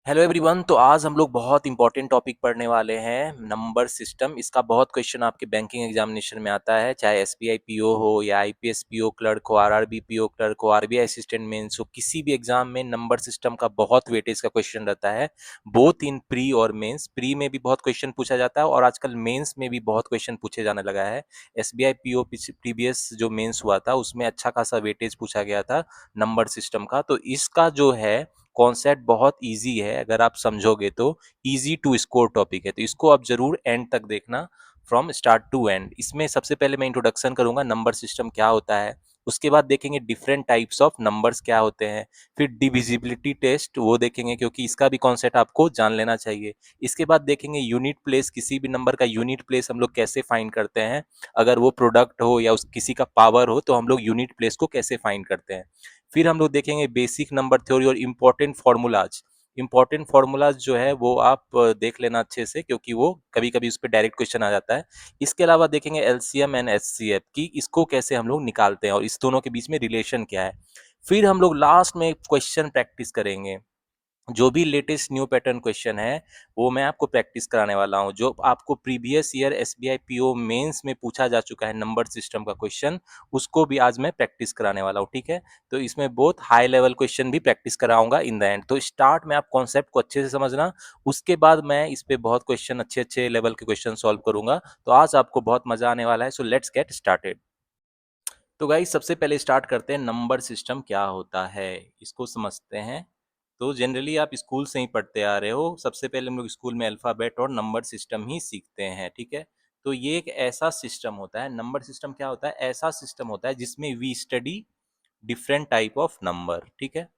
Hello everyone. तो आज हम लोग बहुत इंपॉर्टेंट टॉपिक पढ़ने वाले हैं, नंबर सिस्टम। इसका बहुत क्वेश्चन आपके बैंकिंग एग्जामिनेशन में आता है, चाहे एसबीआई पीओ हो या आईपीएस पीओ क्लर्क हो, आरआरबी पीओ क्लर्क हो, आरबीआई असिस्टेंट मेंस हो, किसी भी एग्जाम में नंबर सिस्टम का बहुत वेटेज का क्वेश्चन रहता है। बोथ इन प्री और मेंस। प्री में भी बहुत क्वेश्चन पूछा जाता है और आजकल मेंस में भी बहुत क्वेश्चन पूछे जाने लगा है। एसबीआई पीओ प्रीवियस जो मेंस हुआ था उसमें अच्छा खासा वेटेज पूछा गया था नंबर सिस्टम का। तो इसका जो है कॉन्सेप्ट बहुत इजी है, अगर आप समझोगे तो इजी टू स्कोर टॉपिक है। तो इसको आप जरूर एंड तक देखना, फ्रॉम स्टार्ट टू एंड। इसमें सबसे पहले मैं इंट्रोडक्शन करूंगा, नंबर सिस्टम क्या होता है। उसके बाद देखेंगे डिफरेंट टाइप्स ऑफ नंबर्स क्या होते हैं। फिर डिविजिबिलिटी टेस्ट वो देखेंगे, क्योंकि इसका भी कॉन्सेप्ट आपको जान लेना चाहिए। इसके बाद देखेंगे यूनिट प्लेस, किसी भी नंबर का यूनिट प्लेस हम लोग कैसे फाइंड करते हैं। अगर वो प्रोडक्ट हो या उस किसी का पावर हो तो हम लोग यूनिट प्लेस को कैसे फाइंड करते हैं। फिर हम लोग देखेंगे बेसिक नंबर थ्योरी और इम्पोर्टेंट फार्मूलाज। इम्पोर्टेंट फार्मूलाज जो है वो आप देख लेना अच्छे से, क्योंकि वो कभी कभी उस पर डायरेक्ट क्वेश्चन आ जाता है। इसके अलावा देखेंगे एलसीएम एंड एचसीएफ की, इसको कैसे हम लोग निकालते हैं और इस दोनों के बीच में रिलेशन क्या है। फिर हम लोग लास्ट में क्वेश्चन प्रैक्टिस करेंगे। जो भी लेटेस्ट न्यू पैटर्न क्वेश्चन है वो मैं आपको प्रैक्टिस कराने वाला हूँ। जो आपको previous year SBI PO mains में पूछा जा चुका है नंबर सिस्टम का क्वेश्चन, उसको भी आज मैं प्रैक्टिस कराने वाला हूँ। ठीक है, तो इसमें बहुत हाई लेवल क्वेश्चन भी प्रैक्टिस कराऊंगा इन द एंड। तो स्टार्ट में आप कॉन्सेप्ट को अच्छे से समझना, उसके बाद मैं इस पे बहुत क्वेश्चन, अच्छे अच्छे लेवल के क्वेश्चन सॉल्व करूंगा। तो आज आपको बहुत मजा आने वाला है। So let's get started. तो गाइस सबसे पहले स्टार्ट करते हैं, नंबर सिस्टम क्या होता है इसको समझते हैं। तो जनरली आप स्कूल से ही पढ़ते आ रहे हो, सबसे पहले हम लोग स्कूल में अल्फ़ाबेट और नंबर सिस्टम ही सीखते हैं। ठीक है, तो ये एक ऐसा सिस्टम होता है, नंबर सिस्टम क्या होता है, ऐसा सिस्टम होता है जिसमें we study different type of number. ठीक है,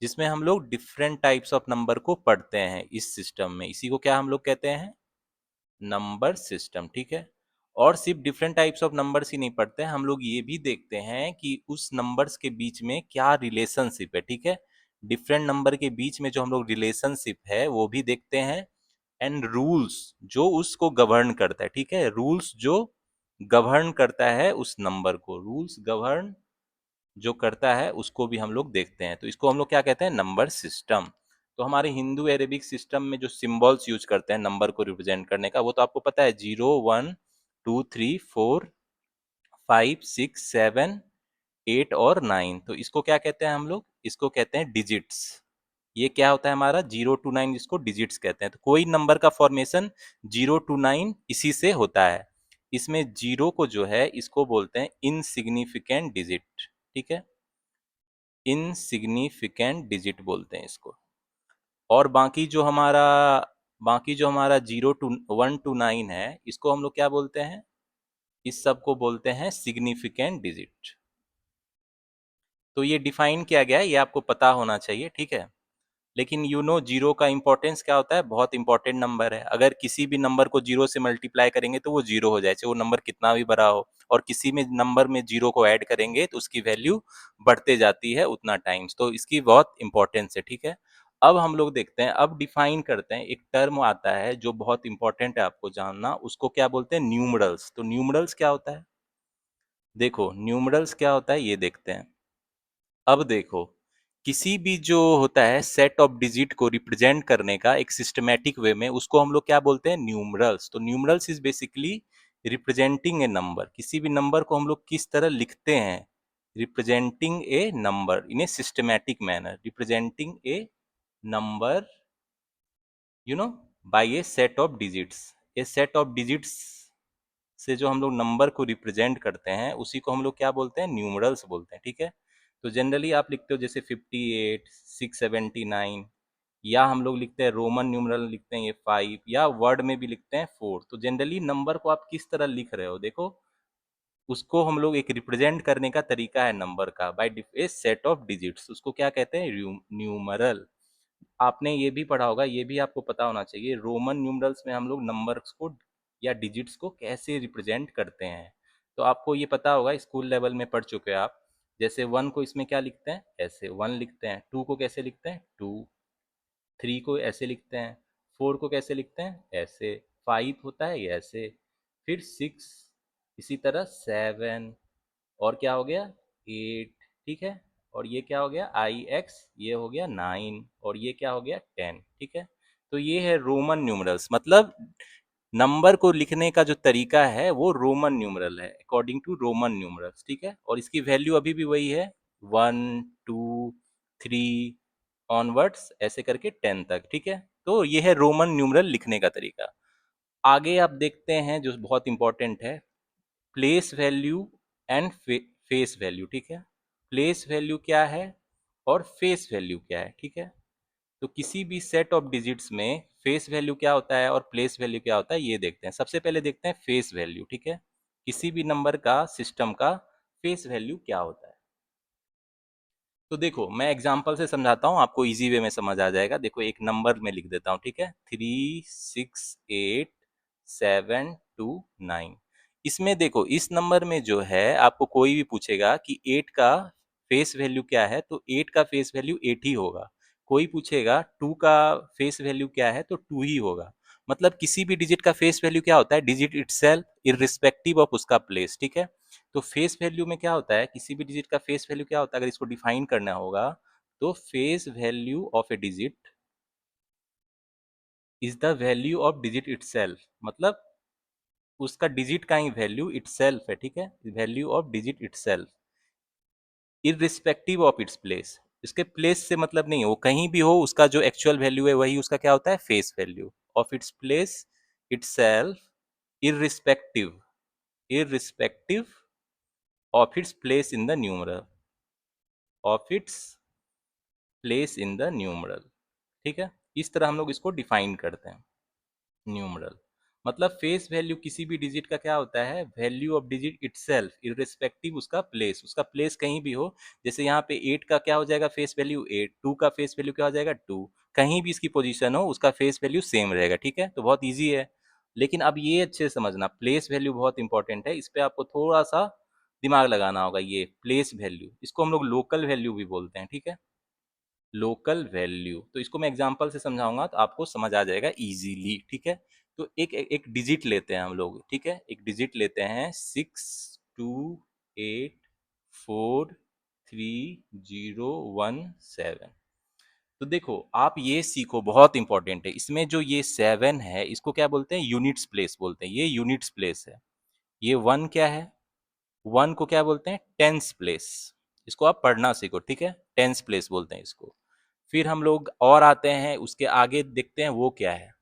जिसमें हम लोग डिफरेंट टाइप्स ऑफ नंबर को पढ़ते हैं इस सिस्टम में, इसी को क्या हम लोग कहते हैं, नंबर सिस्टम। ठीक है, और सिर्फ डिफरेंट टाइप्स ऑफ नंबर्स ही नहीं पढ़ते हैं, हम लोग ये भी देखते हैं कि उस नंबर्स के बीच में क्या रिलेशनशिप है। ठीक है, डिफरेंट नंबर के बीच में जो हम लोग रिलेशनशिप है वो भी देखते हैं, एंड रूल्स जो उसको गवर्न करता है। ठीक है, रूल्स जो गवर्न करता है उस नंबर को, रूल्स गवर्न जो करता है उसको भी हम लोग देखते हैं। तो इसको हम लोग क्या कहते हैं, नंबर सिस्टम। तो हमारे हिंदू अरेबिक सिस्टम में जो सिंबल्स यूज करते हैं नंबर को रिप्रेजेंट करने का, वो तो आपको पता है, 0, 1, 2, 3, 4, 5, 6, 7, 8 और 9। तो इसको क्या कहते हैं हम लोग, इसको कहते हैं डिजिट्स। ये क्या होता है हमारा, 0 to 9, जिसको डिजिट्स कहते हैं। तो कोई नंबर का फॉर्मेशन 0 to 9 इसी से होता है। इसमें जीरो को जो है इसको बोलते हैं इनसिग्निफिकेंट डिजिट। ठीक है, इनसिग्निफिकेंट डिजिट बोलते हैं इसको। और बाकी जो हमारा 0 to 1 to 9 है, इसको हम लोग क्या बोलते हैं, इस सब को बोलते हैं सिग्निफिकेंट डिजिट। तो ये डिफाइन किया गया है, ये आपको पता होना चाहिए। ठीक है, लेकिन जीरो का इंपॉर्टेंस क्या होता है, बहुत इंपॉर्टेंट नंबर है। अगर किसी भी नंबर को जीरो से मल्टीप्लाई करेंगे तो वो जीरो हो जाए, चाहे वो नंबर कितना भी बड़ा हो। और किसी में नंबर में जीरो को ऐड करेंगे तो उसकी वैल्यू बढ़ते जाती है उतना टाइम्स। तो इसकी बहुत इंपॉर्टेंस है। ठीक है, अब हम लोग देखते हैं, अब डिफाइन करते हैं, एक टर्म आता है जो बहुत इंपॉर्टेंट है आपको जानना, उसको क्या बोलते हैं, न्यूमरल्स। तो न्यूमरल्स क्या होता है, देखो न्यूमरल्स क्या होता है ये देखते हैं। अब देखो, किसी भी जो होता है सेट ऑफ डिजिट को रिप्रेजेंट करने का एक सिस्टमैटिक वे में, उसको हम लोग क्या बोलते हैं, न्यूमरल्स। तो numerals is basically representing A number. किसी भी नंबर को हम लोग किस तरह लिखते हैं, representing A number in A systematic manner, representing A number by a set of digits. A set of digits से जो हम लोग नंबर को रिप्रेजेंट करते हैं उसी को हम लोग क्या बोलते हैं, न्यूमरल्स बोलते हैं। ठीक है, तो जनरली आप लिखते हो जैसे 58, 679, या हम लोग लिखते हैं रोमन न्यूमरल लिखते हैं ये 5, या वर्ड में भी लिखते हैं 4। तो जनरली नंबर को आप किस तरह लिख रहे हो, देखो उसको हम लोग एक रिप्रेजेंट करने का तरीका है नंबर का, by a set of digits, उसको क्या कहते हैं, न्यूमरल। आपने ये भी पढ़ा होगा, ये भी आपको पता होना चाहिए, रोमन न्यूमरल्स में हम लोग नंबर्स को या डिजिट्स को कैसे रिप्रेजेंट करते हैं। तो आपको ये पता होगा, स्कूल लेवल में पढ़ चुके हैं आप। जैसे 1 को इसमें क्या लिखते हैं, ऐसे 1 लिखते हैं। 2 को कैसे लिखते हैं, 2। 3 को ऐसे लिखते हैं। 4 को कैसे लिखते हैं, ऐसे। 5 होता है ये ऐसे। फिर 6, इसी तरह 7, और क्या हो गया, 8। ठीक है, और ये क्या हो गया आई एक्स, ये हो गया 9 और ये क्या हो गया 10। ठीक है, तो ये है रोमन न्यूमरल्स, मतलब नंबर को लिखने का जो तरीका है वो रोमन न्यूमरल है, अकॉर्डिंग टू रोमन न्यूमरल्स। ठीक है, और इसकी वैल्यू अभी भी वही है, 1 2 3 ऑनवर्ड्स ऐसे करके 10 तक। ठीक है, तो ये है रोमन न्यूमरल लिखने का तरीका। आगे आप देखते हैं जो बहुत इंपॉर्टेंट है, place value and face value. ठीक है, प्लेस वैल्यू क्या है और फेस वैल्यू क्या है। ठीक है, तो किसी भी सेट ऑफ डिजिट्स में फेस वैल्यू क्या होता है और प्लेस वैल्यू क्या होता है ये देखते हैं। सबसे पहले देखते हैं फेस वैल्यू। ठीक है, किसी भी नंबर का, सिस्टम का फेस वैल्यू क्या होता है। तो देखो मैं एग्जांपल से समझाता हूँ, आपको इजी वे में समझ आ जाएगा। देखो एक नंबर में लिख देता हूँ, ठीक है, 368 729। इसमें देखो इस नंबर में जो है आपको कोई भी पूछेगा कि 8 का फेस वैल्यू क्या है, तो 8 का फेस वैल्यू 8 ही होगा। कोई पूछेगा 2 का फेस वैल्यू क्या है, तो 2 ही होगा। मतलब किसी भी डिजिट का फेस वैल्यू क्या होता है, डिजिट इटसेल्फ इररिस्पेक्टिव ऑफ उसका प्लेस। ठीक है, तो फेस वैल्यू में क्या होता है, किसी भी डिजिट का फेस वैल्यू क्या होता है, अगर इसको डिफाइन करना होगा तो face value of A digit is the value of digit itself, मतलब उसका डिजिट का ही वैल्यू इटसेल्फ है। ठीक है, value of digit itself irrespective of its place. इसके प्लेस से मतलब नहीं है, वो कहीं भी हो उसका जो एक्चुअल वैल्यू है वही उसका क्या होता है, face value of its place itself irrespective irrespective of its place in the numeral of its place in the numeral. ठीक है, इस तरह हम लोग इसको डिफाइन करते हैं। न्यूमरल मतलब फेस वैल्यू किसी भी डिजिट का क्या होता है, value of digit itself irrespective उसका प्लेस कहीं भी हो। जैसे यहाँ पे 8 का क्या हो जाएगा फेस वैल्यू 8, 2 का फेस वैल्यू क्या हो जाएगा 2, कहीं भी इसकी पोजीशन हो उसका फेस वैल्यू सेम रहेगा। ठीक है, तो बहुत ईजी है। लेकिन अब ये अच्छे से समझना, प्लेस वैल्यू बहुत इंपॉर्टेंट है, इस पे आपको थोड़ा सा दिमाग लगाना होगा। ये प्लेस वैल्यू, इसको हम लोग लोकल वैल्यू भी बोलते हैं। ठीक है, लोकल वैल्यू, तो इसको मैं एग्जांपल से समझाऊंगा तो आपको समझ आ जाएगा इजीली। ठीक है, तो एक डिजिट लेते हैं हम लोग। ठीक है, एक डिजिट लेते हैं 62843017। तो देखो आप ये सीखो, बहुत इंपॉर्टेंट है। इसमें जो ये 7 है इसको क्या बोलते हैं, यूनिट्स प्लेस बोलते हैं, ये यूनिट्स प्लेस है। ये 1 क्या है, 1 को क्या बोलते हैं, टेंस प्लेस। इसको आप पढ़ना सीखो। ठीक है, टेंस प्लेस बोलते हैं इसको। फिर हम लोग और आते हैं उसके आगे, देखते हैं वो क्या है।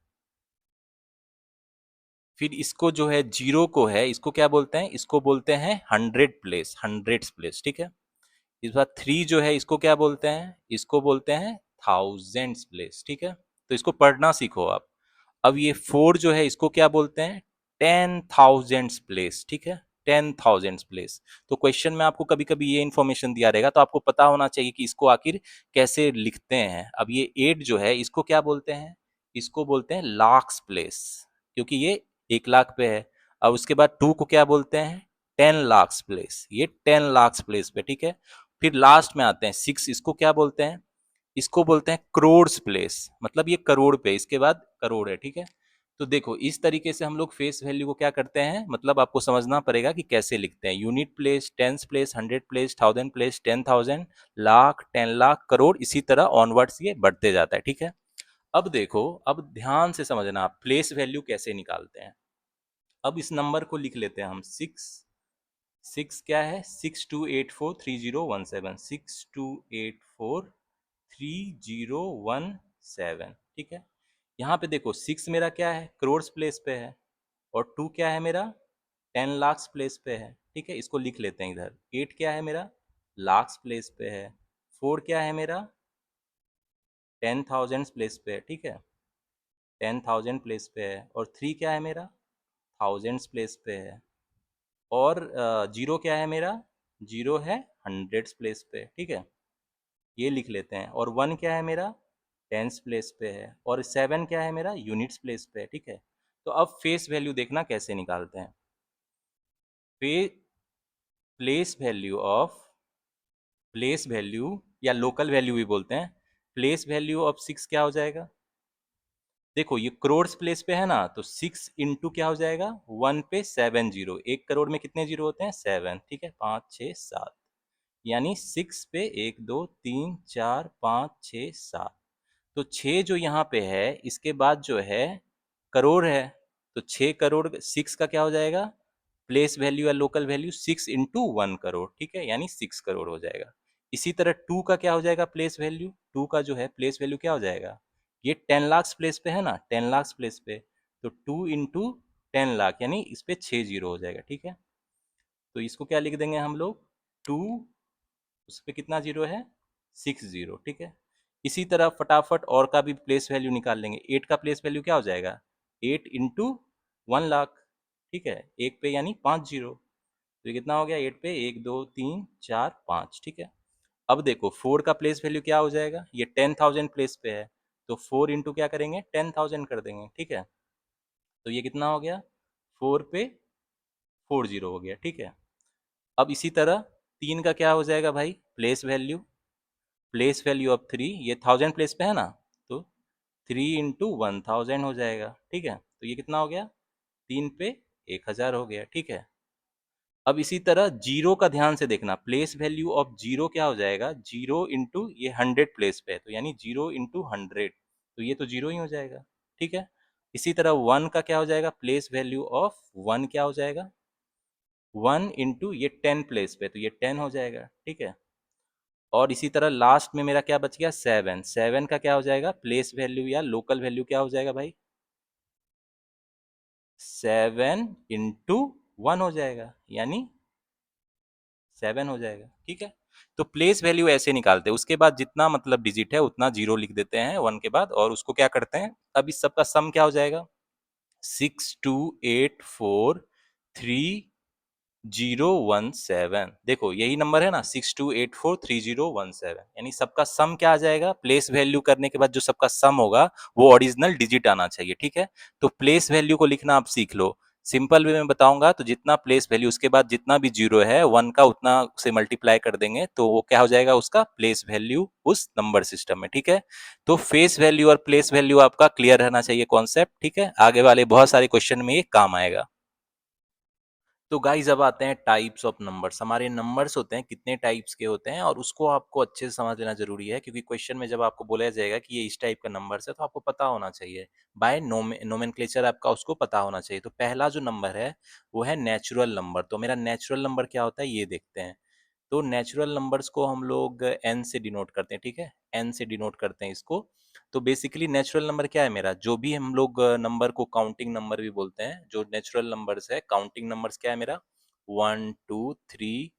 फिर इसको जो है जीरो को है, इसको क्या बोलते हैं, इसको बोलते हैं हंड्रेड प्लेस, हंड्रेड्स प्लेस। ठीक है, इस बार 3 जो है इसको क्या बोलते हैं, इसको बोलते हैं थाउजेंड्स प्लेस। ठीक है, तो इसको पढ़ना सीखो आप। अब ये 4 जो है इसको क्या बोलते हैं, 10,000 प्लेस। ठीक है, 10,000 प्लेस। तो क्वेश्चन में आपको कभी कभी ये इन्फॉर्मेशन दिया रहेगा, तो आपको पता होना चाहिए कि इसको आखिर कैसे लिखते हैं। अब ये 8 जो है इसको क्या बोलते हैं, इसको बोलते हैं लाख्स प्लेस, क्योंकि ये 1 लाख पे है। अब उसके बाद 2 को क्या बोलते हैं, 10 लाख्स प्लेस, ये 10 लाख्स प्लेस पे। ठीक है, फिर लास्ट में आते हैं 6, इसको क्या बोलते हैं, इसको बोलते हैं करोड्स प्लेस, मतलब ये करोड़ पे, इसके बाद करोड़ है। ठीक है, तो देखो इस तरीके से हम लोग फेस वैल्यू को क्या करते हैं, मतलब आपको समझना पड़ेगा कि कैसे लिखते हैं। Unit place, tens place, hundred place, thousand place, 10,000, lakh, 10 lakh, crore, इसी तरह ऑनवर्ड्स ये बढ़ते जाता है। ठीक है, अब देखो, अब ध्यान से समझना आप प्लेस वैल्यू कैसे निकालते हैं। अब इस नंबर को लिख लेते हैं हम 6 क्या है, 62843017, 62843017। ठीक है, यहाँ पे देखो 6 मेरा क्या है, करोड़ प्लेस पे है, और 2 क्या है मेरा, 10 लाख्स प्लेस पे है। ठीक है, इसको लिख लेते हैं इधर। 8 क्या है मेरा, लाख्स प्लेस पे है। 4 क्या है मेरा, 10,000 प्लेस पे है। ठीक है, 10,000 प्लेस पे है। और 3 क्या है मेरा, थाउजेंड्स प्लेस पे है। और जीरो क्या है मेरा, जीरो है हंड्रेड्स प्लेस पे। ठीक है, ये लिख लेते हैं। और 1 क्या है मेरा, टेंस प्लेस पे है। और 7 क्या है मेरा, यूनिट्स प्लेस पे है। ठीक है, तो अब फेस वैल्यू देखना कैसे निकालते हैं। फे place value of, place value या लोकल वैल्यू भी बोलते हैं, प्लेस वैल्यू ऑफ 6 क्या हो जाएगा। देखो ये करोड़ प्लेस पे है ना, तो 6 इंटू क्या हो जाएगा, 1 पे 7 जीरो, 1 करोड़ में कितने जीरो होते हैं, 7। ठीक है, 5 6 7, यानी 6 पे 1 2 3 4 5 6 7। तो 6 जो यहाँ पे है इसके बाद जो है करोड़ है, तो 6 करोड़ 6 का क्या हो जाएगा प्लेस वैल्यू या लोकल वैल्यू 6 इंटू 1 करोड़, ठीक है, यानी 6 करोड़ हो जाएगा। इसी तरह 2 का क्या हो जाएगा प्लेस वैल्यू, 2 का जो है प्लेस वैल्यू क्या हो जाएगा, ये 10 लाख प्लेस पे है ना, 10 लाख प्लेस पे, तो 2 इंटू 10 लाख यानी इस पे 6 जीरो हो जाएगा, ठीक है। तो इसको क्या लिख देंगे हम लोग, 2, उस पे कितना जीरो है 6 जीरो, ठीक है। इसी तरह फटाफट और का भी प्लेस वैल्यू निकाल लेंगे, 8 का प्लेस वैल्यू क्या हो जाएगा 8 इंटू 1 लाख, ठीक है, एक पे यानी 5 जीरो, तो ये कितना हो गया 8 पे 1 2 3 4 5, ठीक है। अब देखो 4 का प्लेस वैल्यू क्या हो जाएगा, ये 10,000 प्लेस पे है, तो 4 इंटू क्या करेंगे 10,000 कर देंगे, ठीक है। तो ये कितना हो गया 4 पे 4 जीरो हो गया, ठीक है। अब इसी तरह 3 का क्या हो जाएगा भाई प्लेस वैल्यू ऑफ 3, ये 1000 प्लेस पे है ना, तो 3 इंटू 1000 हो जाएगा, ठीक है। तो ये कितना हो गया 3 पे 1000 हो गया, ठीक है। अब इसी तरह जीरो का ध्यान से देखना, प्लेस वैल्यू ऑफ जीरो क्या हो जाएगा, जीरो इंटू ये 100 प्लेस पे है, तो यानी जीरो इंटू 100, तो ये तो जीरो ही हो जाएगा, ठीक है। इसी तरह 1 का क्या हो जाएगा प्लेस वैल्यू ऑफ 1 क्या हो जाएगा 1 इंटू ये 10 प्लेस पे, तो ये 10 हो जाएगा, ठीक है। और इसी तरह लास्ट में मेरा क्या बच गया 7, 7 का क्या हो जाएगा प्लेस वैल्यू या लोकल वैल्यू क्या हो जाएगा भाई 7 इंटू 1 हो जाएगा, यानी 7 हो जाएगा, ठीक है। तो प्लेस वैल्यू ऐसे निकालते हैं, उसके बाद जितना मतलब डिजिट है उतना जीरो लिख देते हैं 1 के बाद, और उसको क्या करते हैं, अब इस सबका सम क्या हो जाएगा 62843017, देखो यही नंबर है ना 62843017, यानी सबका सम क्या आ जाएगा, प्लेस वैल्यू करने के बाद जो सबका सम होगा वो ओरिजिनल डिजिट आना चाहिए, ठीक है। तो प्लेस वैल्यू को लिखना आप सीख लो, सिंपल वे में बताऊंगा, तो जितना प्लेस वैल्यू उसके बाद जितना भी जीरो है 1 का उतना से मल्टीप्लाई कर देंगे, तो वो क्या हो जाएगा उसका प्लेस वैल्यू उस नंबर सिस्टम में, ठीक है। तो फेस वैल्यू और प्लेस वैल्यू आपका क्लियर रहना चाहिए कॉन्सेप्ट, ठीक है, आगे वाले बहुत सारे क्वेश्चन में ये काम आएगा। तो गाइस अब आते हैं टाइप्स ऑफ नंबर्स, हमारे नंबर्स होते हैं कितने टाइप्स के होते हैं, और उसको आपको अच्छे से समझ लेना जरूरी है, क्योंकि क्वेश्चन में जब आपको बोला जाएगा कि ये इस टाइप का नंबर्स है तो आपको पता होना चाहिए, बाय नोमेनक्लेचर आपका उसको पता होना चाहिए। तो पहला जो नंबर है वो है नेचुरल नंबर, तो मेरा नेचुरल नंबर क्या होता है ये देखते हैं। तो नेचुरल नंबर्स को हम लोग एन से डिनोट करते हैं, ठीक है, एन से डिनोट करते हैं इसको। तो बेसिकली नेचुरल नंबर क्या है मेरा, जो भी हम लोग नंबर को काउंटिंग नंबर भी बोलते हैं, जो नेचुरल नंबर्स है काउंटिंग नंबर्स क्या है मेरा 1 2 3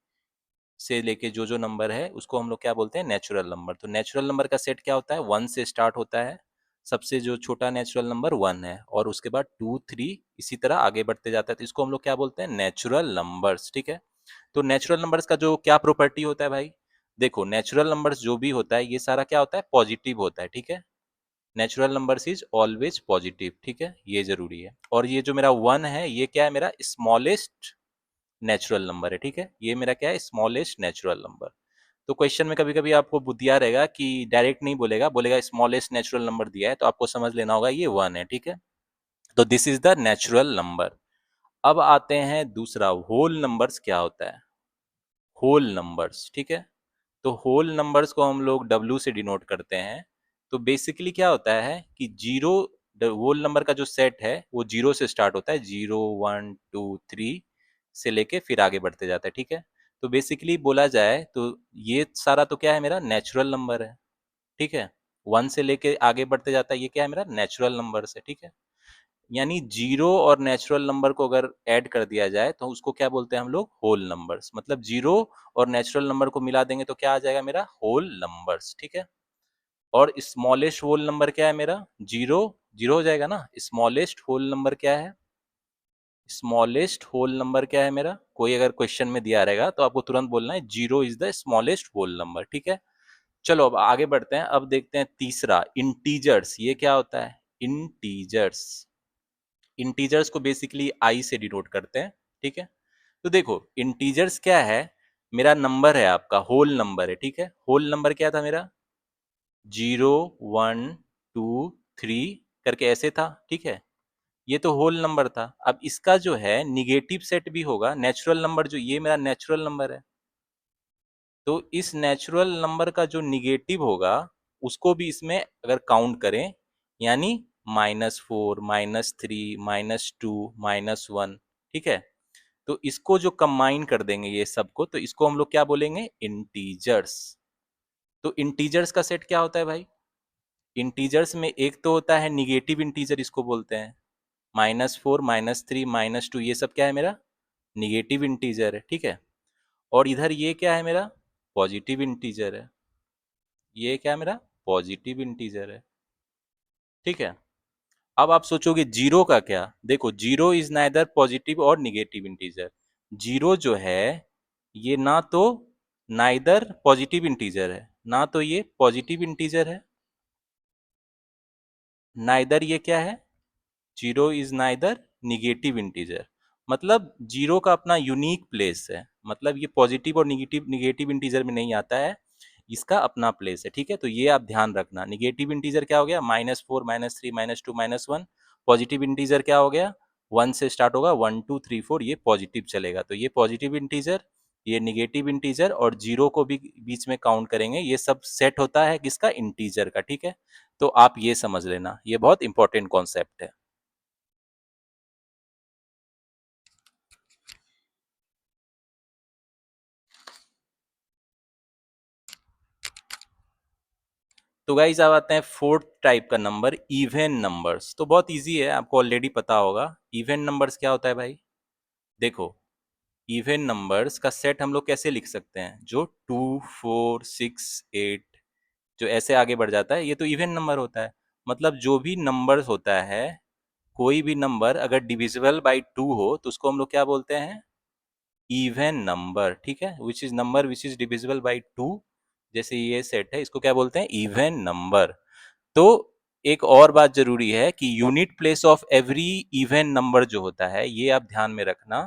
से लेके जो जो नंबर है उसको हम लोग क्या बोलते हैं नेचुरल नंबर। तो नेचुरल नंबर का सेट क्या होता है 1 से स्टार्ट होता है, सबसे जो छोटा नेचुरल नंबर 1 है, और उसके बाद 2 3 इसी तरह आगे बढ़ते जाता है, तो इसको हम लोग क्या बोलते हैं नेचुरल नंबर्स, ठीक है। तो नेचुरल नंबर्स का जो क्या प्रॉपर्टी होता है भाई, देखो नेचुरल नंबर्स जो भी होता है ये सारा क्या होता है पॉजिटिव होता है, ठीक है, natural numbers is always positive, ठीक है, ये जरूरी है। और ये जो मेरा 1 है ये क्या है मेरा स्मॉलेस्ट नेचुरल नंबर है, ठीक है, ये मेरा क्या है स्मॉलेस्ट नेचुरल नंबर। तो क्वेश्चन में कभी कभी आपको दिया रहेगा कि डायरेक्ट नहीं बोलेगा, बोलेगा स्मॉलेस्ट नेचुरल नंबर दिया है, तो आपको समझ लेना होगा ये 1 है, ठीक है। तो this is the natural number. अब आते हैं दूसरा, होल नंबर्स क्या होता है, होल नंबर्स, ठीक है। तो होल नंबर्स को हम लोग डब्ल्यू से डिनोट करते हैं। तो बेसिकली क्या होता है कि जीरो, होल नंबर का जो सेट है वो जीरो से स्टार्ट होता है, 0 1 2 3 से लेके फिर आगे बढ़ते जाता है, ठीक है। तो बेसिकली बोला जाए तो ये सारा तो क्या है मेरा नेचुरल नंबर है, ठीक है, 1 से लेके आगे बढ़ते जाता है, ये क्या है मेरा नेचुरल नंबर है, ठीक है। यानी जीरो और नेचुरल नंबर को अगर ऐड कर दिया जाए तो उसको क्या बोलते हैं हम लोग होल नंबर्स, मतलब जीरो और नेचुरल नंबर को मिला देंगे तो क्या आ जाएगा मेरा होल नंबर्स, ठीक है। और स्मॉलेस्ट होल नंबर क्या है मेरा जीरो, जीरो हो जाएगा ना, स्मॉलेस्ट होल नंबर क्या है, स्मॉलेस्ट होल नंबर क्या है मेरा, कोई अगर क्वेश्चन में दिया रहेगा तो आपको तुरंत बोलना है zero is the smallest whole number, ठीक है। चलो अब आगे बढ़ते हैं, अब देखते हैं तीसरा इंटीजर्स, ये क्या होता है इंटीजर्स, इंटीजर्स को बेसिकली आई से डिनोट करते हैं, ठीक है। तो देखो इंटीजर्स क्या है, मेरा नंबर है आपका होल नंबर है, ठीक है, होल नंबर क्या था मेरा 0 1 2 3 करके ऐसे था, ठीक है, ये तो होल नंबर था। अब इसका जो है निगेटिव सेट भी होगा, नेचुरल नंबर जो ये मेरा नेचुरल नंबर है, तो इस नेचुरल नंबर का जो निगेटिव होगा उसको भी इसमें अगर काउंट करें, यानी -4, -3, -2, -1, ठीक है। तो इसको जो कंबाइन कर देंगे ये सबको, तो इसको हम लोग क्या बोलेंगे, इंटीजर्स। तो इंटीजर्स का सेट क्या होता है भाई, इंटीजर्स में एक तो होता है निगेटिव इंटीजर, इसको बोलते हैं -4, -3, -2, ये सब क्या है मेरा निगेटिव इंटीजर है, ठीक है। और इधर ये क्या है मेरा पॉजिटिव इंटीजर है, ये क्या है मेरा पॉजिटिव इंटीजर है, ठीक है। अब आप सोचोगे जीरो का क्या, देखो जीरो इज नाइदर पॉजिटिव और निगेटिव इंटीजर। जीरो जो है ये ना तो नाइदर पॉजिटिव इंटीजर है, ना तो ये पॉजिटिव इंटीजर है, नाइदर ये क्या है, zero is neither negative integer. मतलब जीरो का अपना यूनिक प्लेस है, मतलब ये पॉजिटिव और निगेटिव निगेटिव इंटीजर में नहीं आता है, इसका अपना प्लेस है, ठीक है। तो ये आप ध्यान रखना, निगेटिव इंटीजर क्या हो गया -4, -3, -2, -1। पॉजिटिव इंटीजर क्या हो गया 1 से स्टार्ट होगा, 1 2 3 4, ये पॉजिटिव चलेगा, तो ये पॉजिटिव इंटीजर, ये निगेटिव इंटीजर और जीरो को भी बीच में काउंट करेंगे, ये सब सेट होता है किसका, इंटीजर का, ठीक है। तो आप ये समझ लेना, ये बहुत इंपॉर्टेंट कॉन्सेप्ट है। तो गाइज अब आते हैं फोर्थ टाइप का नंबर, इवन नंबर्स। तो बहुत इजी है, आपको ऑलरेडी पता होगा इवन नंबर्स क्या होता है भाई। देखो इवन नंबर्स का सेट हम लोग कैसे लिख सकते हैं, जो 2 4 6 8 जो ऐसे आगे बढ़ जाता है, ये तो इवन नंबर होता है। मतलब जो भी नंबर होता है, कोई भी नंबर अगर डिविजिबल बाई 2 हो तो उसको हम लोग क्या बोलते हैं, इवन नंबर, ठीक है। Which is number which is divisible by 2, जैसे ये सेट है, इसको क्या बोलते हैं, इवन नंबर। तो एक और बात जरूरी है कि unit place of every even number जो होता है, ये आप ध्यान में रखना,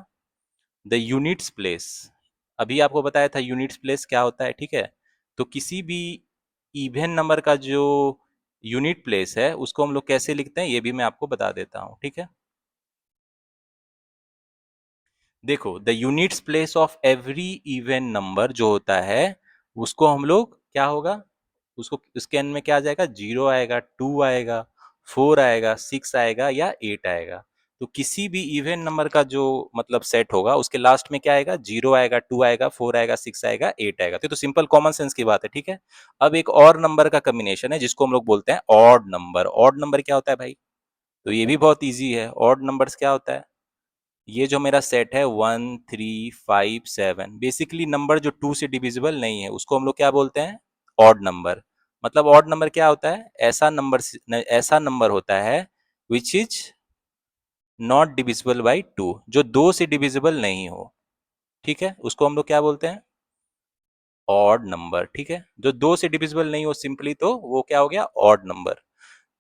द यूनिट्स प्लेस। अभी आपको बताया था यूनिट्स प्लेस क्या होता है, ठीक है। तो किसी भी इवन नंबर का जो यूनिट प्लेस है उसको हम लोग कैसे लिखते हैं, ये भी मैं आपको बता देता हूँ, ठीक है। देखो the units place of every even number जो होता है, उसको हम लोग क्या होगा, उसको उसके एंड में क्या आ जाएगा, 0 आएगा, 2 आएगा, 4 आएगा, 6 आएगा या 8 आएगा। तो किसी भी इवन नंबर का जो मतलब सेट होगा उसके लास्ट में क्या आएगा, 0 आएगा, 2 आएगा, 4 आएगा, 6 आएगा, 8 आएगा। तो सिंपल कॉमन सेंस की बात है, ठीक है। अब एक और नंबर का कॉम्बिनेशन है जिसको हम लोग बोलते हैं ऑड नंबर। ऑड नंबर क्या होता है भाई, तो ये भी बहुत ईजी है। ऑड नंबर्स क्या होता है, ये जो मेरा सेट है 1 3 5 7, बेसिकली नंबर जो 2 से डिविजिबल नहीं है उसको हम लोग क्या बोलते हैं, ऑड नंबर। मतलब ऑड नंबर क्या होता है, ऐसा नंबर होता है which is not divisible by 2, जो 2 से डिविजिबल नहीं हो, ठीक है, उसको हम लोग क्या बोलते हैं, ऑड नंबर, ठीक है। जो 2 से डिविजिबल नहीं हो सिंपली, तो वो क्या हो गया, ऑड नंबर।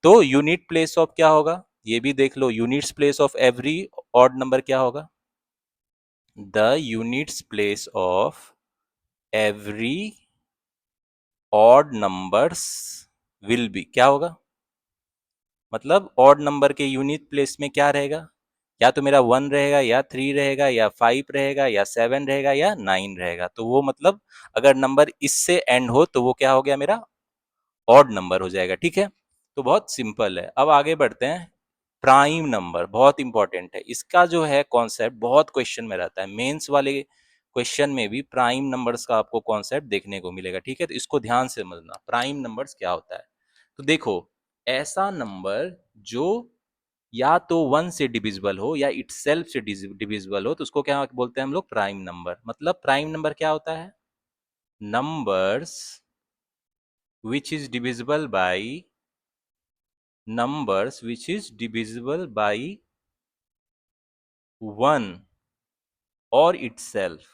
तो यूनिट प्लेस ऑफ क्या होगा, ये भी देख लो, units place of every odd number क्या होगा, the units place of every odd numbers will be, क्या होगा, मतलब ऑड नंबर के यूनिट प्लेस में क्या रहेगा, या तो मेरा 1 रहेगा या 3 रहेगा या 5 रहेगा या 7 रहेगा या 9 रहेगा। तो वो मतलब अगर नंबर इससे एंड हो तो वो क्या हो गया, मेरा ऑड नंबर हो जाएगा, ठीक है। तो बहुत सिंपल है। अब आगे बढ़ते हैं, प्राइम नंबर बहुत इंपॉर्टेंट है, इसका जो है कॉन्सेप्ट बहुत क्वेश्चन में रहता है, मेंस वाले क्वेश्चन में भी प्राइम नंबर्स का आपको कॉन्सेप्ट देखने को मिलेगा, ठीक है। तो इसको ध्यान से समझना, प्राइम नंबर्स क्या होता है। तो देखो ऐसा नंबर जो या तो 1 से डिविजिबल हो या इटसेल्फ से डिविजिबल हो, तो उसको क्या बोलते हैं हम लोग, प्राइम नंबर। मतलब प्राइम नंबर क्या होता है, numbers which is divisible by numbers which is divisible by 1 और itself,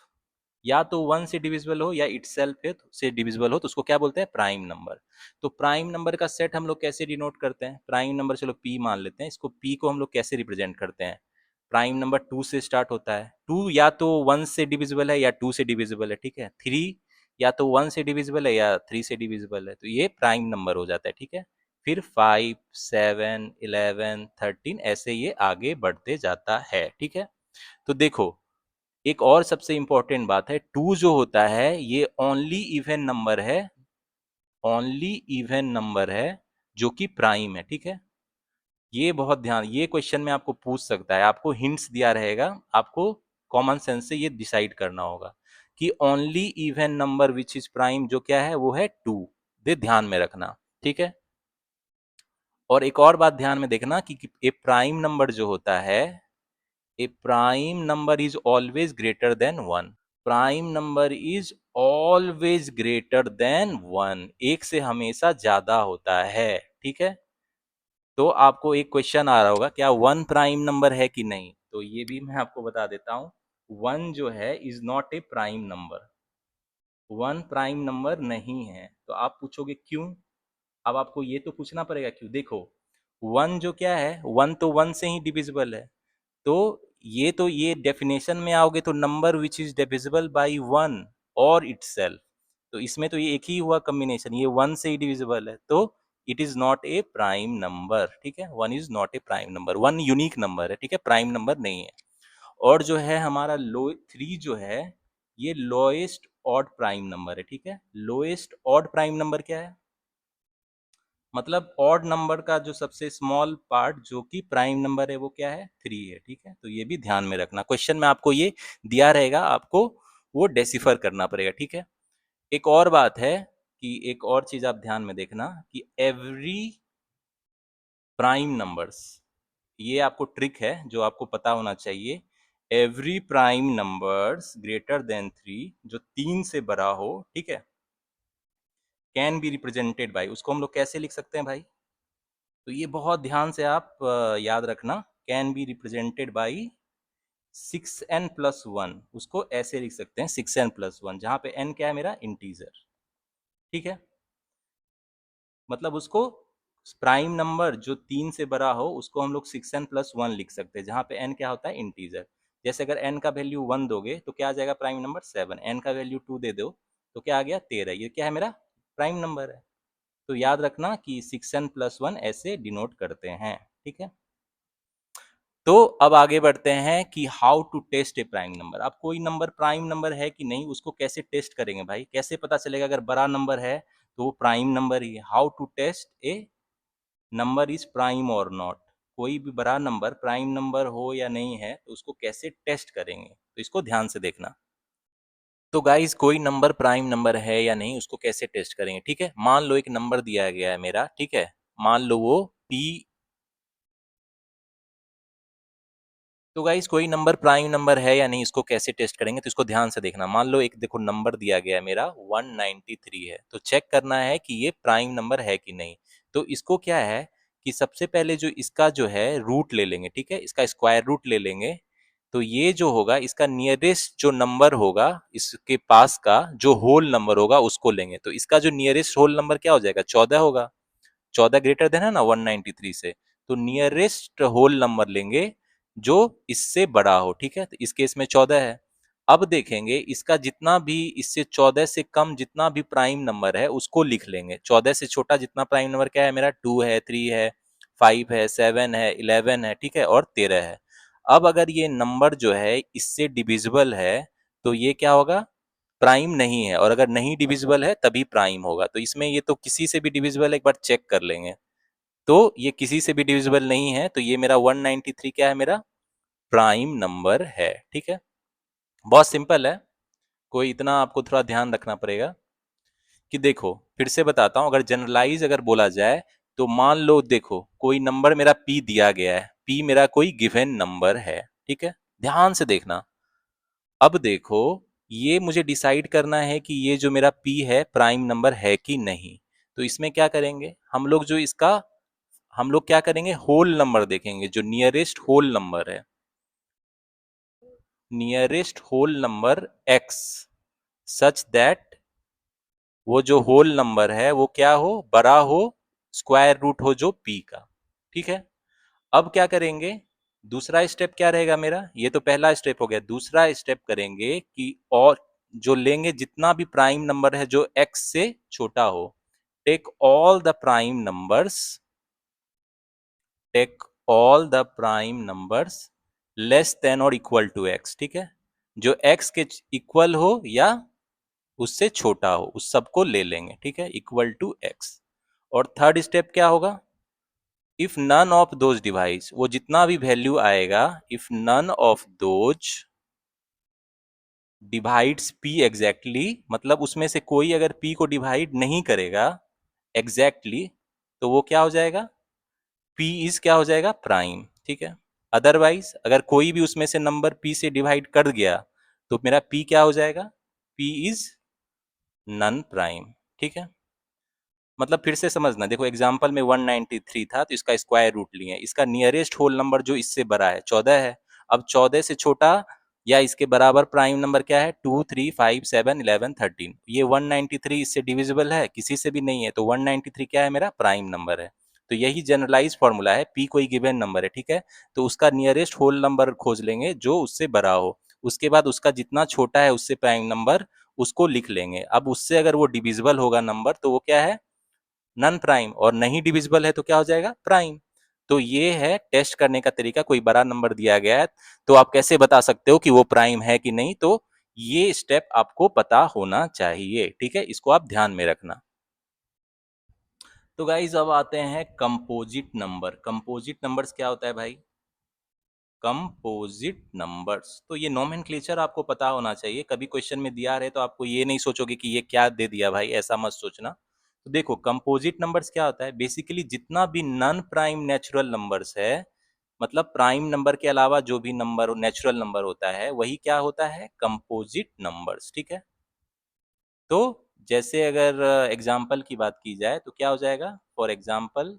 या तो 1 से डिविजिबल हो या इटसेल्फ से डिविजिबल हो, तो उसको क्या बोलते हैं, प्राइम नंबर। तो प्राइम नंबर का सेट हम लोग कैसे डिनोट करते हैं, प्राइम नंबर चलो p मान लेते हैं, इसको p को हम लोग कैसे रिप्रेजेंट करते हैं, प्राइम नंबर 2 से स्टार्ट होता है, 2 या तो 1 से डिविजिबल है या 2 से डिविजिबल है, ठीक है। 3 या तो 1 से डिविजिबल है या 3 से डिविजिबल है, तो ये प्राइम नंबर हो जाता है, ठीक है। फिर 5 7 11 13 ऐसे ये आगे बढ़ते जाता है, ठीक है। तो देखो एक और सबसे इंपॉर्टेंट बात है, टू जो होता है ये ओनली इवन नंबर है, ओनली इवन नंबर है जो कि प्राइम है, ठीक है। ये बहुत ध्यान, ये क्वेश्चन में आपको पूछ सकता है, आपको हिंट्स दिया रहेगा, आपको कॉमन सेंस से ये डिसाइड करना होगा कि only even number which is prime जो क्या है वो है टू। ये ध्यान में रखना, ठीक है। और एक और बात ध्यान में देखना कि ए प्राइम नंबर जो होता है, a prime number is always greater than one. Prime number is always greater than one, एक से हमेशा ज्यादा होता है, ठीक है। तो आपको एक क्वेश्चन आ रहा होगा क्या वन प्राइम नंबर है कि नहीं, तो ये भी मैं आपको बता देता हूँ। वन जो है is not a prime number, one prime number नहीं है। तो आप पूछोगे क्यों, अब आपको ये तो पूछना पड़ेगा क्यों। देखो, वन जो क्या है, वन तो वन से ही डिविजिबल है, तो ये डेफिनेशन में आओगे तो number which is divisible by one और इटसेल्फ, तो इसमें तो ये एक ही हुआ कॉम्बिनेशन, ये वन से ही डिविजिबल है, तो it is not a prime number, ठीक है। One is not a prime number, one unique number है, ठीक है, प्राइम नंबर नहीं है। और जो है हमारा लो थ्री जो है, ये लोएस्ट ऑड प्राइम नंबर है, ठीक है। लोएस्ट ऑड प्राइम नंबर क्या है, मतलब ऑड नंबर का जो सबसे स्मॉल पार्ट जो कि प्राइम नंबर है वो क्या है, थ्री है, ठीक है। तो ये भी ध्यान में रखना, क्वेश्चन में आपको ये दिया रहेगा, आपको वो डेसिफर करना पड़ेगा, ठीक है। एक और बात है कि एक और चीज आप ध्यान में देखना कि एवरी प्राइम नंबर्स, ये आपको ट्रिक है जो आपको पता होना चाहिए। Every prime numbers greater than three, जो तीन से बड़ा हो, ठीक है, कैन बी रिप्रेजेंटेड बाई, उसको हम लोग कैसे लिख सकते हैं भाई, तो ये बहुत ध्यान से आप याद रखना, can be represented by six n plus one, उसको ऐसे लिख सकते हैं सिक्स एन प्लस वन, जहां पे एन क्या है मेरा इंटीजर, ठीक है। मतलब उसको प्राइम नंबर जो तीन से बड़ा हो उसको हम लोग सिक्स एन प्लस वन लिख सकते हैं, जहां पे एन क्या होता है इंटीजर। जैसे अगर एन का वैल्यू वन दोगे तो क्या आ जाएगा प्राइम नंबर सेवन, एन का वैल्यू टू दे दो तो क्या आ गया तेरह, ये क्या है मेरा प्राइम नंबर है। तो याद रखना कि सिक्स एन प्लस वन ऐसे डिनोट करते हैं, ठीक है। तो अब आगे बढ़ते हैं कि how to test a prime number. अब कोई नंबर प्राइम नंबर है कि नहीं उसको कैसे टेस्ट करेंगे भाई, कैसे पता चलेगा अगर बड़ा नंबर है तो वो प्राइम नंबर ही है। How to test a number is prime और नॉट, कोई भी बड़ा नंबर प्राइम नंबर हो या नहीं है तो उसको कैसे टेस्ट करेंगे, तो इसको ध्यान से देखना। तो गाइस कोई नंबर प्राइम नंबर है या नहीं उसको कैसे टेस्ट करेंगे, ठीक है। मान लो एक नंबर दिया गया है मेरा, ठीक है, मान लो वो p। तो गाइस कोई नंबर प्राइम नंबर है या नहीं इसको कैसे टेस्ट करेंगे, तो इसको ध्यान से देखना। मान लो एक देखो नंबर दिया गया है मेरा 193 है, तो चेक करना है कि ये प्राइम नंबर है कि नहीं। तो इसको क्या है कि सबसे पहले जो इसका जो है रूट ले लेंगे, ठीक है, इसका स्क्वायर रूट ले लेंगे। तो ये जो होगा इसका नियरेस्ट जो नंबर होगा इसके पास का जो होल नंबर होगा उसको लेंगे, तो इसका जो नियरेस्ट होल नंबर क्या हो जाएगा 14 होगा, 14 ग्रेटर देन है ना 193 से, तो नियरेस्ट होल नंबर लेंगे जो इससे बड़ा हो, ठीक है। तो इस केस में 14 है। अब देखेंगे इसका जितना भी इससे 14 से कम जितना भी प्राइम नंबर है उसको लिख लेंगे। 14 से छोटा जितना प्राइम नंबर क्या है मेरा, 2 है, 3 है, 5 है, 7 है, 11 है, ठीक है, और 13 है। अब अगर ये नंबर जो है इससे डिविजिबल है तो ये क्या होगा, प्राइम नहीं है, और अगर नहीं डिविजिबल है तभी प्राइम होगा। तो इसमें ये तो किसी से भी डिविजिबल है, एक बार चेक कर लेंगे। तो ये किसी से भी डिविजिबल नहीं है, तो ये मेरा 193 क्या है मेरा प्राइम नंबर है, ठीक है। बहुत सिंपल है, कोई इतना आपको थोड़ा ध्यान रखना पड़ेगा कि देखो फिर से बताता हूं, अगर जनरलाइज अगर बोला जाए तो मान लो देखो कोई नंबर मेरा p दिया गया है, p मेरा कोई गिवन नंबर है, ठीक है, ध्यान से देखना। अब देखो ये मुझे डिसाइड करना है कि ये जो मेरा p है प्राइम नंबर है कि नहीं। तो इसमें क्या करेंगे हम लोग, जो इसका हम लोग क्या करेंगे होल नंबर देखेंगे, जो नियरेस्ट होल नंबर है, nearest whole number x, such that वो जो होल नंबर है वो क्या हो, बड़ा हो, स्क्वायर रूट हो जो p का, ठीक है। अब क्या करेंगे, दूसरा स्टेप क्या रहेगा मेरा, ये तो पहला स्टेप हो गया, दूसरा स्टेप करेंगे कि और जो लेंगे जितना भी प्राइम नंबर है जो x से छोटा हो, take all the prime numbers, take all the prime numbers less than और इक्वल टू x, ठीक है। जो x के इक्वल हो या उससे छोटा हो, उस सबको ले लेंगे, ठीक है, इक्वल टू x। और थर्ड स्टेप क्या होगा, if none of those divides, वो जितना भी वैल्यू आएगा, if none of those divides p exactly, मतलब उसमें से कोई अगर p को डिवाइड नहीं करेगा एग्जैक्टली तो वो क्या हो जाएगा, p इज क्या हो जाएगा, प्राइम, ठीक है। अदरवाइज अगर कोई भी उसमें से नंबर p से डिवाइड कर गया तो मेरा p क्या हो जाएगा, p इज नन प्राइम, ठीक है। मतलब फिर से समझना, देखो एग्जाम्पल में 193 था तो इसका स्क्वायर रूट लिए, इसका नियरेस्ट होल नंबर जो इससे बड़ा है 14 है। अब 14 से छोटा या इसके बराबर प्राइम नंबर क्या है, 2 3 5 7 11 13। ये 193 इससे डिविजिबल है, किसी से भी नहीं है, तो 193 क्या है, मेरा प्राइम नंबर है। तो यही जनरलाइज फॉर्मूला है, पी कोई गिवन नंबर है, ठीक है, तो उसका नियरेस्ट होल नंबर खोज लेंगे जो उससे बड़ा हो, उसके बाद उसका जितना छोटा है उससे प्राइम नंबर उसको लिख लेंगे। अब उससे अगर वो डिविजिबल होगा नंबर तो वो क्या है, नन प्राइम, और नहीं डिविजिबल है तो क्या हो जाएगा, प्राइम। तो ये है टेस्ट करने का तरीका, कोई बड़ा नंबर दिया गया है तो आप कैसे बता सकते हो कि वो प्राइम है कि नहीं, तो ये स्टेप आपको पता होना चाहिए, ठीक है, इसको आप ध्यान में रखना। तो गाइज अब आते हैं कंपोजिट नंबर। कंपोजिट नंबर्स क्या होता है भाई, कंपोजिट नंबर्स, तो ये नोमेनक्लेचर आपको पता होना चाहिए, कभी क्वेश्चन में दिया रहे तो आपको ये नहीं सोचोगे कि ये क्या दे दिया भाई, ऐसा मत सोचना। तो देखो कंपोजिट नंबर्स क्या होता है, बेसिकली जितना भी नॉन प्राइम नेचुरल नंबर्स है, मतलब प्राइम नंबर के अलावा जो भी नंबर नेचुरल नंबर होता है वही क्या होता है, कंपोजिट नंबर्स, ठीक है। तो जैसे अगर एग्जाम्पल की बात की जाए तो क्या हो जाएगा, फॉर एग्जाम्पल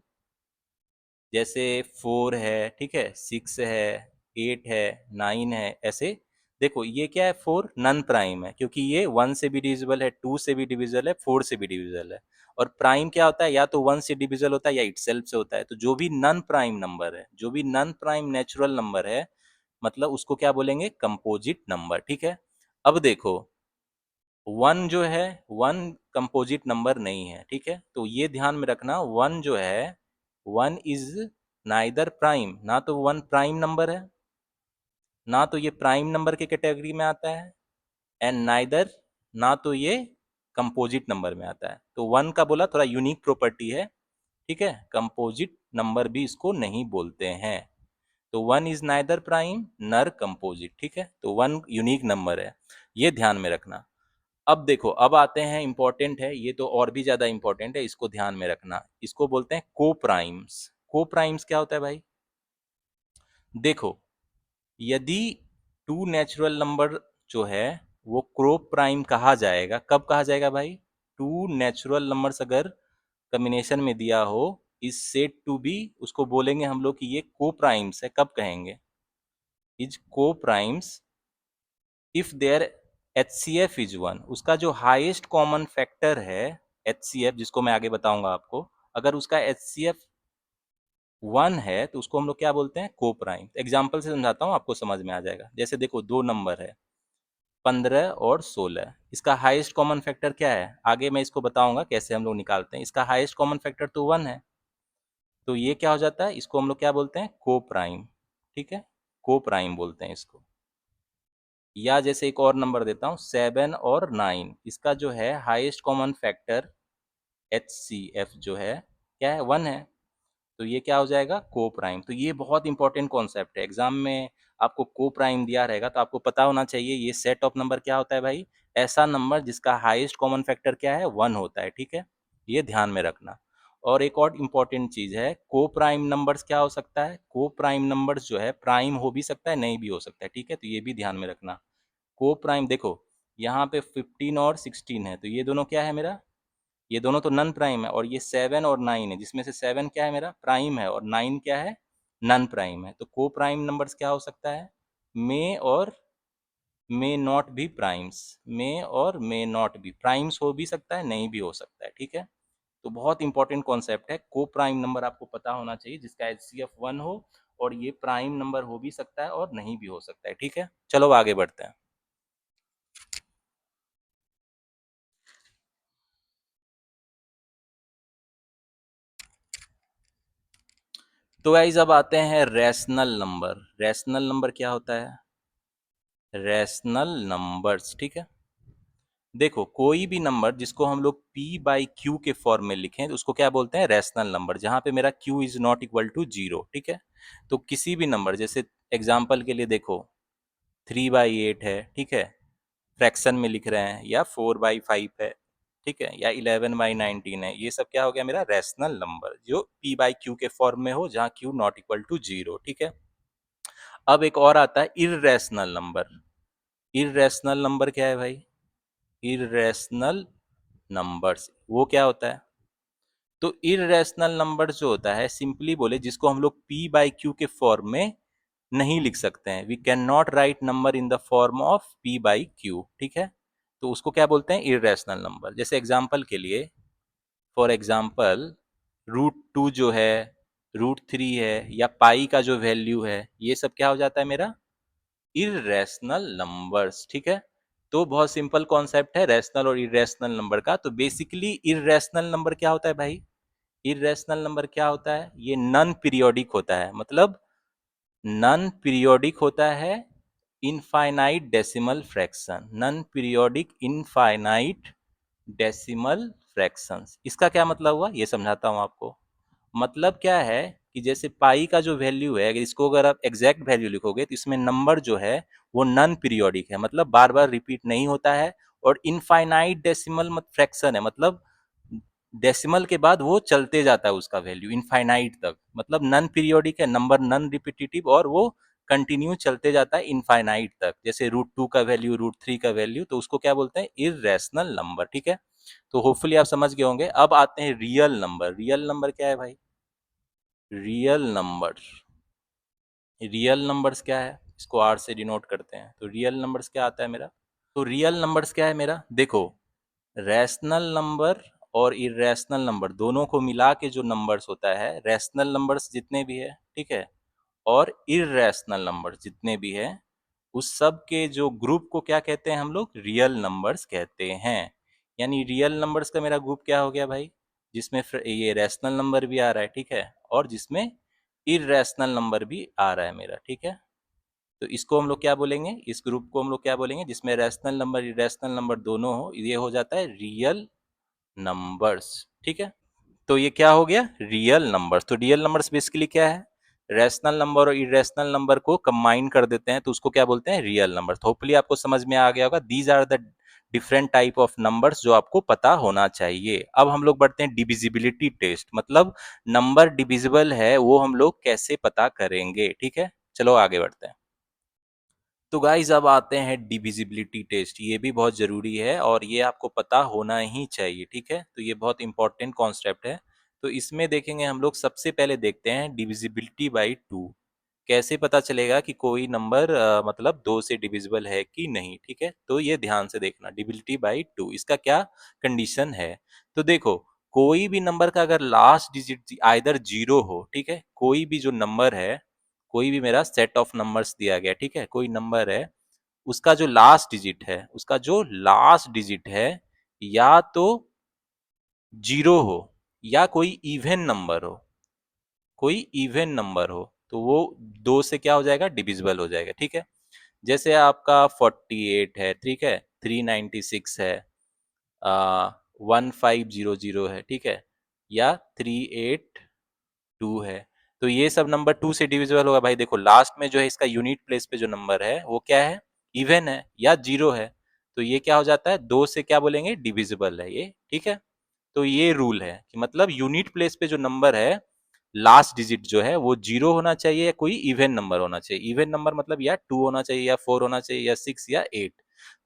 जैसे 4 है, ठीक है, 6 है, 8 है, 9 है, ऐसे देखो ये क्या है, 4 नन प्राइम है क्योंकि ये 1 से भी डिविजिबल है, 2 से भी डिविजिबल है, 4 से भी डिविजिबल है। और प्राइम क्या होता है, या तो 1 से डिविजिबल होता है या इटसेल्फ से होता है। तो जो भी नन प्राइम नंबर है, जो भी नन प्राइम नेचुरल नंबर है, मतलब उसको क्या बोलेंगे, कंपोजिट नंबर, ठीक है। अब देखो 1 जो है, 1 कंपोजिट नंबर नहीं है, ठीक है, तो ये ध्यान में रखना, 1 जो है, 1 इज नाइदर प्राइम, ना तो 1 प्राइम नंबर है, ना तो ये प्राइम नंबर के कैटेगरी में आता है, एंड नाइदर, ना तो ये कंपोजिट नंबर में आता है। तो 1 का बोला थोड़ा यूनिक प्रॉपर्टी है, ठीक है, कंपोजिट नंबर भी इसको नहीं बोलते हैं। तो 1 इज नाइदर प्राइम नर कंपोजिट, ठीक है, तो 1 यूनिक नंबर है, ये ध्यान में रखना। अब देखो, अब आते हैं, इंपॉर्टेंट है ये तो, और भी ज्यादा इंपॉर्टेंट है, इसको ध्यान में रखना, इसको बोलते हैं को प्राइम्स। को प्राइम्स क्या होता है भाई, देखो यदि टू नेचुरल नंबर जो है वो क्रो प्राइम कहा जाएगा, कब कहा जाएगा भाई, टू नेचुरल नंबर्स अगर कॉम्बिनेशन में दिया हो, इज सेड टू बी, उसको बोलेंगे हम लोग कि ये को प्राइम्स है, कब कहेंगे, is coprimes if there H C F is 1, उसका जो हाईएस्ट कॉमन फैक्टर है एच सी एफ, जिसको मैं आगे बताऊंगा आपको, अगर उसका एच सी एफ 1 है तो उसको हम लोग क्या बोलते हैं, को प्राइम। एग्जाम्पल से समझाता हूँ, आपको समझ में आ जाएगा। जैसे देखो दो नंबर है 15 और 16, इसका हाईएस्ट कॉमन फैक्टर क्या है, आगे मैं इसको बताऊंगा कैसे हम लोग निकालते हैं। इसका हाईएस्ट कॉमन फैक्टर तो 1 है, तो ये क्या हो जाता है, इसको हम लोग क्या बोलते हैं, को प्राइम, ठीक है, को प्राइम बोलते हैं इसको। या जैसे एक और नंबर देता हूँ, 7 और 9, इसका जो है highest common factor H C F जो है क्या है, 1 है, तो ये क्या हो जाएगा, को प्राइम। तो ये बहुत इंपॉर्टेंट कॉन्सेप्ट है, एग्जाम में आपको को प्राइम दिया रहेगा तो आपको पता होना चाहिए ये सेट ऑफ नंबर क्या होता है भाई, ऐसा नंबर जिसका हाईएस्ट कॉमन फैक्टर क्या है, 1 होता है, ठीक है, ये ध्यान में रखना। और एक और इम्पॉर्टेंट चीज है, को प्राइम नंबर्स क्या हो सकता है, को प्राइम नंबर्स जो है प्राइम हो भी सकता है, नहीं भी हो सकता है, ठीक है, तो ये भी ध्यान में रखना। को प्राइम देखो, यहाँ पे 15 और 16 है, तो ये दोनों क्या है मेरा, ये दोनों तो नन प्राइम है, और ये 7 और 9 है, जिसमें से 7 क्या है मेरा, प्राइम है, और 9 क्या है, नन प्राइम है। तो को प्राइम नंबर्स क्या हो सकता है, मे और मे नॉट भी प्राइम्स, मे और मे नॉट भी प्राइम्स हो भी सकता है, नहीं भी हो सकता है, ठीक है। तो बहुत इंपॉर्टेंट कॉन्सेप्ट है, को प्राइम नंबर आपको पता होना चाहिए जिसका एच सी एफ 1 हो, और ये प्राइम नंबर हो भी सकता है और नहीं भी हो सकता है, ठीक है। चलो आगे बढ़ते हैं। तो गाइज अब आते हैं रैशनल नंबर। रैशनल नंबर क्या होता है, रैशनल नंबर्स, ठीक है। देखो कोई भी नंबर जिसको हम लोग p बाई क्यू के फॉर्म में लिखें तो उसको क्या बोलते हैं, रैशनल नंबर, जहां पे मेरा q is not equal to 0, ठीक है। तो किसी भी नंबर, जैसे एग्जांपल के लिए देखो 3/8 है, ठीक है, फ्रैक्शन में लिख रहे हैं, या 4/5 है, ठीक है, या 11/19 है, ये सब क्या हो गया मेरा रैशनल नंबर, जो p बाई क्यू के फॉर्म में हो, जहां q नॉट इक्वल टू 0, ठीक है। अब एक और आता है इर्रेशनल नंबर। इर्रेशनल नंबर क्या है भाई, इर्रेशनल नंबर्स वो क्या होता है, तो इर्रेशनल नंबर जो होता है, सिंपली बोले जिसको हम लोग p बाई क्यू के फॉर्म में नहीं लिख सकते हैं, we can not write number in the form of p by q, ठीक है। तो उसको क्या बोलते हैं, इर्रेशनल नंबर। जैसे एग्जांपल के लिए, फॉर एग्जांपल √2 जो है, √3 है, या पाई का जो वैल्यू है, ये सब क्या हो जाता है मेरा इर्रेशनल नंबर्स, ठीक है। तो बहुत सिंपल कॉन्सेप्ट है रैशनल और इर्रेशनल नंबर का। तो बेसिकली इर्रेशनल नंबर क्या होता है भाई, इर्रेशनल नंबर क्या होता है, ये नॉन पीरियोडिक होता है, मतलब नॉन पीरियोडिक होता है, infinite decimal fraction, non periodic infinite decimal fractions. इसका क्या मतलब हुआ, ये समझाता हूं आपको। मतलब क्या है कि जैसे पाई का जो वैल्यू है, अगर इसको अगर आप एग्जैक्ट वैल्यू लिखोगे तो इसमें नंबर जो है वो नॉन पीरियोडिक है, मतलब बार बार रिपीट नहीं होता है, और इनफाइनाइट डेसिमल फ्रैक्शन है, मतलब डेसिमल के बाद वो चलते जाता है उसका वैल्यू इनफाइनाइट तक, मतलब नॉन पीरियोडिक है, नंबर नॉन रिपीटिटिव, और वो कंटिन्यू चलते जाता है इनफाइनाइट तक, जैसे √2 का वैल्यू, √3 का वैल्यू, तो उसको क्या बोलते हैं, इर्रेशनल नंबर, ठीक है। तो होपफुली आप समझ गए होंगे। अब आते हैं रियल नंबर। रियल नंबर क्या है भाई, रियल नंबर, रियल नंबर्स क्या है, इसको आर से डिनोट करते हैं। तो रियल नंबर्स क्या आता है मेरा, तो रियल नंबर्स क्या है मेरा, देखो रैशनल नंबर और इर्रेशनल नंबर दोनों को मिला के जो नंबर्स होता है, रैशनल नंबर्स जितने भी है, ठीक है, और इर्रेशनल नंबर जितने भी है, उस सब के जो ग्रुप को क्या कहते हैं हम लोग, रियल नंबर्स कहते हैं। यानी रियल नंबर्स का मेरा ग्रुप क्या हो गया भाई, जिसमें ये रैशनल नंबर भी आ रहा है, ठीक है, और जिसमें इर्रेशनल नंबर भी आ रहा है मेरा, ठीक है। तो इसको हम लोग क्या बोलेंगे, इस ग्रुप को हम लोग क्या बोलेंगे, जिसमें रैशनल नंबर इरेशनल नंबर दोनों हो, ये हो जाता है रियल नंबर्स, ठीक है। तो ये क्या हो गया, रियल नंबर्स। तो रियल नंबर्स बेसिकली क्या है, रैशनल नंबर और इरेशनल नंबर को कंबाइन कर देते हैं, तो उसको क्या बोलते हैं, रियल नंबर्स। तो होपफुली आपको समझ में आ गया होगा, these are the different type of numbers जो आपको पता होना चाहिए। अब हम लोग बढ़ते हैं डिविजिबिलिटी टेस्ट, मतलब नंबर डिविजिबल है वो हम लोग कैसे पता करेंगे, ठीक है। चलो आगे बढ़ते हैं। तो गाइज अब आते हैं डिविजिबिलिटी टेस्ट, ये भी बहुत ज़रूरी है और ये आपको पता होना ही चाहिए, ठीक है। तो ये बहुत इंपॉर्टेंट कॉन्सेप्ट है। तो इसमें देखेंगे हम लोग, सबसे पहले देखते हैं डिविजिबिलिटी बाई 2। कैसे पता चलेगा कि कोई नंबर मतलब 2 से डिविजिबल है कि नहीं, ठीक है। तो ये ध्यान से देखना, डिविजिबिलिटी बाई 2 इसका क्या कंडीशन है। तो देखो कोई भी नंबर का अगर लास्ट डिजिट आइदर 0 हो, ठीक है, कोई भी जो नंबर है, कोई भी मेरा सेट ऑफ नंबर्स दिया गया, ठीक है, कोई नंबर है, उसका जो लास्ट डिजिट है, उसका जो लास्ट डिजिट है या तो 0 हो या कोई इवन नंबर हो, कोई इवन नंबर हो, तो वो 2 से क्या हो जाएगा, डिविजिबल हो जाएगा, ठीक है। जैसे आपका 48 है, ठीक है, 396 है, 1500 है, ठीक है, या 382 है, तो ये सब नंबर 2 से डिविजिबल होगा भाई। देखो लास्ट में जो है इसका यूनिट प्लेस पे जो नंबर है वो क्या है, इवन है या 0 है, तो ये क्या हो जाता है, 2 से क्या बोलेंगे, डिविजिबल है ये, ठीक है। तो ये रूल है कि मतलब यूनिट प्लेस पे जो नंबर है, लास्ट डिजिट जो है वो 0 होना चाहिए या कोई इवन नंबर होना चाहिए। इवन नंबर मतलब या 2 होना चाहिए या 4 होना चाहिए या 6 या 8,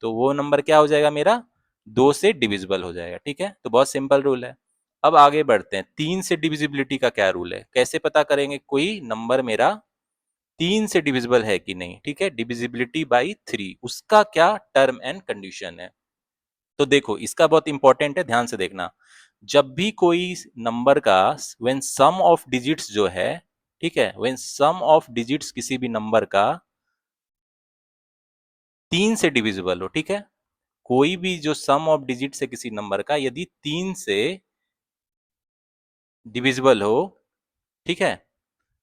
तो वो नंबर क्या हो जाएगा मेरा, 2 से डिविजिबल हो जाएगा, ठीक है। तो बहुत सिंपल रूल है। अब आगे बढ़ते हैं, 3 से डिविजिबिलिटी का क्या रूल है, कैसे पता करेंगे कोई नंबर मेरा 3 से डिविजिबल है कि नहीं, ठीक है। डिविजिबिलिटी बाई 3 उसका क्या टर्म एंड कंडीशन है। तो देखो इसका बहुत इंपॉर्टेंट है, ध्यान से देखना। जब भी कोई नंबर का व्हेन सम ऑफ डिजिट्स जो है, ठीक है, व्हेन सम ऑफ डिजिट्स किसी भी नंबर का 3 से डिविजिबल हो, ठीक है, कोई भी जो सम ऑफ डिजिट है किसी नंबर का यदि 3 से डिविजिबल हो, ठीक है,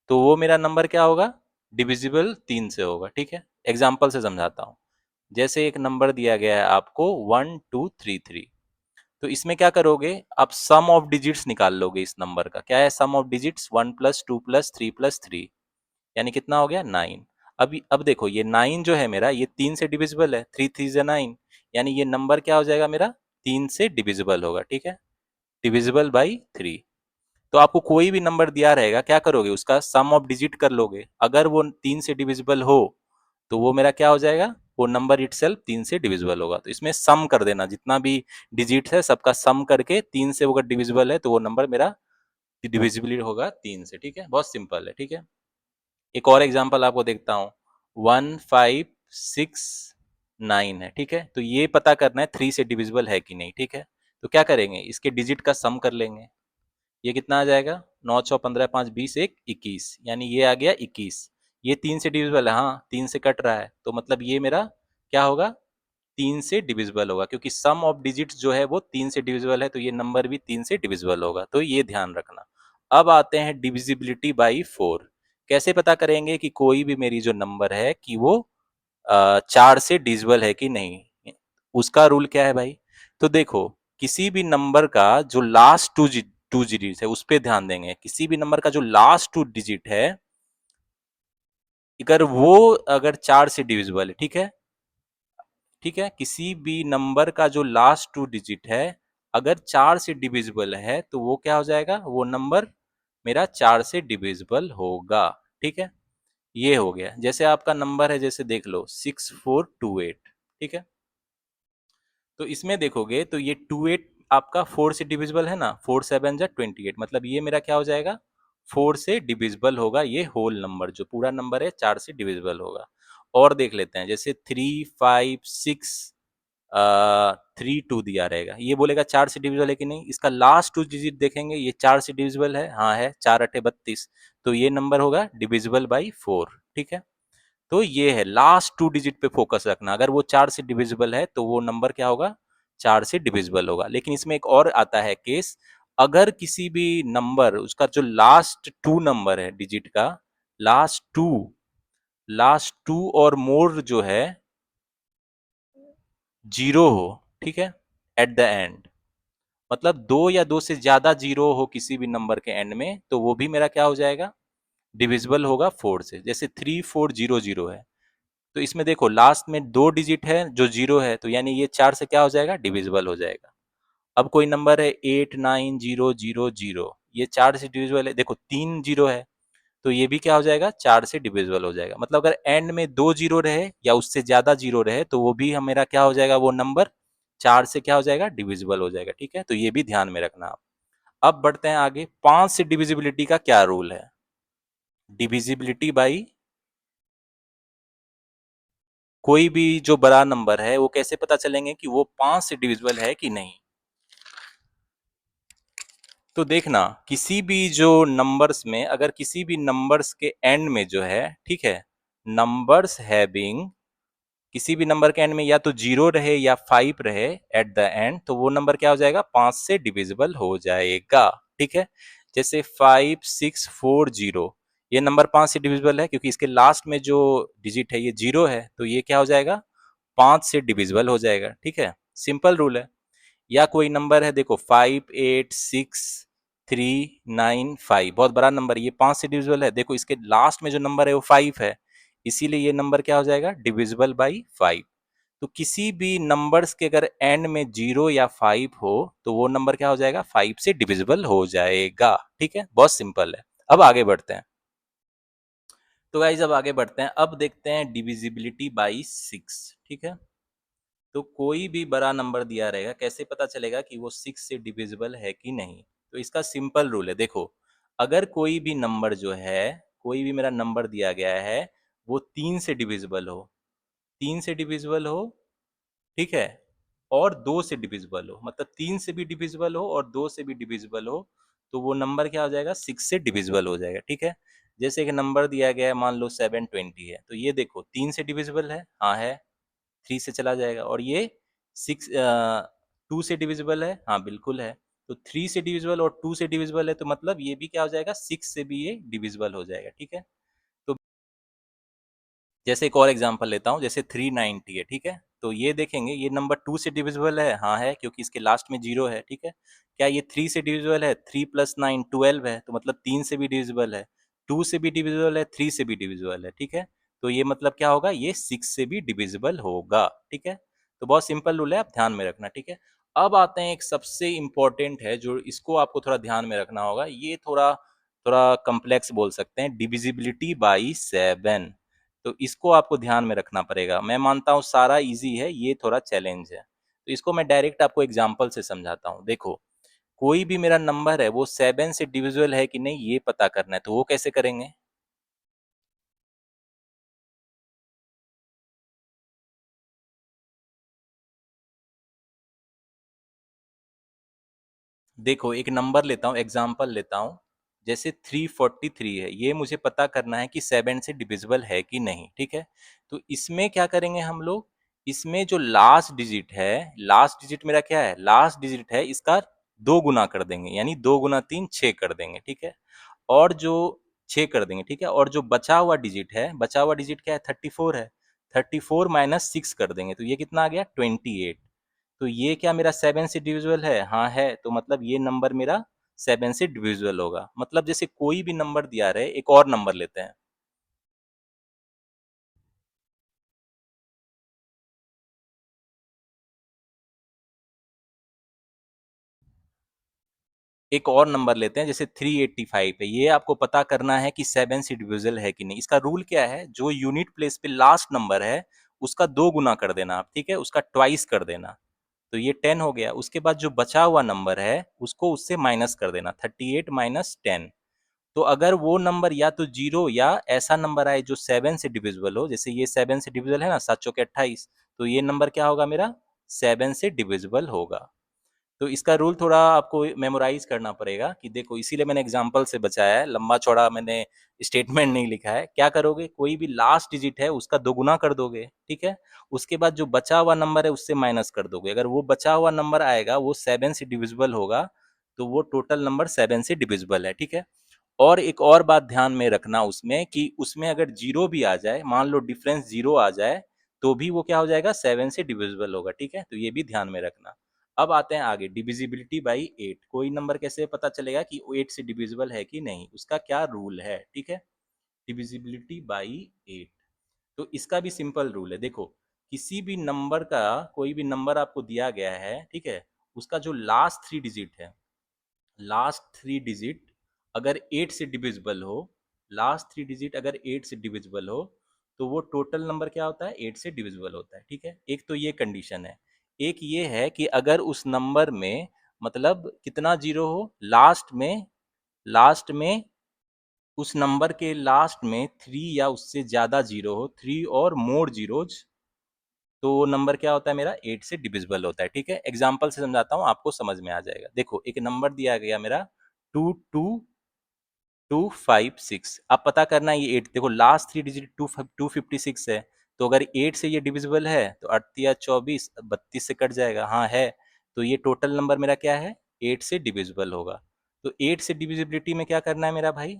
तो वो मेरा नंबर क्या होगा, डिविजिबल 3 से होगा, ठीक है। एग्जाम्पल से समझाता हूं। जैसे एक नंबर दिया गया है आपको 1233, तो इसमें क्या करोगे, आप सम ऑफ डिजिट्स निकाल लोगे इस नंबर का। क्या है सम ऑफ डिजिट्स, 1+2+3+3, यानी कितना हो गया 9। अब देखो ये 9 जो है मेरा, ये 3 से डिविजिबल है, 3 3 से 9, यानी ये नंबर क्या हो जाएगा मेरा, 3 से डिविजिबल होगा, ठीक है, डिविजिबल बाई 3। तो आपको कोई भी नंबर दिया रहेगा, क्या करोगे, उसका सम ऑफ डिजिट कर लोगे। अगर वो 3 से डिविजिबल हो तो वो मेरा क्या हो जाएगा, वो नंबर इटसेल्फ 3 से डिविजिबल होगा। तो इसमें सम कर देना, जितना भी डिजिट है सबका सम करके 3 से अगर डिविजिबल है तो वो नंबर मेरा डिविजिबल होगा 3 से, ठीक है, बहुत सिंपल है, ठीक है। एक और एग्जांपल आपको देखता हूँ, 1569 है, ठीक है, तो ये पता करना है 3 से डिविजिबल है कि नहीं, ठीक है। तो क्या करेंगे, इसके डिजिट का सम कर लेंगे। ये कितना आ जाएगा, 9 6 15 5 20 1 21, यानी ये आ गया 21। ये 3 से डिविजिबल है, हाँ 3 से कट रहा है, तो मतलब ये मेरा क्या होगा, 3 से डिविजिबल होगा, क्योंकि सम ऑफ डिजिट्स जो है वो 3 से डिविजिबल है, तो ये नंबर भी 3 से डिविजिबल होगा, तो ये ध्यान रखना। अब आते हैं डिविजिबिलिटी बाई 4। कैसे पता करेंगे कि कोई भी मेरी जो नंबर है कि वो 4 से डिविजिबल है कि नहीं, उसका रूल क्या है भाई। तो देखो, किसी भी नंबर का जो लास्ट टू डिजिट है उस पे ध्यान देंगे। किसी भी नंबर का जो लास्ट टू डिजिट है, अगर वो अगर 4 से डिविजिबल है, ठीक है, ठीक है, किसी भी नंबर का जो लास्ट टू डिजिट है अगर 4 से डिविजिबल है तो वो क्या हो जाएगा, वो नंबर मेरा 4 से डिविजिबल होगा, ठीक है। ये हो गया, जैसे आपका नंबर है, जैसे देख लो 6428, ठीक है। तो इसमें देखोगे तो ये 28 आपका 4 से डिविजिबल है ना, 4 7 जा 28, मतलब ये मेरा क्या हो जाएगा, 4 से डिविजिबल होगा, ये होल नंबर जो पूरा नंबर है 4 से डिविजिबल होगा। और देख लेते हैं, जैसे 3 5 6 3 2 दिया रहेगा, ये बोलेगा 4 से डिविजिबल है कि नहीं। इसका लास्ट टू डिजिट देखेंगे, ये 4 से डिविजिबल है, हाँ है, 4 8 32, तो ये नंबर होगा डिविजिबल बाई 4, ठीक है। तो ये है, लास्ट टू डिजिट पे फोकस रखना, अगर वो 4 से डिविजिबल है तो वो नंबर क्या होगा, 4 से डिविजिबल होगा। लेकिन इसमें एक और आता है केस, अगर किसी भी नंबर उसका जो लास्ट टू नंबर है डिजिट का, लास्ट टू लास्ट टू और मोर जो है जीरो हो, ठीक है, एट द एंड, मतलब दो या दो से ज्यादा जीरो हो किसी भी नंबर के एंड में, तो वो भी मेरा क्या हो जाएगा, डिविजिबल होगा 4 से। जैसे 3400 है, तो इसमें देखो लास्ट में 2 डिजिट है जो 0 है, तो यानी ये 4 से क्या हो जाएगा, डिविजिबल हो जाएगा। अब कोई नंबर है 890000, ये 4 से डिविजिबल है, देखो 3 जीरो है, तो ये भी क्या हो जाएगा, 4 से डिविजिबल हो जाएगा। मतलब अगर एंड में 2 जीरो रहे या उससे ज्यादा जीरो रहे तो वो भी मेरा क्या हो जाएगा, वो नंबर 4 से क्या हो जाएगा, डिविजिबल हो जाएगा, ठीक है। तो ये भी ध्यान में रखना आप। अब बढ़ते हैं आगे, 5 से डिविजिबिलिटी का क्या रूल है, डिविजिबिलिटी बाई कोई भी जो बड़ा नंबर है वो कैसे पता चलेंगे कि वो 5 से डिविजिबल है कि नहीं। तो देखना, किसी भी जो नंबर्स में, अगर किसी भी नंबर्स के एंड में जो है, ठीक है, नंबर्स हैविंग, किसी भी नंबर के एंड में या तो 0 रहे या 5 रहे एट द एंड, तो वो नंबर क्या हो जाएगा, 5 से डिविजिबल हो जाएगा, ठीक है। जैसे 5640, ये नंबर 5 से डिविजिबल है क्योंकि इसके लास्ट में जो डिजिट है ये 0 है, तो ये क्या हो जाएगा, 5 से डिविजिबल हो जाएगा, ठीक है, सिंपल रूल है। या कोई नंबर है, देखो 586395, बहुत बड़ा नंबर है, ये 5 से डिविजिबल है, देखो इसके लास्ट में जो नंबर है वो 5 है, इसीलिए ये नंबर क्या हो जाएगा, डिविजिबल बाई 5। तो किसी भी नंबर्स के अगर एंड में 0 या 5 हो तो वो नंबर क्या हो जाएगा, 5 से डिविजिबल हो जाएगा, ठीक है, बहुत सिंपल है। अब आगे बढ़ते हैं। तो गाइज अब आगे बढ़ते हैं, अब देखते हैं डिविजिबिलिटी बाई 6, ठीक है। तो कोई भी बड़ा नंबर दिया रहेगा, कैसे पता चलेगा कि वो 6 से डिविजिबल है कि नहीं। तो इसका सिंपल रूल है, देखो, अगर कोई भी नंबर जो है, कोई भी मेरा नंबर दिया गया है, वो 3 से डिविजिबल हो, 3 से डिविजिबल हो, ठीक है, और 2 से डिविजिबल हो, मतलब 3 से भी डिविजिबल हो और 2 से भी डिविजिबल हो, तो वो नंबर क्या हो जाएगा, 6 से डिविजिबल हो जाएगा, ठीक है। जैसे एक नंबर दिया गया है, मान लो 720 है, तो ये देखो 3 से डिविजिबल है, हाँ है, 3 से चला जाएगा, और ये 6 2 से डिविजिबल है, हाँ बिल्कुल है। तो 3 से डिविजिबल और 2 से डिविजिबल है, तो मतलब ये भी क्या हो जाएगा, 6 से भी ये डिविजिबल हो जाएगा, ठीक है। तो जैसे एक और एग्जांपल लेता हूँ, जैसे 390 है, ठीक है? तो ये देखेंगे, ये नंबर 2 से डिविजिबल है? हाँ है, क्योंकि इसके लास्ट में 0 है, ठीक है? क्या ये 3 से डिविजिबल है? 3 + 9 12 है, तो मतलब 3 से भी डिविजिबल है। 2 से भी डिविजिबल है, 3 से भी डिविजिबल है, ठीक है? तो ये मतलब क्या होगा? ये 6 से भी डिविजिबल होगा, ठीक है? तो बहुत सिंपल रूल है, आप ध्यान में रखना, ठीक है? अब आते हैं एक सबसे इम्पोर्टेंट है, जो इसको आपको थोड़ा ध्यान में रखना होगा। ये थोड़ा थोड़ा कॉम्प्लेक्स बोल सकते हैं, डिविजिबिलिटी बाई 7। तो इसको आपको ध्यान में रखना पड़ेगा। मैं मानता हूँ सारा इजी है, ये थोड़ा चैलेंज है। तो इसको मैं डायरेक्ट आपको एग्जांपल से समझाता हूँ। देखो, कोई भी मेरा नंबर है वो 7 से डिविजिबल है कि नहीं ये पता करना है, तो वो कैसे करेंगे? देखो, एक नंबर लेता हूँ, एग्जांपल लेता हूँ। जैसे 343 है, ये मुझे पता करना है कि 7 से डिविजिबल है कि नहीं, ठीक है? तो इसमें क्या करेंगे हम लोग? इसमें जो लास्ट डिजिट है, लास्ट डिजिट मेरा क्या है? लास्ट डिजिट है, इसका 2 गुना कर देंगे, यानी 2 गुना 3 6 कर देंगे, ठीक है? और जो 6 कर देंगे, ठीक है? और जो बचा हुआ डिजिट है, बचा हुआ डिजिट क्या है? 34 है। 34 माइनस 6 कर देंगे, तो ये कितना आ गया? 28। तो ये क्या मेरा 7 से डिविजिबल है? हाँ है, तो मतलब ये नंबर मेरा 7 से डिविजिबल होगा। मतलब जैसे कोई भी नंबर दिया रहे, एक और नंबर लेते हैं। एक और नंबर लेते हैं, जैसे 385 है। ये आपको पता करना है कि 7 से डिविजिबल है कि नहीं। इसका रूल क्या है? जो यूनिट प्लेस पे लास्ट नंबर है, उसका 2 गुना कर देना आप, ठीक है? उसका ट्वाइस कर देना। तो ये 10 हो गया। उसके बाद जो बचा हुआ नंबर है, उसको उससे माइनस कर देना, 38 माइनस 10। तो अगर वो नंबर या तो 0 या ऐसा नंबर आए जो 7 से डिविजिबल हो, जैसे ये 7 से डिविजिबल है ना, 7 चौके 28, तो ये नंबर क्या होगा मेरा? 7 से डिविजिबल होगा। तो इसका रूल थोड़ा आपको मेमोराइज करना पड़ेगा, कि देखो इसीलिए मैंने एग्जांपल से बचाया है, लंबा चौड़ा मैंने स्टेटमेंट नहीं लिखा है। क्या करोगे? कोई भी लास्ट डिजिट है उसका 2 गुना कर दोगे, ठीक है? उसके बाद जो बचा हुआ नंबर है उससे माइनस कर दोगे। अगर वो बचा हुआ नंबर आएगा वो 7 से डिविजिबल होगा, तो वो टोटल नंबर 7 से डिविजिबल है, ठीक है? और एक और बात ध्यान में रखना उसमें, कि उसमें अगर जीरो भी आ जाए, मान लो डिफरेंस जीरो आ जाए, तो भी वो क्या हो जाएगा? 7 से डिविजिबल होगा, ठीक है? तो ये भी ध्यान में रखना। अब आते हैं आगे, डिविजिबिलिटी बाई 8। कोई नंबर कैसे पता चलेगा कि 8 से डिविजिबल है कि नहीं? उसका क्या रूल है, ठीक है? Divisibility by 8। तो इसका भी सिंपल रूल है। देखो, किसी भी नंबर का, कोई भी नंबर आपको दिया गया है, ठीक है? उसका जो लास्ट 3 डिजिट है, लास्ट 3 डिजिट अगर 8 से डिविजिबल हो, लास्ट 3 डिजिट अगर 8 से डिविजिबल हो, तो वो टोटल नंबर क्या होता है? 8 से डिविजिबल होता है, ठीक है? एक तो ये कंडीशन है। एक ये है कि अगर उस नंबर में मतलब कितना जीरो हो, लास्ट में उस नंबर के लास्ट में 3 या उससे ज्यादा जीरो हो, 3 और मोर जीरोज, तो वो नंबर क्या होता है मेरा? 8 से डिविजिबल होता है, ठीक है? एग्जाम्पल से समझाता हूँ, आपको समझ में आ जाएगा। देखो, एक नंबर दिया गया मेरा 22256। अब पता करना है ये 8, देखो लास्ट 3 डिजिट 256 है, तो अगर 8 से ये डिविजिबल है तो 8 या 24, 32 से कट जाएगा, हाँ है। तो ये टोटल नंबर मेरा क्या है? 8 से डिविजिबल होगा। तो 8 से डिविजिबिलिटी में क्या करना है मेरा भाई?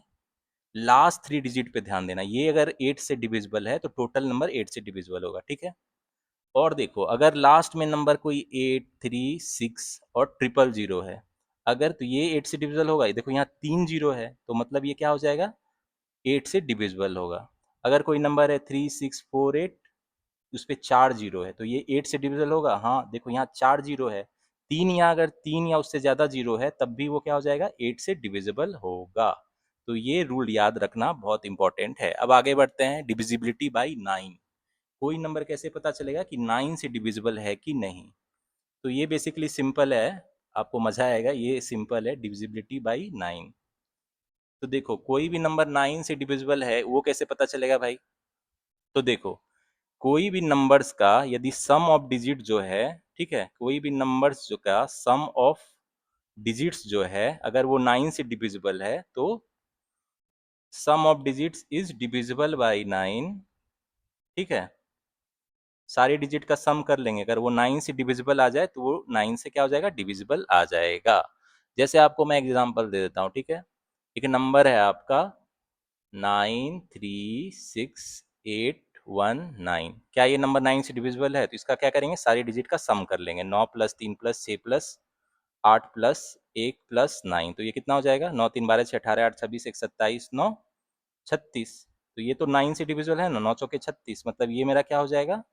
लास्ट 3 डिजिट पे ध्यान देना। ये अगर 8 से डिविजिबल है तो टोटल नंबर 8 से डिविजिबल होगा, ठीक है? और देखो, अगर लास्ट में नंबर कोई 8, 3, 6 और 000 है, अगर तो ये 8 से डिविजिबल होगा। ये देखो यहाँ 3 जीरो है, तो मतलब ये क्या हो जाएगा? 8 से डिविजिबल होगा। अगर कोई नंबर है 3648, उस पे 4 जीरो है, तो ये 8 से डिविजिबल होगा। हाँ देखो, यहाँ 4 जीरो है। तीन, या अगर 3 या उससे ज्यादा जीरो है, तब भी वो क्या हो जाएगा? 8 से डिविजिबल होगा। तो ये रूल याद रखना बहुत इंपॉर्टेंट है। अब आगे बढ़ते हैं, डिविजिबिलिटी बाई 9। कोई नंबर कैसे पता चलेगा कि 9 से डिविजिबल है कि नहीं? तो ये बेसिकली सिंपल है, आपको मजा आएगा। ये सिंपल है, डिविजिबिलिटी बाई 9। तो देखो, कोई भी नंबर 9 से डिविजिबल है वो कैसे पता चलेगा भाई? तो देखो, कोई भी नंबर्स का यदि सम ऑफ डिजिट जो है, ठीक है, कोई भी नंबर्स जो का सम ऑफ डिजिट्स जो है, अगर वो 9 से डिविजिबल है, तो sum of digits is divisible by 9, ठीक है? सारे डिजिट का सम कर लेंगे, अगर वो 9 से डिविजिबल आ जाए तो वो 9 से क्या हो जाएगा? डिविजिबल आ जाएगा। जैसे आपको मैं एग्जांपल दे देता हूँ, ठीक है? एक नंबर है आपका 9368 819। क्या ये नंबर 9 से डिविजिबल है? तो इसका क्या करेंगे, सारी डिजिट का सम कर लेंगे। 9 plus 3 plus 6 plus 8 plus 1 plus 9, तो ये कितना हो जाएगा? 9 3 12 6 18 8 26 1 27 9 36। तो ये तो 9 से डिविजिबल है ना, 9 चौके 36, मतलब ये मेरा क्या हो जाएगा,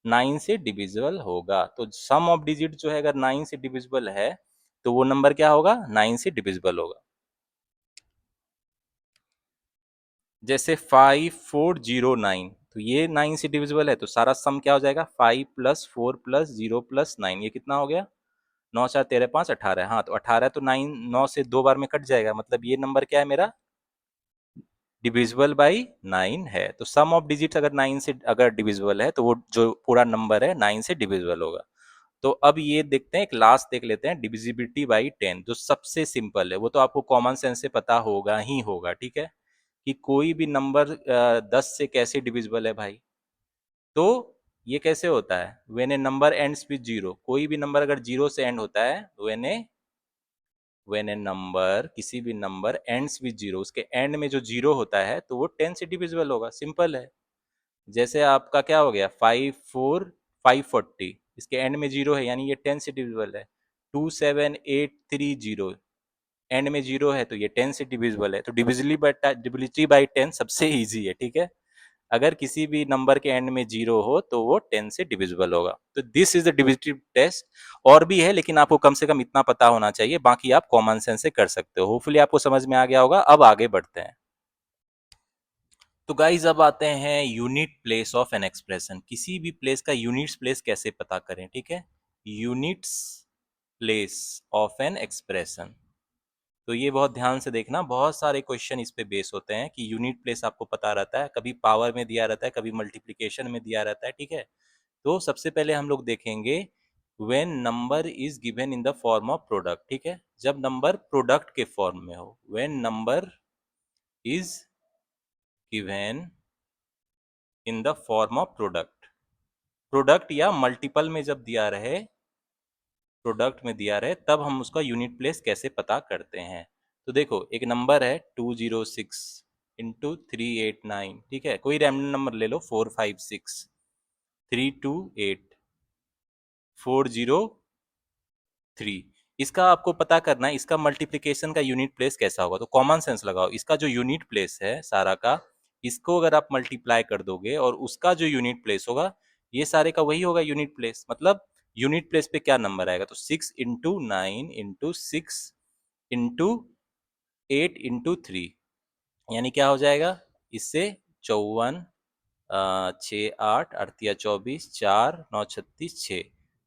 9 से डिविजिबल होगा। तो सम ऑफ डिजिट जो है अगर 9 से डिविजिबल है तो वो नंबर क्या होगा, 9 से डिविजिबल होगा। जैसे 5409, तो ये 9 से डिविजिबल है, तो सारा सम क्या हो जाएगा, 5 प्लस 4 प्लस 0 प्लस 9, ये कितना हो गया, 9 4 13 5 18। हाँ, तो 18 तो 9 9 से 2 बार में कट जाएगा, मतलब ये नंबर क्या है मेरा, डिविजिबल बाई 9 है। तो सम ऑफ डिजिट्स अगर 9 से अगर डिविजिबल है तो वो जो पूरा नंबर है 9 से डिविजिबल होगा। तो अब ये देखते हैं, एक लास्ट देख लेते हैं, डिविजिबिलिटी बाई 10, जो सबसे सिंपल है, वो तो आपको कॉमन सेंस से पता होगा ही होगा, ठीक है, कि कोई भी नंबर 10 से कैसे डिविजिबल है भाई। तो ये कैसे होता है, when A number ends with zero, कोई भी नंबर अगर जीरो से एंड होता है, व्हेन ए नंबर, किसी भी नंबर एंड्स विद जीरो, उसके एंड में जो जीरो होता है तो वो 10 से डिविजिबल होगा, सिंपल है। जैसे आपका क्या हो गया, 540, इसके एंड में जीरो है यानी ये 10 से डिविजिबल है। 27830, एंड में जीरो है तो ये 10 से डिविजिबल है। तो डिविजिबिलिटी बाई 10 सबसे इजी है, ठीक है। अगर किसी भी नंबर के एंड में जीरो हो तो वो 10 से डिविजिबल होगा। तो दिस इज द डिविजिटिव टेस्ट। और भी है लेकिन आपको कम से कम इतना पता होना चाहिए, बाकी आप कॉमन सेंस से कर सकते हो। होपफुली आपको समझ में आ गया होगा। अब आगे बढ़ते हैं। तो गाइज अब आते हैं unit place of an expression. किसी भी प्लेस का यूनिट्स प्लेस कैसे पता करें, ठीक है। Units place of an expression, तो ये बहुत ध्यान से देखना, बहुत सारे क्वेश्चन इस पे बेस होते हैं कि यूनिट प्लेस आपको पता रहता है, कभी पावर में दिया रहता है, कभी मल्टीप्लिकेशन में दिया रहता है, ठीक है। तो सबसे पहले हम लोग देखेंगे when number is given in the form of product, ठीक है, जब नंबर प्रोडक्ट के फॉर्म में हो। When number is given in the form of product, product या मल्टीपल में जब दिया रहे, प्रोडक्ट में दिया रहे, तब हम उसका यूनिट प्लेस कैसे पता करते हैं। तो देखो एक नंबर है 206 इंटू 389, ठीक है, कोई रैंडम नंबर ले लो, 456 328 403। इसका आपको पता करना है, इसका मल्टीप्लिकेशन का यूनिट प्लेस कैसा होगा। तो कॉमन सेंस लगाओ, इसका जो यूनिट प्लेस है सारा का, इसको अगर आप मल्टीप्लाई कर दोगे और उसका जो यूनिट प्लेस होगा, ये सारे का वही होगा यूनिट प्लेस। मतलब यूनिट प्लेस पे क्या नंबर आएगा, तो 6 इंटू 9 इंटू 6 इंटू 8 इंटू 3, यानी क्या हो जाएगा, इससे 54 छः 8 अड़तिया 24 4 9 36 6।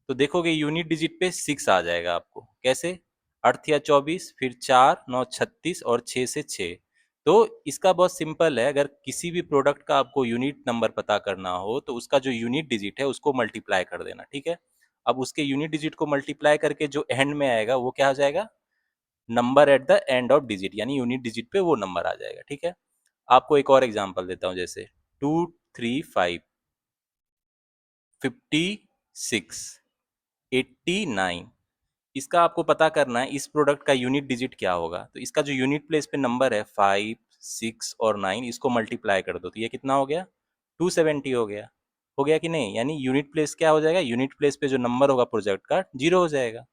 तो देखोगे यूनिट डिजिट पे 6 आ जाएगा आपको, कैसे, अड़तिया 24 फिर 4 9 36 और 6 से 6। तो इसका बहुत सिंपल है, अगर किसी भी प्रोडक्ट का आपको यूनिट नंबर पता करना हो तो उसका जो यूनिट डिजिट है उसको मल्टीप्लाई कर देना, ठीक है। अब उसके यूनिट डिजिट को मल्टीप्लाई करके जो एंड में आएगा वो क्या हो जाएगा, number at the end of digit, यानी यूनिट डिजिट पे वो नंबर आ जाएगा, ठीक है। आपको एक और एग्जांपल देता हूँ, जैसे 235 56 89, इसका आपको पता करना है इस प्रोडक्ट का यूनिट डिजिट क्या होगा। तो इसका जो यूनिट प्लेस पे नंबर है 5 6 और 9, इसको मल्टीप्लाई कर दो तो ये कितना हो गया, 270 हो गया। हो गया कि नहीं, यानी यूनिट प्लेस क्या हो जाएगा, यूनिट प्लेस पे जो नंबर होगा प्रोडक्ट का, जीरो हो जाएगा।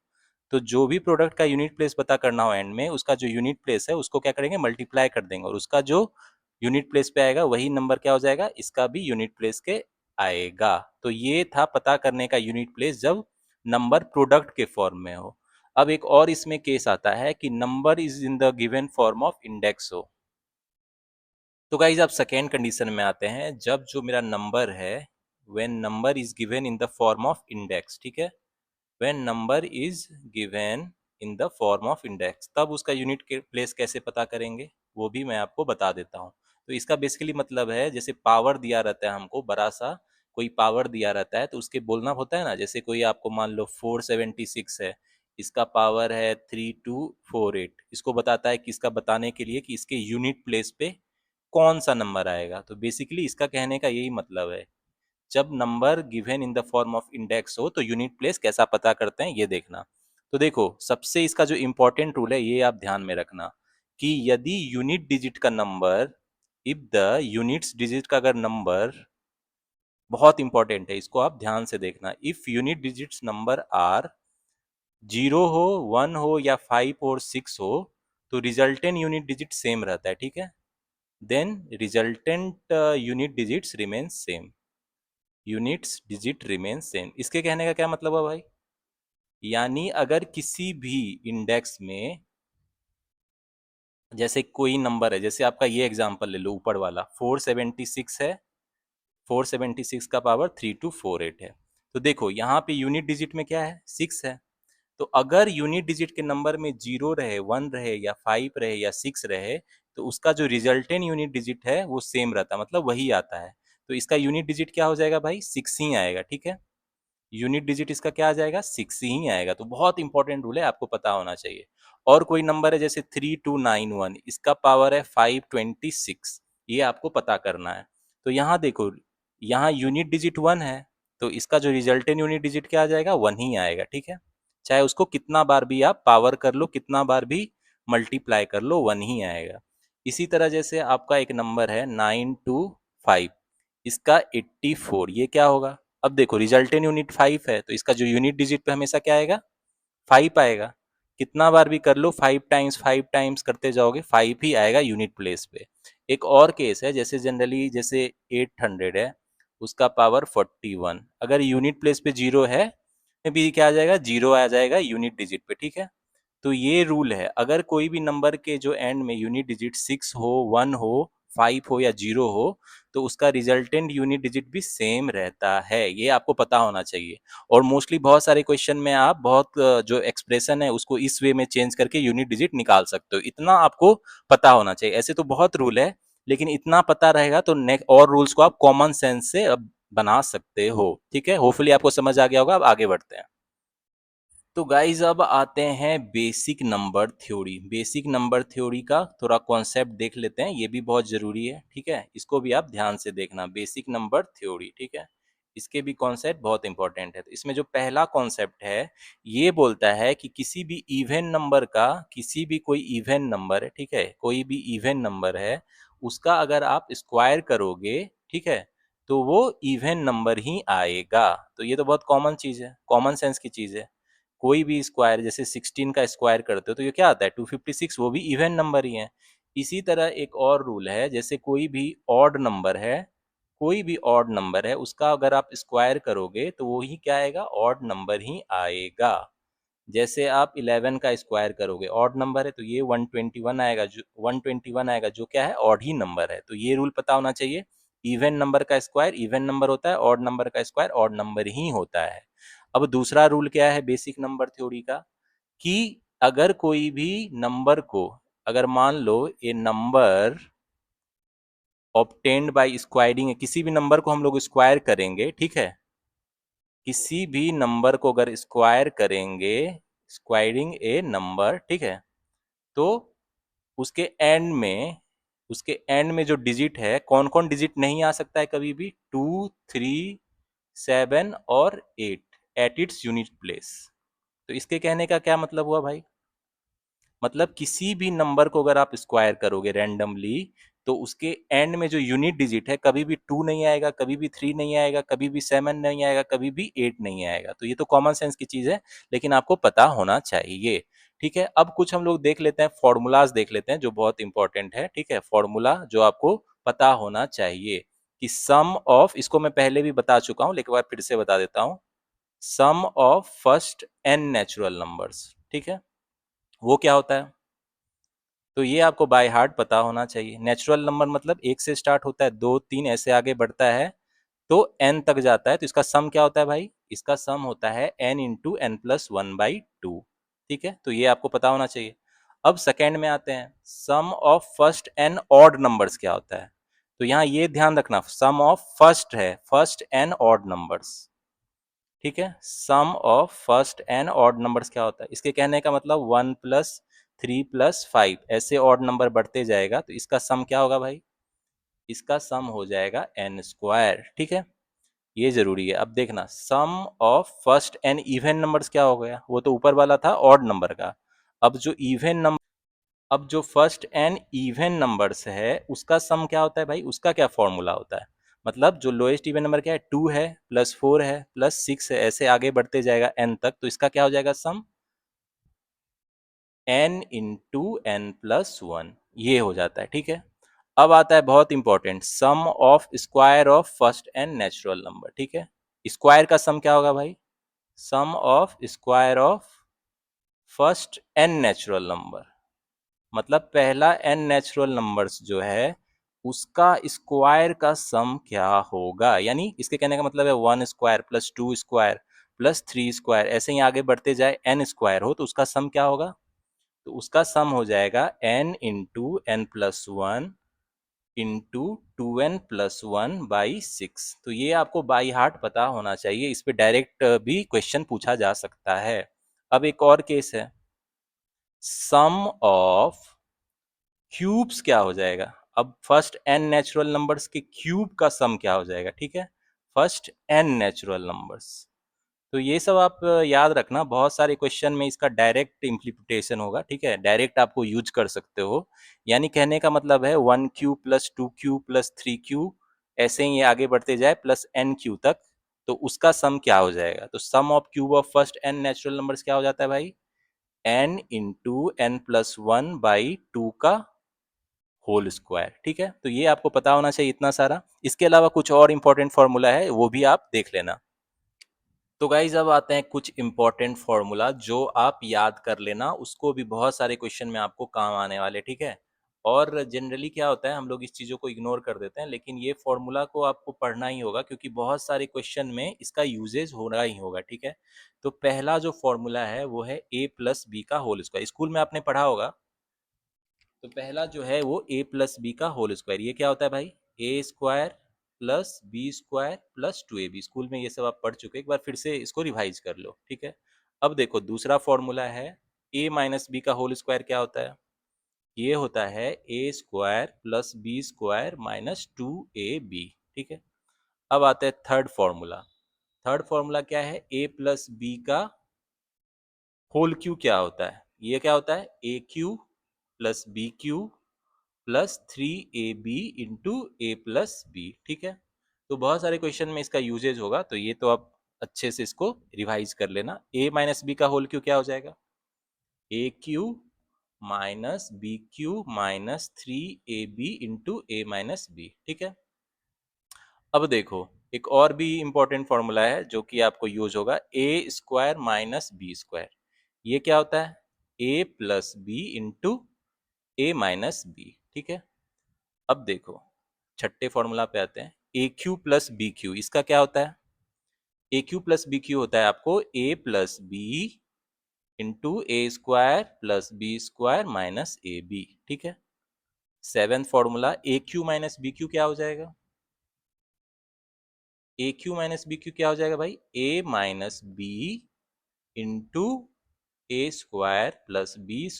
तो जो भी प्रोडक्ट का यूनिट प्लेस पता करना हो एंड में, उसका जो यूनिट प्लेस है उसको क्या करेंगे, मल्टीप्लाई कर देंगे, और उसका जो यूनिट प्लेस पे आएगा वही नंबर क्या हो जाएगा, इसका भी यूनिट प्लेस के आएगा। तो ये था पता करने का यूनिट प्लेस जब नंबर प्रोडक्ट के फॉर्म में हो। अब एक और इसमें केस आता है कि number is in the given form of index हो। तो गाइज आप सेकेंड कंडीशन में आते हैं, जब जो मेरा नंबर है, when number is given in the form of index, ठीक है, when number is given in the form of index, तब उसका यूनिट के प्लेस कैसे पता करेंगे वो भी मैं आपको बता देता हूँ। तो इसका बेसिकली मतलब है, जैसे पावर दिया रहता है हमको बड़ा सा, कोई पावर दिया रहता है तो उसके बोलना होता है ना, जैसे कोई आपको मान लो 476 है, इसका पावर है 3248, इसको बताता है, किसका बताने के लिए कि इसके यूनिट प्लेस पे कौन सा नंबर आएगा। तो बेसिकली इसका कहने का यही मतलब है, जब number given in the form of index हो तो यूनिट प्लेस कैसा पता करते हैं ये देखना। तो देखो सबसे इसका जो इंपॉर्टेंट रूल है ये आप ध्यान में रखना, कि यदि यूनिट डिजिट का number, if the units digit का अगर नंबर बहुत इंपॉर्टेंट है, इसको आप ध्यान से देखना। If unit digits number are 0 हो, 1 हो या 5 और 6 हो तो रिजल्टेंट यूनिट डिजिट सेम रहता है, ठीक है। Then resultant unit digits remain same, units digit remain same. इसके कहने का क्या मतलब है भाई, यानी अगर किसी भी इंडेक्स में जैसे कोई नंबर है, जैसे आपका ये एग्जांपल ले लो ऊपर वाला 476 है, 476 का पावर 3248 है। तो देखो यहाँ पे यूनिट डिजिट में क्या है, 6 है। तो अगर यूनिट डिजिट के नंबर में 0 रहे, 1 रहे या 5 रहे या 6 रहे तो उसका जो रिजल्टेंट यूनिट डिजिट है वो सेम रहता है, मतलब वही आता है। तो इसका यूनिट डिजिट क्या हो जाएगा भाई, 6 ही आएगा, ठीक है। यूनिट डिजिट इसका क्या आ जाएगा, 6 ही आएगा। तो बहुत इंपॉर्टेंट रूल है, आपको पता होना चाहिए। और कोई नंबर है जैसे 3291, इसका पावर है 526, ये आपको पता करना है। तो यहाँ देखो, यहाँ यूनिट डिजिट 1 है तो इसका जो रिजल्टेंट यूनिट डिजिट क्या आ जाएगा, 1 ही आएगा, ठीक है। चाहे उसको कितना बार भी आप पावर कर लो, कितना बार भी मल्टीप्लाई कर लो, 1 ही आएगा। इसी तरह जैसे आपका एक नंबर है 925, इसका 84, ये क्या होगा। अब देखो रिजल्टेंट यूनिट 5 है तो इसका जो यूनिट डिजिट पे हमेशा क्या आएगा, 5 आएगा। कितना बार भी कर लो, 5 टाइम्स करते जाओगे 5 ही आएगा यूनिट प्लेस पे। एक और केस है, जैसे जनरली जैसे 800 है, उसका पावर 41, अगर यूनिट प्लेस पे 0 है भी क्या आ जाएगा, 0 आ जाएगा यूनिट डिजिट पे, ठीक है। तो ये रूल है, अगर कोई भी नंबर के जो एंड में यूनिट डिजिट 6 हो, 1 हो, 5 हो या 0 हो तो उसका रिजल्टेंट यूनिट डिजिट भी सेम रहता है, ये आपको पता होना चाहिए। और मोस्टली बहुत सारे क्वेश्चन में आप बहुत जो एक्सप्रेशन है उसको इस वे में चेंज करके यूनिट डिजिट निकाल सकते हो, इतना आपको पता होना चाहिए। ऐसे तो बहुत रूल है लेकिन इतना पता रहेगा तो नेक्स्ट और रूल्स को आप कॉमन सेंस से अब बना सकते हो, ठीक है। होपफुली आपको समझ आ गया होगा। अब आगे बढ़ते हैं। तो गाइज अब आते हैं basic number theory. Basic number theory का थोड़ा कॉन्सेप्ट देख लेते हैं, ये भी बहुत जरूरी है, ठीक है। इसको भी आप ध्यान से देखना, बेसिक नंबर थ्योरी, ठीक है। इसके भी कॉन्सेप्ट बहुत इंपॉर्टेंट है। तो इसमें जो पहला कॉन्सेप्ट है ये बोलता है कि किसी भी इवन नंबर का, किसी भी कोई इवन नंबर है, ठीक है, कोई भी इवन नंबर है उसका अगर आप स्क्वायर करोगे, ठीक है, तो वो इवन नंबर ही आएगा। तो ये तो बहुत कॉमन चीज है, कॉमन सेंस की चीज है। कोई भी स्क्वायर, जैसे 16 का स्क्वायर करते हो तो ये क्या आता है, 256, वो भी इवन नंबर ही है। इसी तरह एक और रूल है, जैसे कोई भी ऑड नंबर है, कोई भी ऑड नंबर है उसका अगर आप स्क्वायर करोगे तो वो ही क्या आएगा, ऑड नंबर ही आएगा। जैसे आप 11 का स्क्वायर करोगे, ऑड नंबर है तो ये 121 आएगा, जो 121 आएगा जो क्या है, ऑड ही नंबर है। तो ये रूल पता होना चाहिए, इवन नंबर का स्क्वायर इवन नंबर होता है, ऑड नंबर का स्क्वायर ऑड नंबर ही होता है। अब दूसरा रूल क्या है बेसिक नंबर थ्योरी का, कि अगर कोई भी नंबर को, अगर मान लो ये नंबर ऑब्टेन्ड बाय स्क्वायरिंग है, किसी भी नंबर को हम लोग स्क्वायर करेंगे, ठीक है, किसी भी नंबर को अगर स्क्वायर करेंगे, स्क्वायरिंग ए नंबर, ठीक है, तो उसके एंड में, उसके एंड में जो डिजिट है, कौन कौन डिजिट नहीं आ सकता है कभी भी, 2, 3, 7 और 8 एट इट्स यूनिट प्लेस। तो इसके कहने का क्या मतलब हुआ भाई, मतलब किसी भी नंबर को अगर आप स्क्वायर करोगे रैंडमली तो उसके एंड में जो यूनिट डिजिट है कभी भी 2 नहीं आएगा, कभी भी 3 नहीं आएगा, कभी भी 7 नहीं आएगा, कभी भी 8 नहीं आएगा। तो ये तो कॉमन सेंस की चीज है लेकिन आपको पता होना चाहिए, ठीक है। अब कुछ हम लोग देख लेते हैं, फॉर्मूलाज देख लेते हैं जो बहुत इंपॉर्टेंट है, ठीक है। फॉर्मूला जो आपको पता होना चाहिए कि सम ऑफ, इसको मैं पहले भी बता चुका हूं लेकिन बार फिर से बता देता हूं, sum of first n natural numbers, ठीक है, वो क्या होता है। तो ये आपको बाय हार्ट पता होना चाहिए। नेचुरल नंबर मतलब एक से स्टार्ट होता है, दो तीन ऐसे आगे बढ़ता है तो एन तक जाता है, तो इसका सम क्या होता है भाई, इसका सम होता है एन इंटू एन प्लस 1/2, ठीक है। तो ये आपको पता होना चाहिए। अब सेकेंड में आते हैं, sum of first n odd numbers क्या होता है। तो यहाँ ये ध्यान रखना, सम ऑफ फर्स्ट है, फर्स्ट एन ऑड नंबर्स, ठीक है। Sum of first n odd numbers क्या होता है, इसके कहने का मतलब 1 + 3 + 5 ऐसे ऑड नंबर बढ़ते जाएगा तो इसका सम क्या होगा भाई, इसका सम हो जाएगा एन स्क्वायर, ठीक है। ये जरूरी है। अब देखना, sum of first n even numbers क्या हो गया, वो तो ऊपर वाला था ऑड नंबर का। अब जो इवन नंबर, अब जो फर्स्ट एन इवन नंबर्स है उसका सम क्या होता है भाई, उसका क्या फॉर्मूला होता है, मतलब जो लोएस्ट इवन नंबर क्या है, 2 है, +4 है, +6 है, ऐसे आगे बढ़ते जाएगा n तक, तो इसका क्या हो जाएगा सम, n इंटू n+1, ये हो जाता है। ठीक है, अब आता है बहुत important, sum of square of first n natural number. ठीक है, स्क्वायर का सम क्या होगा भाई, sum of square of first n natural number, मतलब पहला एन नेचुरल नंबर्स जो है उसका स्क्वायर का सम क्या होगा, यानी इसके कहने का मतलब है 1 स्क्वायर +2 स्क्वायर +3 स्क्वायर, ऐसे ही आगे बढ़ते जाए एन स्क्वायर हो तो उसका सम क्या होगा, तो उसका सम हो जाएगा n into n+1 into 2n+1/6। तो ये आपको बाई हार्ट पता होना चाहिए, इस पे डायरेक्ट भी क्वेश्चन पूछा जा सकता है। अब एक और केस है, सम ऑफ क्यूब्स क्या हो जाएगा, अब फर्स्ट एन नेचुरल नंबर्स के क्यूब का सम क्या हो जाएगा। ठीक है, फर्स्ट एन नेचुरल नंबर्स, तो ये सब आप याद रखना, बहुत सारे क्वेश्चन में इसका डायरेक्ट इम्प्लीमेंटेशन होगा। ठीक है, डायरेक्ट आपको यूज कर सकते हो, यानी कहने का मतलब है 1 क्यू +2 क्यू +3 क्यू, ऐसे ही ये आगे बढ़ते जाए +n क्यू तक, तो उसका सम क्या हो जाएगा, तो sum of cube of first n natural numbers क्या हो जाता है भाई, n इंटू n+1/2 का होल स्क्वायर। ठीक है, तो ये आपको पता होना चाहिए इतना सारा, इसके अलावा कुछ और इंपॉर्टेंट फॉर्मूला है वो भी आप देख लेना। तो गाइज अब आते हैं कुछ इंपॉर्टेंट फॉर्मूला जो आप याद कर लेना, उसको भी बहुत सारे क्वेश्चन में आपको काम आने वाले। ठीक है, और जनरली क्या होता है हम लोग इस चीज़ों को इग्नोर कर देते हैं, लेकिन ये फॉर्मूला को आपको पढ़ना ही होगा क्योंकि बहुत सारे क्वेश्चन में इसका यूजेज होना ही होगा। ठीक है, तो पहला जो फॉर्मूला है वो है a+b का होल स्क्वायर, स्कूल में आपने पढ़ा होगा। तो पहला जो है वो a+b का होल स्क्वायर, ये क्या होता है भाई, a² + b² + 2ab, स्कूल में ये सब आप पढ़ चुके, एक बार फिर से इसको रिवाइज कर लो। ठीक है, अब देखो दूसरा फॉर्मूला है a-b का होल स्क्वायर, क्या होता है, ये होता है a² + b² - 2ab। ठीक है, अब आता है थर्ड फॉर्मूला, थर्ड फॉर्मूला क्या है, a+b का होल क्यू क्या होता है, ये क्या होता है, a³ + b³ +3ab into a+b। ठीक है, तो बहुत सारे क्वेश्चन में इसका यूजेज होगा, तो ये तो आप अच्छे से इसको रिवाइज कर लेना। a-b का होल क्यू क्या हो जाएगा, a³ - b³ - 3ab into a-b। ठीक है, अब देखो एक और भी इंपॉर्टेंट फॉर्मूला है जो कि आपको यूज होगा, a² - b², ये क्या होता है, a+b इंटू a-b। ठीक है, अब देखो छठे फॉर्मूला पे आते हैं, AQ + BQ, इसका क्या होता है, AQ + BQ होता है आपको a+b into a² + b² - ab। ठीक है, सेवेंथ फॉर्मूला AQ - BQ क्या हो जाएगा, AQ - BQ क्या हो जाएगा भाई, a - b into a² + b²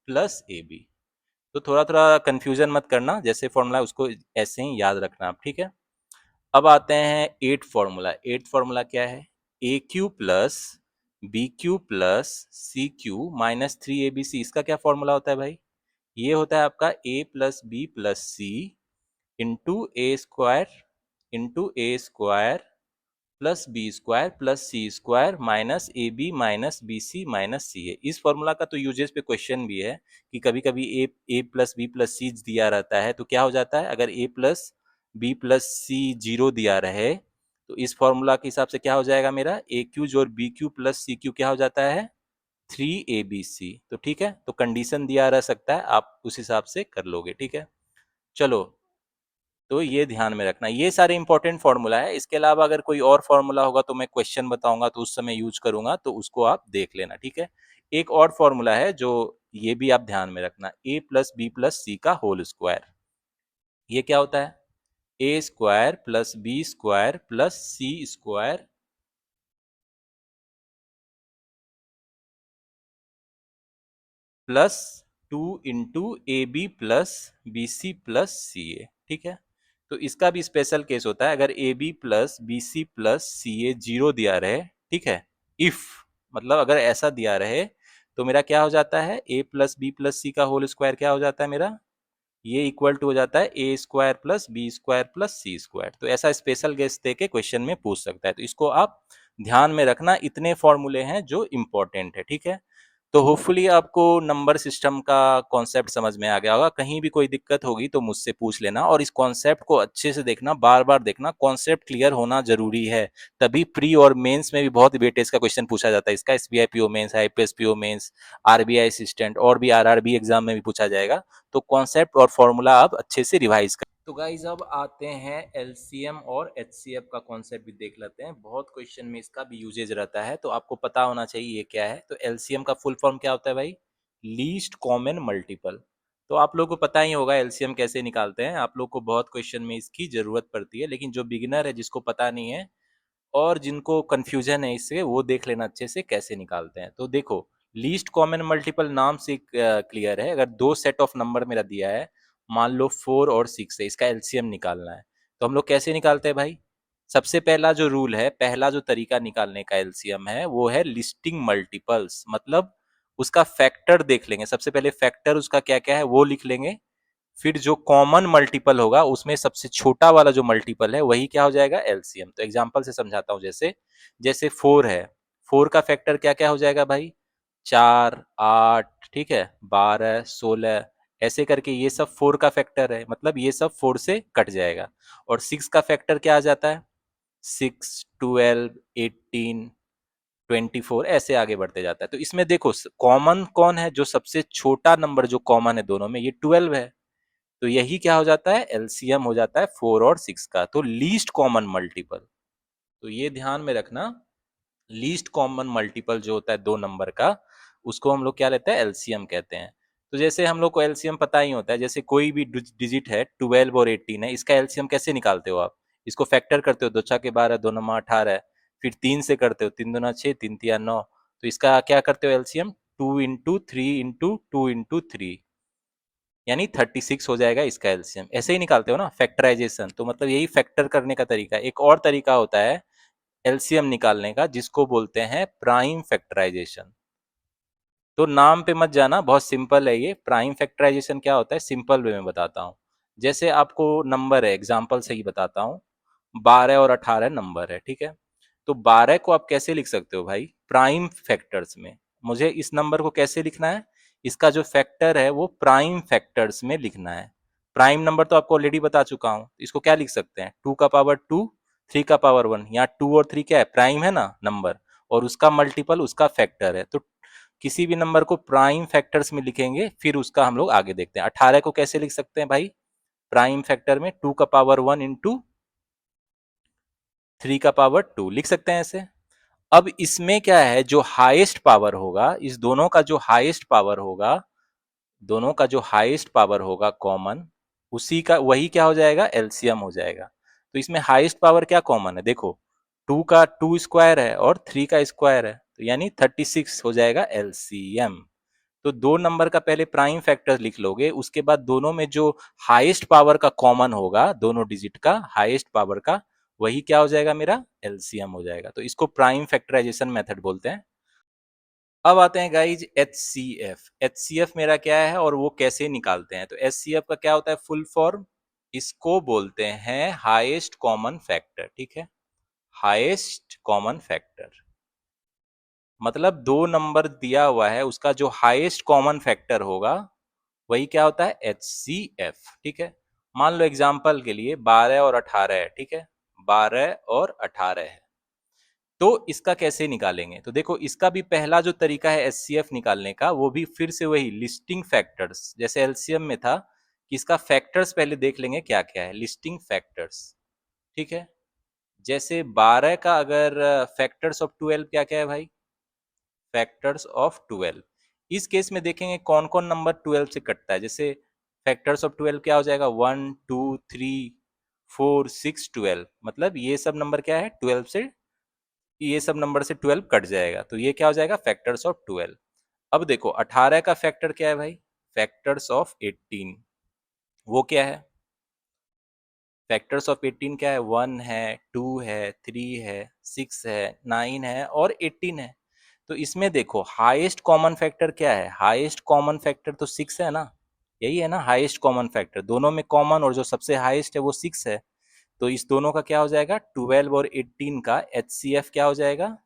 + ab। तो थोड़ा थोड़ा कंफ्यूजन मत करना, जैसे फॉर्मूला है उसको ऐसे ही याद रखना आप। ठीक है, अब आते हैं एट फॉर्मूला, एट फॉर्मूला क्या है, AQ + BQ + CQ - 3ABC, इसका क्या फॉर्मूला होता है भाई, ये होता है आपका a + b + c into a² plus b² plus c² minus AB minus BC minus CA। इस फॉर्मूला का तो यूजेस पे क्वेश्चन भी है कि कभी कभी a प्लस बी प्लस सी दिया रहता है, तो क्या हो जाता है, अगर a प्लस बी प्लस सी 0 दिया रहे तो इस फॉर्मूला के हिसाब से क्या हो जाएगा, मेरा AQ और BQ प्लस CQ क्या हो जाता है, 3ABC। तो ठीक है, तो कंडीशन दिया रह सकता है, आप उस हिसाब से कर लोगे। ठीक है, चलो, तो ये ध्यान में रखना, ये सारे इंपॉर्टेंट फॉर्मूला है, इसके अलावा अगर कोई और फॉर्मूला होगा तो मैं क्वेश्चन बताऊंगा तो उस समय यूज करूंगा, तो उसको आप देख लेना। ठीक है, एक और फॉर्मूला है जो ये भी आप ध्यान में रखना, a+b+c का होल स्क्वायर, ये क्या होता है, a² + b² + c² plus 2 into AB plus BC plus CA। ठीक है, तो इसका भी स्पेशल केस होता है, अगर AB plus BC plus CA 0 दिया रहे, ठीक है, इफ मतलब अगर ऐसा दिया रहे तो मेरा क्या हो जाता है, a + b + c का होल स्क्वायर क्या हो जाता है मेरा, ये इक्वल टू हो जाता है a square plus b square plus c square. तो ऐसा स्पेशल गेस दे के क्वेश्चन में पूछ सकता है, तो इसको आप ध्यान में रखना। इतने फॉर्मूले हैं जो इंपॉर्टेंट है, ठीक है। तो होपफुली आपको नंबर सिस्टम का कॉन्सेप्ट समझ में आ गया होगा। कहीं भी कोई दिक्कत होगी तो मुझसे पूछ लेना, और इस कॉन्सेप्ट को अच्छे से देखना, बार बार देखना। कॉन्सेप्ट क्लियर होना जरूरी है, तभी प्री और मेंस में भी बहुत वेटेज का क्वेश्चन पूछा जाता है। इसका SBI PO mains, IPS PO mains, RBI assistant और भी आरआरबी एग्जाम में भी पूछा जाएगा। तो कॉन्सेप्ट और फॉर्मूला आप अच्छे से रिवाइज कर। तो गाइज अब आते हैं एलसीएम और एचसीएफ का कॉन्सेप्ट भी देख लेते हैं। बहुत क्वेश्चन में इसका भी यूजेज रहता है, तो आपको पता होना चाहिए ये क्या है। तो एलसीएम का फुल फॉर्म क्या होता है भाई? Least common multiple. तो आप लोगों को पता ही होगा एलसीएम कैसे निकालते हैं। आप लोग को बहुत क्वेश्चन में इसकी जरूरत पड़ती है, लेकिन जो बिगिनर है, जिसको पता नहीं है और जिनको कंफ्यूजन है इससे, वो देख लेना अच्छे से कैसे निकालते हैं। तो देखो, लीस्ट कॉमन मल्टीपल नाम से क्लियर है। अगर दो सेट ऑफ नंबर मेरा दिया है, मान लो 4 और 6 है, इसका एलसीएम निकालना है, तो हम लोग कैसे निकालते हैं भाई? सबसे पहला जो रूल है, पहला जो तरीका निकालने का एलसीएम है, वो है लिस्टिंग मल्टीपल्स। मतलब उसका फैक्टर देख लेंगे। सबसे पहले फैक्टर उसका क्या क्या है वो लिख लेंगे, फिर जो कॉमन मल्टीपल होगा उसमें सबसे छोटा वाला जो मल्टीपल है वही क्या हो जाएगा? एलसीएम। तो एग्जांपल से समझाता हूं। जैसे जैसे 4 है, 4 का फैक्टर क्या क्या हो जाएगा भाई? 4, 8, ठीक है, 12, 16, ऐसे करके ये सब 4 का फैक्टर है, मतलब ये सब 4 से कट जाएगा। और 6 का फैक्टर क्या आ जाता है? 6, 12, 18, 24, ऐसे आगे बढ़ते जाता है। तो इसमें देखो, कॉमन कौन है? जो सबसे छोटा नंबर जो कॉमन है दोनों में, ये 12 है। तो यही क्या हो जाता है? एलसीएम हो जाता है 4 और 6 का। तो लीस्ट कॉमन मल्टीपल, तो ये ध्यान में रखना। लीस्ट कॉमन मल्टीपल जो होता है दो नंबर का, उसको हम लोग क्या लेते हैं? एलसीएम कहते हैं। तो जैसे हम लोग को एलसीएम पता ही होता है, जैसे कोई भी डिजिट है, 12 और 18 है, इसका एलसीएम कैसे निकालते हो आप? इसको फैक्टर करते हो, दो छके 12, दो नमा 18, फिर 3 से करते हो, 3 दूना 6, 3 तिया 9। तो इसका क्या करते हो एलसीएम? 2 इंटू 3 इंटू 2 इंटू 3, यानी 36 हो जाएगा इसका एलसीएम। ऐसे ही निकालते हो ना फैक्टराइजेशन। तो मतलब यही फैक्टर करने का तरीका। एक और तरीका होता है एलसीएम निकालने का, जिसको बोलते हैं प्राइम फैक्टराइजेशन। तो नाम पे मत जाना, बहुत सिंपल है ये। प्राइम फैक्टराइजेशन क्या होता है, सिंपल वे में बताता हूँ। जैसे आपको नंबर है, एग्जाम्पल से ही बताता हूँ। 12 और 18 नंबर है, ठीक है। तो 12 को आप कैसे लिख सकते हो भाई? प्राइम फैक्टर्स में। मुझे इस नंबर को कैसे लिखना है? इसका जो फैक्टर है वो प्राइम फैक्टर्स में लिखना है। प्राइम नंबर तो आपको ऑलरेडी बता चुका हूँ। इसको क्या लिख सकते हैं? 2 का पावर 2, 3 का पावर 1। यहाँ 2 और 3 क्या है? प्राइम है ना नंबर, और उसका मल्टीपल उसका फैक्टर है। तो किसी भी नंबर को प्राइम फैक्टर्स में लिखेंगे, फिर उसका हम लोग आगे देखते हैं। 18 को कैसे लिख सकते हैं भाई? प्राइम फैक्टर में 2 का पावर 1 इंटू 3 का पावर 2 लिख सकते हैं ऐसे। अब इसमें क्या है, जो हाईएस्ट पावर होगा, इस दोनों का जो हाईएस्ट पावर होगा, दोनों का जो हाईएस्ट पावर होगा कॉमन, उसी का वही क्या हो जाएगा? एलसीएम हो जाएगा। तो इसमें हाईएस्ट पावर क्या कॉमन है? देखो, 2 का 2 स्क्वायर है और 3 का स्क्वायर है, तो यानी 36 हो जाएगा एलसीएम। तो दो नंबर का पहले प्राइम फैक्टर लिख लोगे, उसके बाद दोनों में जो हाईएस्ट पावर का कॉमन होगा, दोनों डिजिट का हाईएस्ट पावर का, वही क्या हो जाएगा? मेरा एलसीएम हो जाएगा। तो इसको प्राइम फैक्टराइजेशन मेथड बोलते हैं। अब आते हैं गाइज एचसीएफ। एचसीएफ मेरा क्या है और वो कैसे निकालते हैं? तो एचसीएफ का क्या होता है फुल फॉर्म? इसको बोलते हैं हाईएस्ट कॉमन फैक्टर, ठीक है। हाईएस्ट कॉमन फैक्टर मतलब दो नंबर दिया हुआ है, उसका जो हाईएस्ट कॉमन फैक्टर होगा वही क्या होता है? एचसीएफ, ठीक है। मान लो एग्जाम्पल के लिए 12 और 18 है, ठीक है। 12 और 18 है, तो इसका कैसे निकालेंगे? तो देखो, इसका भी पहला जो तरीका है एचसीएफ निकालने का, वो भी फिर से वही लिस्टिंग फैक्टर्स, जैसे एलसीएम में था कि इसका फैक्टर्स पहले देख लेंगे क्या क्या है, लिस्टिंग फैक्टर्स, ठीक है। जैसे 12 का अगर फैक्टर्स ऑफ 12 क्या क्या है भाई? फैक्टर्स ऑफ 12, इस केस में देखेंगे कौन कौन नंबर 12 से कटता है। जैसे फैक्टर्स ऑफ 12 क्या हो जाएगा? 1, 2, 3, 4, 6, 12, मतलब ये सब नंबर क्या है? 12 से, ये सब नंबर से 12 कट जाएगा, तो ये क्या हो जाएगा? Factors of 12। अब देखो 18 का फैक्टर क्या है भाई? फैक्टर्स ऑफ 18, वो क्या है? फैक्टर्स ऑफ 18 क्या है? 1 है, 2 है, 3 है, 6 है, 9 है और 18 है। तो इसमें देखो हाईएस्ट कॉमन फैक्टर क्या है? हाईएस्ट कॉमन फैक्टर तो 6 है ना, यही है ना हाईएस्ट कॉमन फैक्टर, दोनों में कॉमन और जो सबसे हाईएस्ट है वो 6 है। तो इस दोनों का क्या हो जाएगा, 12 और 18 का HCF क्या हो जाएगा,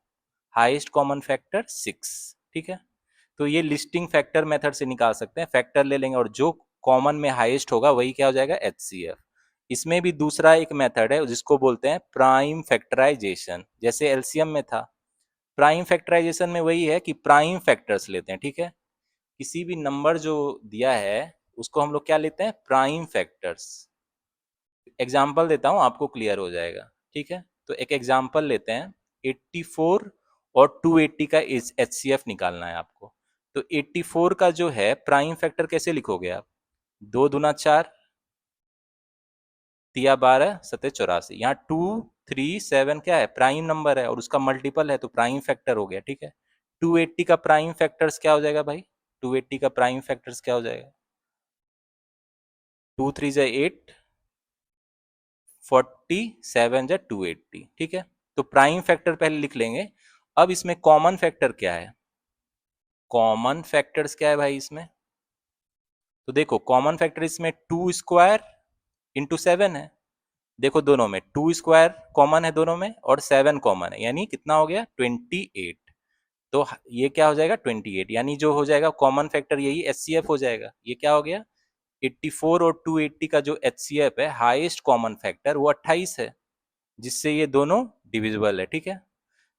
हाईएस्ट कॉमन फैक्टर 6। ठीक है, तो ये लिस्टिंग फैक्टर मेथड से निकाल सकते हैं, फैक्टर ले लेंगे और जो कॉमन में हाईएस्ट होगा वही क्या हो जाएगा, HCF। इसमें भी दूसरा एक मेथड है जिसको बोलते हैं प्राइम फैक्टराइजेशन, जैसे एलसीएम में था। प्राइम फैक्टराइजेशन में वही है कि प्राइम फैक्टर्स लेते हैं, ठीक है, किसी भी नंबर जो दिया है उसको हम लोग क्या लेते हैं, प्राइम फैक्टर्स। एग्जाम्पल देता हूँ आपको क्लियर हो जाएगा, ठीक है। तो एक एग्जाम्पल लेते हैं, 84 और 280 का HCF निकालना है आपको। तो 84 का जो है प्राइम फैक्टर कैसे लिखोगे आप, 2 दूना 4, तिया 12, सते 84। यहाँ 2 3 7 क्या है, प्राइम नंबर है और उसका मल्टीपल है तो प्राइम फैक्टर हो गया, ठीक है। 280 का प्राइम फैक्टर्स क्या हो जाएगा भाई, 280 का प्राइम फैक्टर्स क्या हो जाएगा, 2 3 जा 8, 47 जा 280, ठीक है। तो प्राइम फैक्टर पहले लिख लेंगे। अब इसमें कॉमन फैक्टर क्या है, कॉमन फैक्टर्स क्या है भाई इसमें, तो देखो कॉमन फैक्टर इसमें 2 स्क्वायर इंटू 7 है। देखो दोनों में 2 स्क्वायर कॉमन है दोनों में और 7 कॉमन है, यानी कितना हो गया 28। तो ये क्या हो जाएगा 28, यानी जो हो जाएगा कॉमन फैक्टर यही HCF हो जाएगा। ये क्या हो गया 84 और 280 का जो HCF है हाईएस्ट कॉमन फैक्टर वो 28 है, जिससे ये दोनों डिविजिबल है, ठीक है।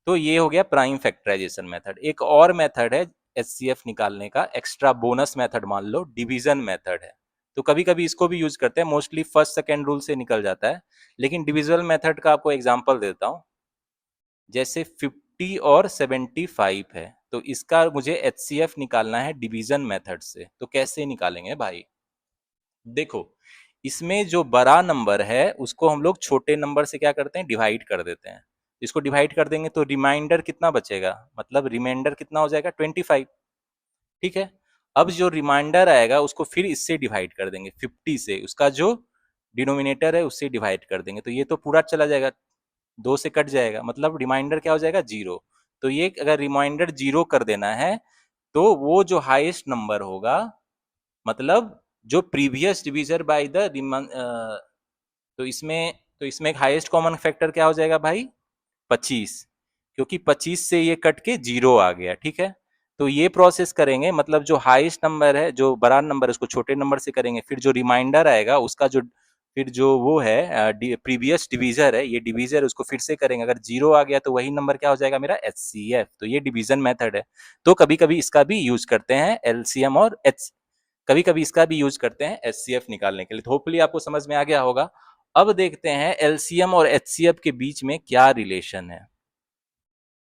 तो ये हो गया प्राइम फैक्टराइजेशन मेथड। एक और मेथड है HCF निकालने का, एक्स्ट्रा बोनस मेथड मान लो, डिवीजन मेथड है। तो कभी कभी इसको भी यूज करते हैं, मोस्टली फर्स्ट सेकेंड रूल से निकल जाता है, लेकिन डिविजिबल मेथड का आपको एग्जांपल देता हूं। जैसे 50 और 75 है, तो इसका मुझे HCF निकालना है डिवीजन मेथड से। तो कैसे निकालेंगे भाई, देखो इसमें जो बड़ा नंबर है उसको हम लोग छोटे नंबर से क्या करते हैं, डिवाइड कर देते हैं। इसको डिवाइड कर देंगे तो रिमाइंडर कितना बचेगा, मतलब रिमाइंडर कितना हो जाएगा 25, ठीक है। अब जो रिमाइंडर आएगा उसको फिर इससे डिवाइड कर देंगे 50 से, उसका जो डिनोमिनेटर है उससे डिवाइड कर देंगे, तो ये तो पूरा चला जाएगा, 2 से कट जाएगा, मतलब रिमाइंडर क्या हो जाएगा 0। तो ये अगर रिमाइंडर 0 कर देना है तो वो जो हाईएस्ट नंबर होगा, मतलब जो प्रीवियस डिविजर बाय द, तो इसमें एक हाईएस्ट कॉमन फैक्टर क्या हो जाएगा भाई 25, क्योंकि 25 से ये कट के 0 आ गया, ठीक है। तो ये प्रोसेस करेंगे, मतलब जो हाईएस्ट नंबर है, जो बड़ा नंबर है उसको छोटे नंबर से करेंगे, फिर जो रिमाइंडर आएगा उसका जो फिर जो वो है प्रीवियस डिवीजर है, ये डिवीजर उसको फिर से करेंगे, अगर 0 आ गया तो वही नंबर क्या हो जाएगा मेरा HCF। तो ये डिवीजन मेथड है। तो कभी कभी इसका भी यूज करते हैं LCM और एच, कभी कभी इसका भी यूज करते हैं HCF निकालने के लिए। तो होपफुली आपको समझ में आ गया होगा। अब देखते हैं LCM और HCF के बीच में क्या रिलेशन है।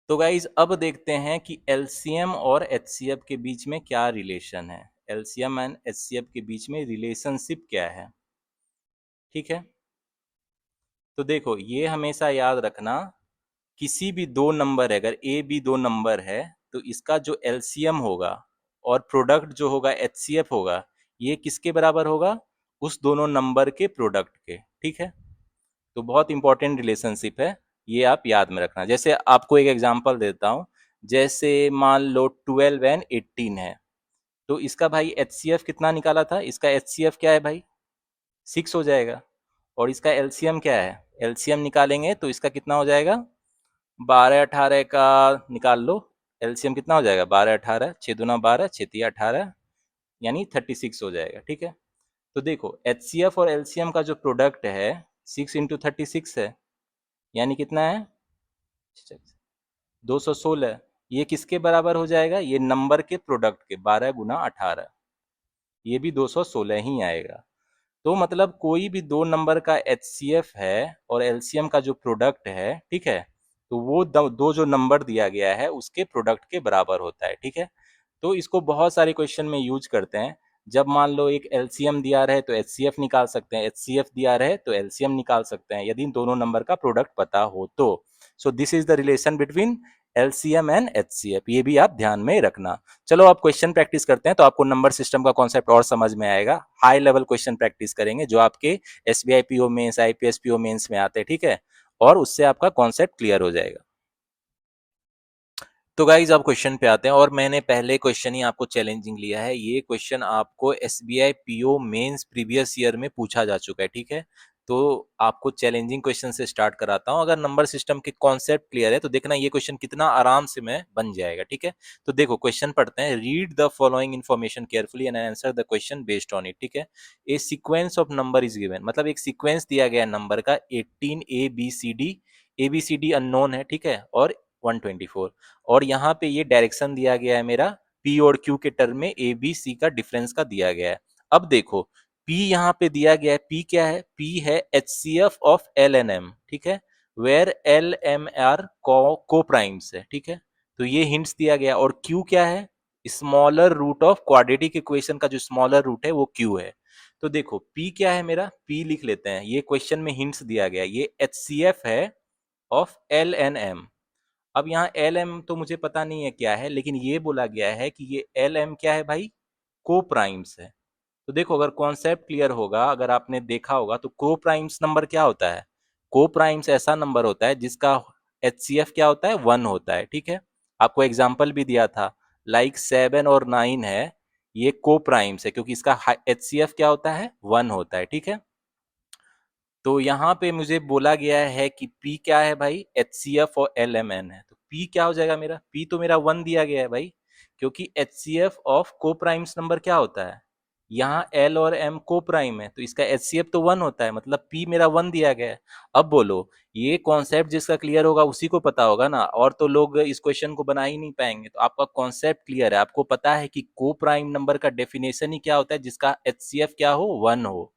तो गाइज अब देखते हैं कि LCM और HCF के बीच में क्या रिलेशन है, LCM एंड HCF के बीच में रिलेशनशिप क्या है, ठीक है। तो देखो ये हमेशा याद रखना, किसी भी दो नंबर है, अगर ए बी दो नंबर है तो इसका जो LCM होगा और प्रोडक्ट जो होगा HCF होगा, ये किसके बराबर होगा, उस दोनों नंबर के प्रोडक्ट के, ठीक है। तो बहुत इंपॉर्टेंट रिलेशनशिप है, ये आप याद में रखना। जैसे आपको एक एग्जांपल देता हूँ, जैसे मान लो 12 एंड 18 है, तो इसका भाई HCF कितना निकाला था, इसका HCF क्या है भाई 6 हो जाएगा, और इसका LCM क्या है, LCM निकालेंगे तो इसका कितना हो जाएगा 12 18 का निकाल लो, LCM कितना हो जाएगा 12 18, 6 दूना 12, 6 तिया 18, यानी 36 हो जाएगा, ठीक है। तो देखो HCF और LCM का जो प्रोडक्ट है 6 इंटू 36 है, यानी कितना है 216। ये किसके बराबर हो जाएगा, ये नंबर के प्रोडक्ट के, 12 गुना 18, ये भी 216 ही आएगा। तो मतलब कोई भी दो नंबर का HCF है और LCM का जो प्रोडक्ट है, ठीक है, तो वो दो जो नंबर दिया गया है उसके प्रोडक्ट के बराबर होता है, ठीक है। तो इसको बहुत सारे क्वेश्चन में यूज करते हैं। जब मान लो एक LCM दिया रहे तो HCF निकाल सकते हैं, HCF दिया रहे तो LCM निकाल सकते हैं, यदि दोनों नंबर का प्रोडक्ट पता हो तो। So this is the relation between LCM and HCF, ये भी आप ध्यान में रखना। चलो आप क्वेश्चन प्रैक्टिस करते हैं तो आपको नंबर सिस्टम का कॉन्सेप्ट और समझ में आएगा। हाई लेवल क्वेश्चन प्रैक्टिस करेंगे जो आपके SBI PO mains, IPS PO mains में आते हैं, ठीक है, और उससे आपका कॉन्सेप्ट क्लियर हो जाएगा। तो गाइज अब क्वेश्चन पे आते हैं, और मैंने पहले क्वेश्चन ही आपको चैलेंजिंग लिया है। ये क्वेश्चन आपको SBI PO mains previous year में पूछा जा चुका है, ठीक है। तो आपको चैलेंजिंग क्वेश्चन से स्टार्ट कराता हूँ। अगर नंबर सिस्टम के कॉन्सेप्ट क्लियर है तो देखना ये क्वेश्चन कितना आराम से मैं बन जाएगा, ठीक है। तो देखो क्वेश्चन पढ़ते हैं। Read the following information carefully and answer the question based on it, ठीक है। A sequence of number is given, मतलब एक सीक्वेंस दिया गया है नंबर का 18 A B C D unknown है, ठीक है, और 124। और यहाँ पे ये डायरेक्शन दिया गया है मेरा पी और क्यू के टर्म में ए बी सी का डिफरेंस का दिया गया है। अब देखो पी यहाँ पे दिया गया है, पी क्या है, पी है H C F of l and m, ठीक है, where l m are coprimes है, ठीक है। तो ये हिंट्स दिया गया। और क्यू क्या है, smaller root of quadratic equation का जो स्मॉलर रूट है वो क्यू है। तो देखो पी क्या है मेरा, पी लिख लेते हैं, ये क्वेश्चन में हिंट्स दिया गया, ये एच सी एफ है ऑफ एल एन एम। अब यहाँ एल एम तो मुझे पता नहीं है क्या है, लेकिन ये बोला गया है कि ये एल एम क्या है भाई, को प्राइम्स है। तो देखो अगर कॉन्सेप्ट क्लियर होगा, अगर आपने देखा होगा तो को प्राइम्स नंबर क्या होता है, को प्राइम्स ऐसा नंबर होता है जिसका एच सी एफ क्या होता है, 1 होता है, ठीक है। आपको एग्जाम्पल भी दिया था, लाइक 7 और 9 है, ये को प्राइम्स है क्योंकि इसका एच सी एफ क्या होता है, 1 होता है, ठीक है। तो यहाँ पे मुझे बोला गया है कि P क्या है भाई, एच सी एफ और एल एम एन है। तो P क्या हो जाएगा मेरा, P तो मेरा 1 दिया गया है भाई, क्योंकि एच सी एफ ऑफ को प्राइम्स नंबर क्या होता है, यहाँ L और M को प्राइम है तो इसका एच सी एफ तो 1 होता है, मतलब P मेरा 1 दिया गया है। अब बोलो ये कॉन्सेप्ट जिसका क्लियर होगा उसी को पता होगा ना, और तो लोग इस क्वेश्चन को बना ही नहीं पाएंगे। तो आपका कॉन्सेप्ट क्लियर है, आपको पता है कि को प्राइम नंबर का डेफिनेशन ही क्या होता है, जिसका एच सी एफ क्या हो, 1 हो।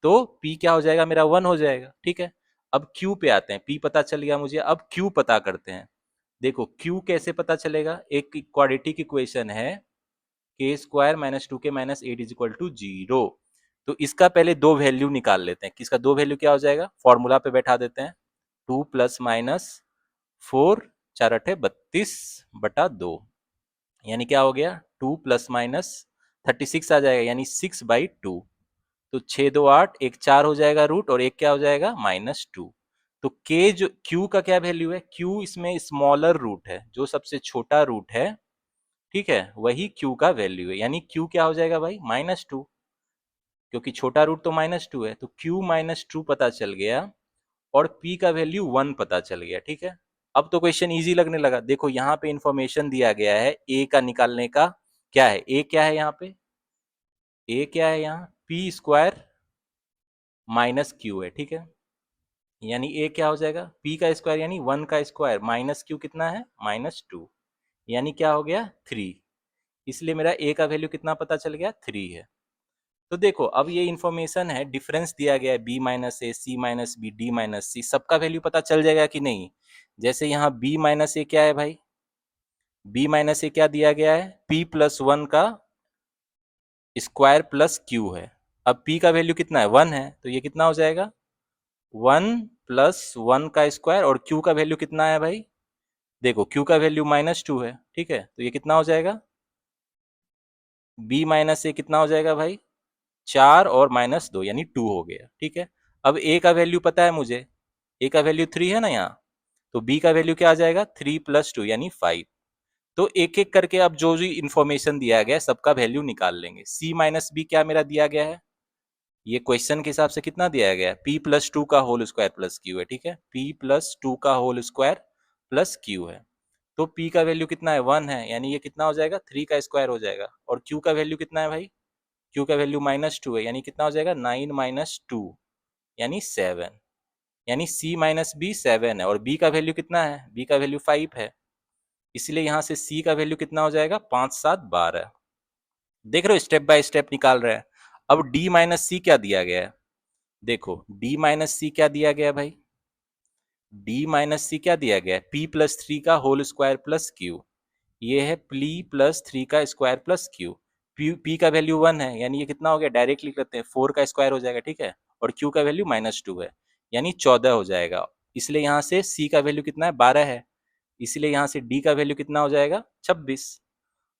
तो P क्या हो जाएगा मेरा, 1 हो जाएगा, ठीक है। अब Q पे आते हैं, P पता चल गया मुझे, अब Q पता करते हैं। देखो Q कैसे पता चलेगा, एक क्वाड्रेटिक इक्वेशन है k square minus 2k minus 8 is equal to 0। तो इसका पहले दो वैल्यू निकाल लेते हैं, किसका दो वैल्यू क्या हो जाएगा, फॉर्मूला पे बैठा देते हैं, 2 प्लस माइनस 4 4 अठे 32/2, यानी क्या हो गया, 2 प्लस माइनस 36 आ जाएगा, यानी 6/2। तो 6 2 8, एक 4 हो जाएगा रूट, और एक क्या हो जाएगा, -2। तो के जो क्यू का क्या वैल्यू है, क्यू इसमें स्मॉलर रूट है, जो सबसे छोटा रूट है, ठीक है, वही क्यू का वैल्यू है, यानी क्यू क्या हो जाएगा भाई, -2, क्योंकि छोटा रूट तो -2 है। तो क्यू -2 पता चल गया, और पी का वैल्यू 1 पता चल गया, ठीक है। अब तो क्वेश्चन इजी लगने लगा। देखो यहाँ पे इंफॉर्मेशन दिया गया है ए का निकालने का, क्या है, ए क्या है यहाँ पे, ए क्या है यहाँ, पी स्क्वायर माइनस क्यू है, ठीक है। यानी ए क्या हो जाएगा, पी का स्क्वायर यानी 1 का स्क्वायर माइनस क्यू कितना है, -2, यानी क्या हो गया, 3। इसलिए मेरा ए का वैल्यू कितना पता चल गया, 3 है। तो देखो अब ये इन्फॉर्मेशन है, डिफरेंस दिया गया है बी माइनस ए, सी माइनस बी, डी माइनस सी, सबका वैल्यू पता चल जाएगा कि नहीं। जैसे यहाँ बी माइनस ए क्या है भाई, बी माइनस ए क्या दिया गया है, पी प्लस 1 का स्क्वायर प्लस क्यू है। अब पी का वैल्यू कितना है, 1 है, तो ये कितना हो जाएगा, 1 प्लस 1 का स्क्वायर, और क्यू का वैल्यू कितना है भाई, देखो क्यू का वैल्यू -2 है, ठीक है। तो ये कितना हो जाएगा, बी माइनस ए कितना हो जाएगा भाई, 4 और -2 यानी 2 हो गया, ठीक है। अब ए का वैल्यू पता है मुझे, ए का वैल्यू 3 है ना यहाँ, तो बी का वैल्यू क्या आ जाएगा, 3 + 2 यानी 5। तो एक एक करके अब जो जो इन्फॉर्मेशन दिया गया है सबका वैल्यू निकाल लेंगे। सी माइनस बी क्या मेरा दिया गया है, ये क्वेश्चन के हिसाब से कितना दिया गया है, p + 2 का होल स्क्वायर प्लस क्यू है, ठीक है, p + 2 का होल स्क्वायर प्लस क्यू है। तो p का वैल्यू कितना है, 1 है, यानी ये कितना हो जाएगा, 3 का स्क्वायर हो जाएगा। और q का वैल्यू कितना है भाई, q का वैल्यू -2 है, यानी कितना हो जाएगा, 9 - 2 यानी 7, यानी c माइनस बी 7 है। और b का वैल्यू कितना है, b का वैल्यू 5 है, इसलिए यहाँ से c का वैल्यू कितना हो जाएगा, 5 7 12। देख रहे हो, स्टेप बाय स्टेप निकाल रहे हैं। अब d माइनस सी क्या दिया गया है, देखो d माइनस सी क्या दिया गया भाई, d माइनस सी क्या दिया गया है, p + 3 का होल स्क्वायर प्लस क्यू, ये है p + 3 का स्क्वायर प्लस क्यू। p का वैल्यू 1 है, यानी ये कितना हो गया, डायरेक्ट लिख लेते हैं, 4 का स्क्वायर हो जाएगा, ठीक है। और q का वैल्यू -2 है, यानी 14 हो जाएगा। इसलिए यहाँ से c का वैल्यू कितना है, 12 है, इसलिए यहाँ से d का वैल्यू कितना हो जाएगा, 26।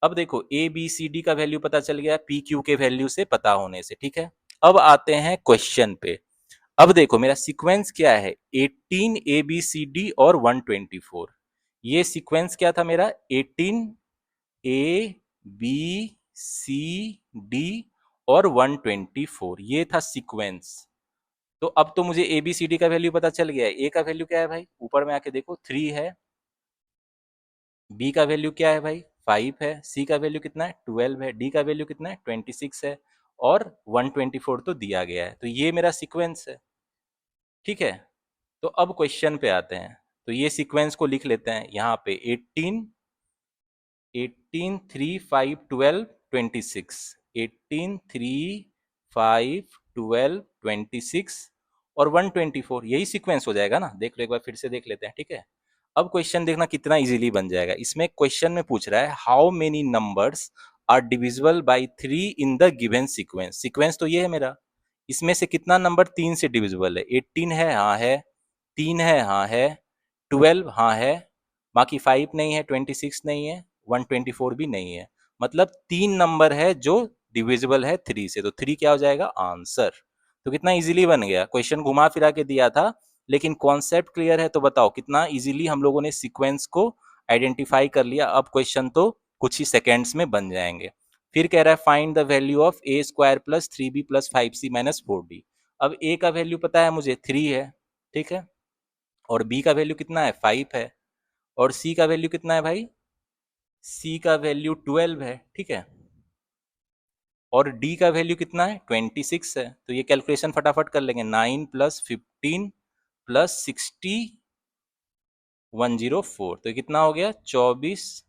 अब देखो ए बी सी डी का वैल्यू पता चल गया पी क्यू के वैल्यू से पता होने से, ठीक है। अब आते हैं क्वेश्चन पे। अब देखो मेरा सीक्वेंस क्या है, 18 ए बी सी डी और 124। ये सीक्वेंस क्या था मेरा, 18 ए बी सी डी और 124, ये था सीक्वेंस। तो अब तो मुझे ए बी सी डी का वैल्यू पता चल गया है। ए का वैल्यू क्या है भाई, ऊपर में आके देखो 3 है। बी का वैल्यू क्या है भाई, 5 है। सी का वैल्यू कितना है, 12 है। डी का वैल्यू कितना है, 26 है। और 124 तो दिया गया है, तो ये मेरा सीक्वेंस है। ठीक है, तो अब क्वेश्चन पे आते हैं। तो ये सीक्वेंस को लिख लेते हैं यहाँ पे, 18 18 3 5 12 26, 18 3 5 12 26 और 124, यही सीक्वेंस हो जाएगा ना। देख लो एक बार फिर से देख लेते हैं, ठीक है। अब क्वेश्चन देखना कितना इजीली बन जाएगा। इसमें क्वेश्चन में पूछ रहा है how many numbers are divisible by 3 in the given sequence. Sequence तो ये है मेरा, इसमें से कितना नंबर 3 से डिविजिबल है। 18 है, हाँ है। 3 है, हाँ है। 12 हाँ है। बाकी 5 नहीं है, 26 नहीं है, 124 भी नहीं है। मतलब 3 नंबर है जो डिविजिबल है 3 से, तो 3 क्या हो जाएगा, आंसर। तो कितना इजीली बन गया। क्वेश्चन घुमा फिरा के दिया था, लेकिन कॉन्सेप्ट क्लियर है। तो बताओ कितना इजीली हम लोगों ने सीक्वेंस को आइडेंटिफाई कर लिया। अब क्वेश्चन तो कुछ ही सेकेंड्स में बन जाएंगे। फिर कह रहा है find the value of A square plus 3b plus 5c minus 4d। अब ए का वैल्यू पता है मुझे, 3 है। ठीक है, और बी का वैल्यू कितना है, 5 है। और सी का वैल्यू कितना है भाई, सी का वैल्यू 12 है। ठीक है, और डी का वैल्यू कितना है, 26 है। तो ये कैलकुलेशन फटाफट कर लेंगे, 9 प्लस 15 प्लस 60 104, तो कितना हो गया 24।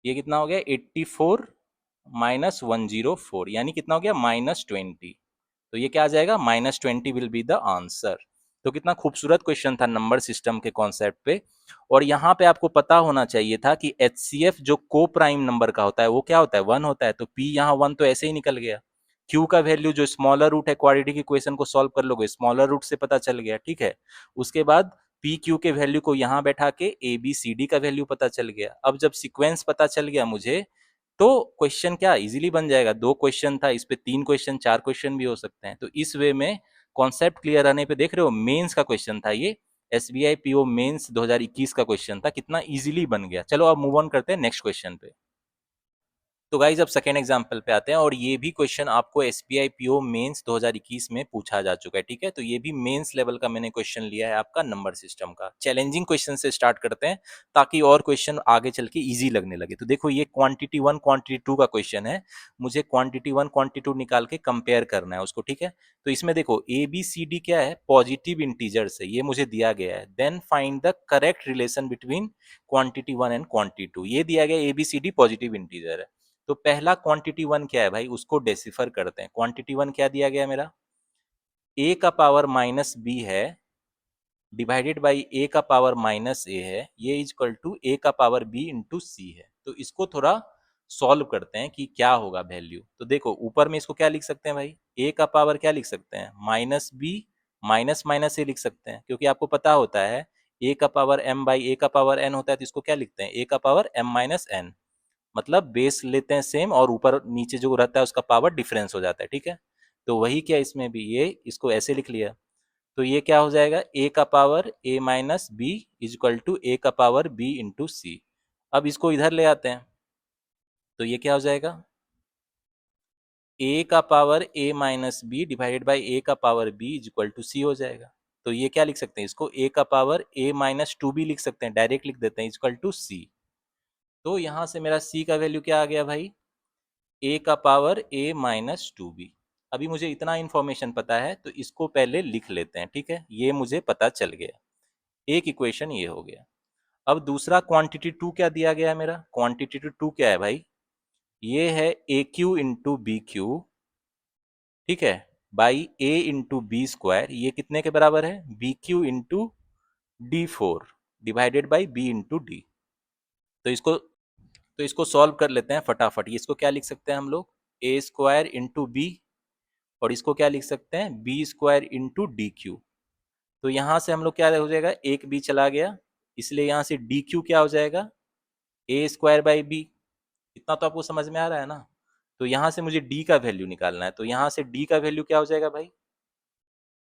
ये कितना हो गया 84 माइनस 104, यानी कितना हो गया -20। तो ये क्या आ जाएगा, -20 विल बी द आंसर। तो कितना खूबसूरत क्वेश्चन था नंबर सिस्टम के कॉन्सेप्ट पे। और यहाँ पे आपको पता होना चाहिए था कि HCF जो को प्राइम नंबर का होता है वो क्या होता है, 1 होता है। तो P यहाँ 1 तो ऐसे ही निकल गया। Q का वैल्यू जो स्मॉलर रूट है, क्वाड्रेटिक इक्वेशन को सॉल्व कर लोगे, स्मॉलर रूट से पता चल गया। ठीक है, उसके बाद पी क्यू के वैल्यू को यहाँ बैठा के ए बी सी डी का वैल्यू पता चल गया। अब जब सीक्वेंस पता चल गया मुझे, तो क्वेश्चन क्या इजीली बन जाएगा। 2 क्वेश्चन था, इस पे 3 क्वेश्चन 4 क्वेश्चन भी हो सकते हैं। तो इस वे में कॉन्सेप्ट क्लियर रहने पे, देख रहे हो मेंस का क्वेश्चन था ये, एसबीआई पीओ मेंस 2021 का क्वेश्चन था, कितना इजीली बन गया। चलो अब मूव ऑन करते हैं नेक्स्ट क्वेश्चन पे। तो गाइज अब सेकेंड एग्जाम्पल पे आते हैं, और ये भी क्वेश्चन आपको एसबीआई पीओ मेंस 2021 में पूछा जा चुका है। ठीक है, तो ये भी मेंस लेवल का मैंने क्वेश्चन लिया है आपका नंबर सिस्टम का। चैलेंजिंग क्वेश्चन से स्टार्ट करते हैं ताकि और क्वेश्चन आगे चल के ईजी लगने लगे। तो देखो ये क्वांटिटी 1 क्वांटिटी 2 का क्वेश्चन है। मुझे क्वांटिटी 1 क्वांटिटी 2 निकाल के कंपेयर करना है उसको। ठीक है, तो इसमें देखो ए बी सी डी क्या है, पॉजिटिव इंटीजर्स है, ये मुझे दिया गया है। Then find the correct relation between quantity 1 and quantity 2, ये दिया गया a B C d positive integer है। तो पहला क्वांटिटी 1 क्या है भाई, उसको डेसिफर करते हैं। क्वांटिटी 1 क्या दिया गया मेरा, a का पावर माइनस बी है डिवाइडेड बाई a का पावर माइनस ए है, ये इजक्वल टू a का पावर b इंटू सी है। तो इसको थोड़ा सॉल्व करते हैं कि क्या होगा वैल्यू। तो देखो ऊपर में इसको क्या लिख सकते हैं भाई, a का पावर क्या लिख सकते हैं, माइनस बी माइनस माइनस ए लिख सकते हैं, क्योंकि आपको पता होता है a का पावर m बाई a का पावर n होता है। तो इसको क्या लिखते हैं, a का पावर m माइनस n, मतलब बेस लेते हैं सेम और ऊपर नीचे जो रहता है उसका पावर डिफरेंस हो जाता है। ठीक है, तो वही क्या इसमें भी, ये इसको ऐसे लिख लिया। तो ये क्या हो जाएगा, a का power a minus b is equal to a का पावर b इंटू सी। अब इसको इधर ले आते हैं, तो ये क्या हो जाएगा, a का power a minus b divided by a का power b is equal to c हो जाएगा। तो ये क्या लिख सकते हैं, इसको a का power a minus two b लिख सकते हैं, डायरेक्ट लिख देते हैं, इज इक्वल टू सी। तो यहाँ से मेरा c का वैल्यू क्या आ गया भाई, a का power a minus two b. अभी मुझे इतना इन्फॉर्मेशन पता है तो इसको पहले लिख लेते हैं। ठीक है, ये मुझे पता चल गया, एक इक्वेशन ये हो गया। अब दूसरा क्वांटिटी 2 क्या दिया गया है मेरा, क्वांटिटी 2 क्या है भाई, ये है a q into b q, ठीक है, by a into b square, ये कितने के बराबर है, b q into d 4 divided by b into d. तो इसको सॉल्व कर लेते हैं फटाफट। इसको क्या लिख सकते हैं हम लोग, ए स्क्वायर इंटू बी, और इसको क्या लिख सकते हैं, b square into d q. तो यहाँ से हम लोग क्या हो जाएगा, एक बी चला गया, इसलिए यहाँ से डी क्यू क्या हो जाएगा, ए स्क्वायर बाई बी। इतना तो आपको समझ में आ रहा है ना। तो यहाँ से मुझे डी का वैल्यू निकालना है, तो यहाँ से डी का वैल्यू क्या हो जाएगा भाई,